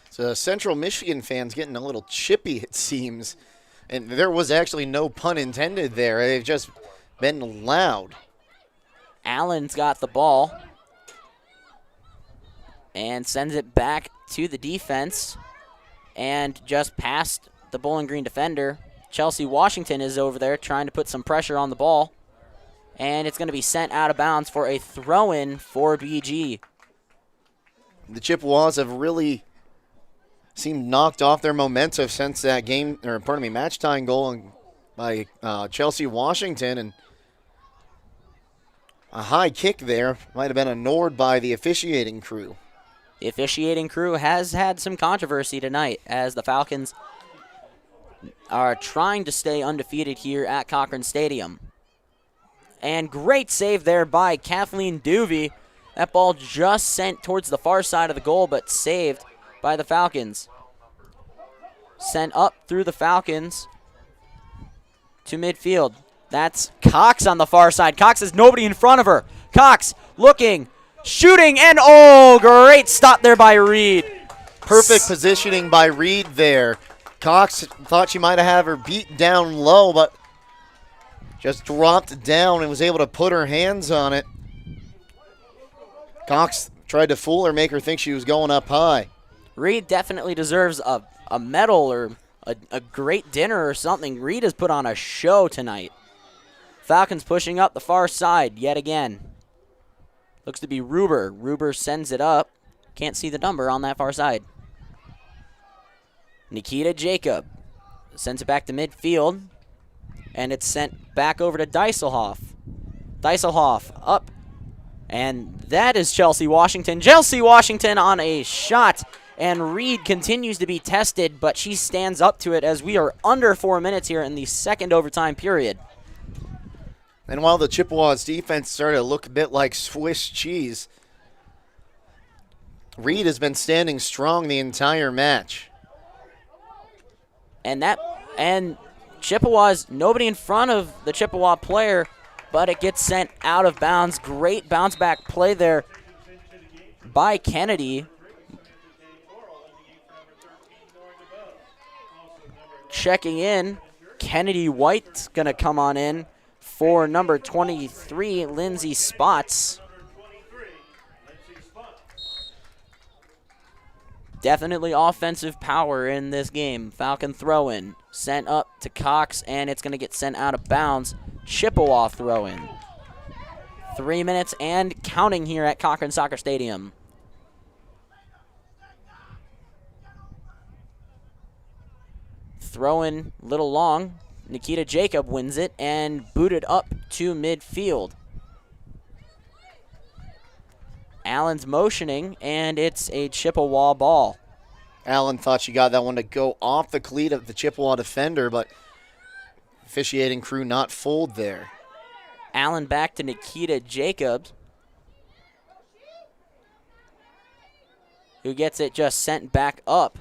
So Central Michigan fans getting a little chippy, it seems. And there was actually no pun intended there. They've just been loud. Allen's got the ball and sends it back to the defense and just past the Bowling Green defender. Chelsea Washington is over there trying to put some pressure on the ball. And it's going to be sent out of bounds for a throw-in for BG. The Chippewas have really seemed knocked off their momentum since that match-tying goal by Chelsea Washington. And a high kick there might have been ignored by the officiating crew. The officiating crew has had some controversy tonight as the Falcons are trying to stay undefeated here at Cochran Stadium. And great save there by Kathleen Duvey. That ball just sent towards the far side of the goal, but saved by the Falcons. Sent up through the Falcons to midfield. That's Cox on the far side. Cox has nobody in front of her. Cox looking, shooting, and oh, great stop there by Reed. Perfect positioning by Reed there. Cox thought she might have her beat down low, but just dropped down and was able to put her hands on it. Cox tried to fool her, make her think she was going up high. Reed definitely deserves a medal or a great dinner or something. Reed has put on a show tonight. Falcons pushing up the far side yet again. Looks to be Ruber. Ruber sends it up. Can't see the number on that far side. Nikita Jacob sends it back to midfield. And it's sent back over to Dieselhoff. Dieselhoff up. And that is Chelsea Washington. Chelsea Washington on a shot. And Reed continues to be tested, but she stands up to it as we are under 4 minutes here in the second overtime period. And while the Chippewas defense started to look a bit like Swiss cheese, Reed has been standing strong the entire match. And Chippewas, nobody in front of the Chippewa player but it gets sent out of bounds. Great bounce back play there by Kennedy. Checking in, Kennedy White's going to come on in for number 23, Lindsay Spots. Definitely offensive power in this game. Falcon throw-in, sent up to Cox, and it's going to get sent out of bounds. Chippewa throw-in. 3 minutes and counting here at Cochran Soccer Stadium. Throw-in little long. Nikita Jacob wins it and booted up to midfield. Allen's motioning, and it's a Chippewa ball. Allen thought she got that one to go off the cleat of the Chippewa defender, but officiating crew not fooled there. Allen back to Nikita Jacobs, who gets it just sent back up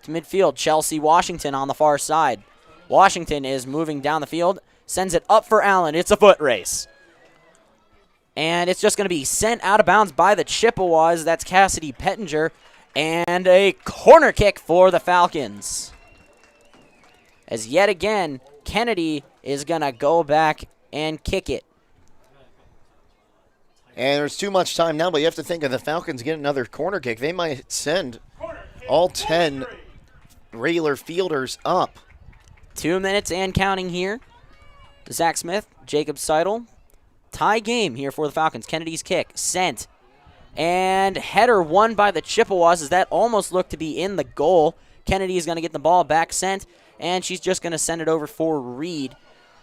to midfield. Chelsea Washington on the far side. Washington is moving down the field, sends it up for Allen. It's a foot race. And it's just going to be sent out of bounds by the Chippewas. That's Cassidy Pettinger. And a corner kick for the Falcons. As yet again, Kennedy is going to go back and kick it. And there's too much time now, but you have to think if the Falcons get another corner kick, they might send all 10 regular fielders up. 2 minutes and counting here. Zach Smith, Jacob Seidel. Tie game here for the Falcons. Kennedy's kick sent. And header won by the Chippewas as that almost looked to be in the goal. Kennedy is going to get the ball back sent, and she's just going to send it over for Reed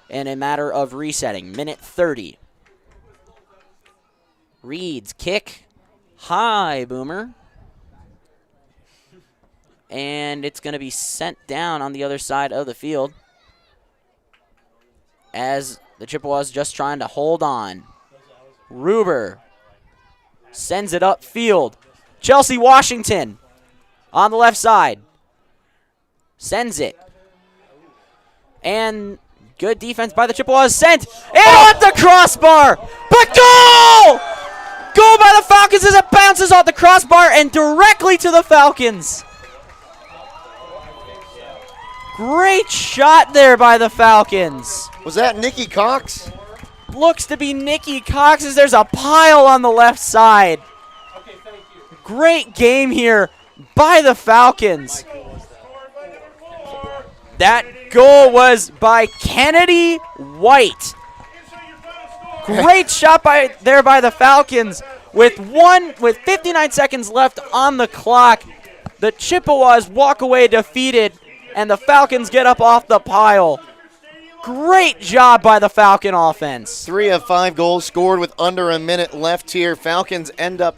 in a matter of resetting. Minute 30. Reed's kick. High, Boomer. And it's going to be sent down on the other side of the field as the Chippewas just trying to hold on. Ruber sends it upfield. Chelsea Washington on the left side. Sends it. And good defense by the Chippewas. Sent. And on the crossbar. But goal! Goal by the Falcons as it bounces off the crossbar and directly to the Falcons. Great shot there by the Falcons. Was that Nikki Cox? Looks to be Nikki Cox as there's a pile on the left side. Great game here by the Falcons. That goal was by Kennedy White. Great shot there by the Falcons. With 59 seconds left on the clock, the Chippewas walk away defeated, and the Falcons get up off the pile. Great job by the Falcon offense. 3 of 5 goals scored with under a minute left here. Falcons end up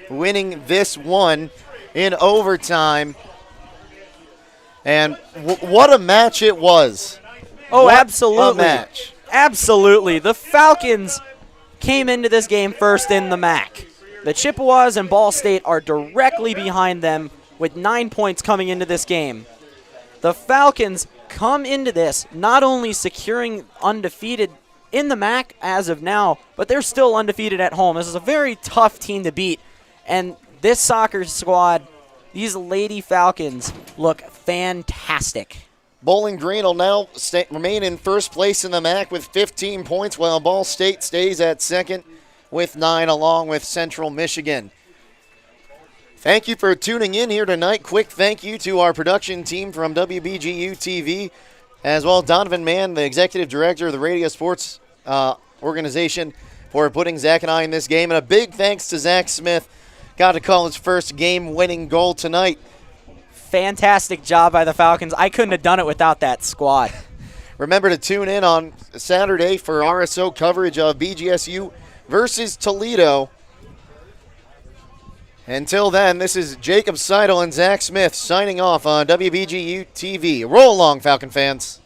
winning this one in overtime. And what a match it was. Oh, what absolutely. A match. Absolutely. The Falcons came into this game first in the MAC. The Chippewas and Ball State are directly behind them with 9 points coming into this game. The Falcons come into this not only securing undefeated in the MAC as of now, but they're still undefeated at home. This is a very tough team to beat. And this soccer squad, these Lady Falcons, look fantastic. Bowling Green will now remain in first place in the MAC with 15 points, while Ball State stays at second with 9, along with Central Michigan. Thank you for tuning in here tonight. Quick thank you to our production team from WBGU TV, as well as Donovan Mann, the executive director of the Radio Sports organization, for putting Zach and I in this game. And a big thanks to Zach Smith. Got to call his first game-winning goal tonight. Fantastic job by the Falcons. I couldn't have done it without that squad. Remember to tune in on Saturday for RSO coverage of BGSU versus Toledo. Until then, this is Jacob Seidel and Zach Smith signing off on WBGU TV. Roll along, Falcon fans.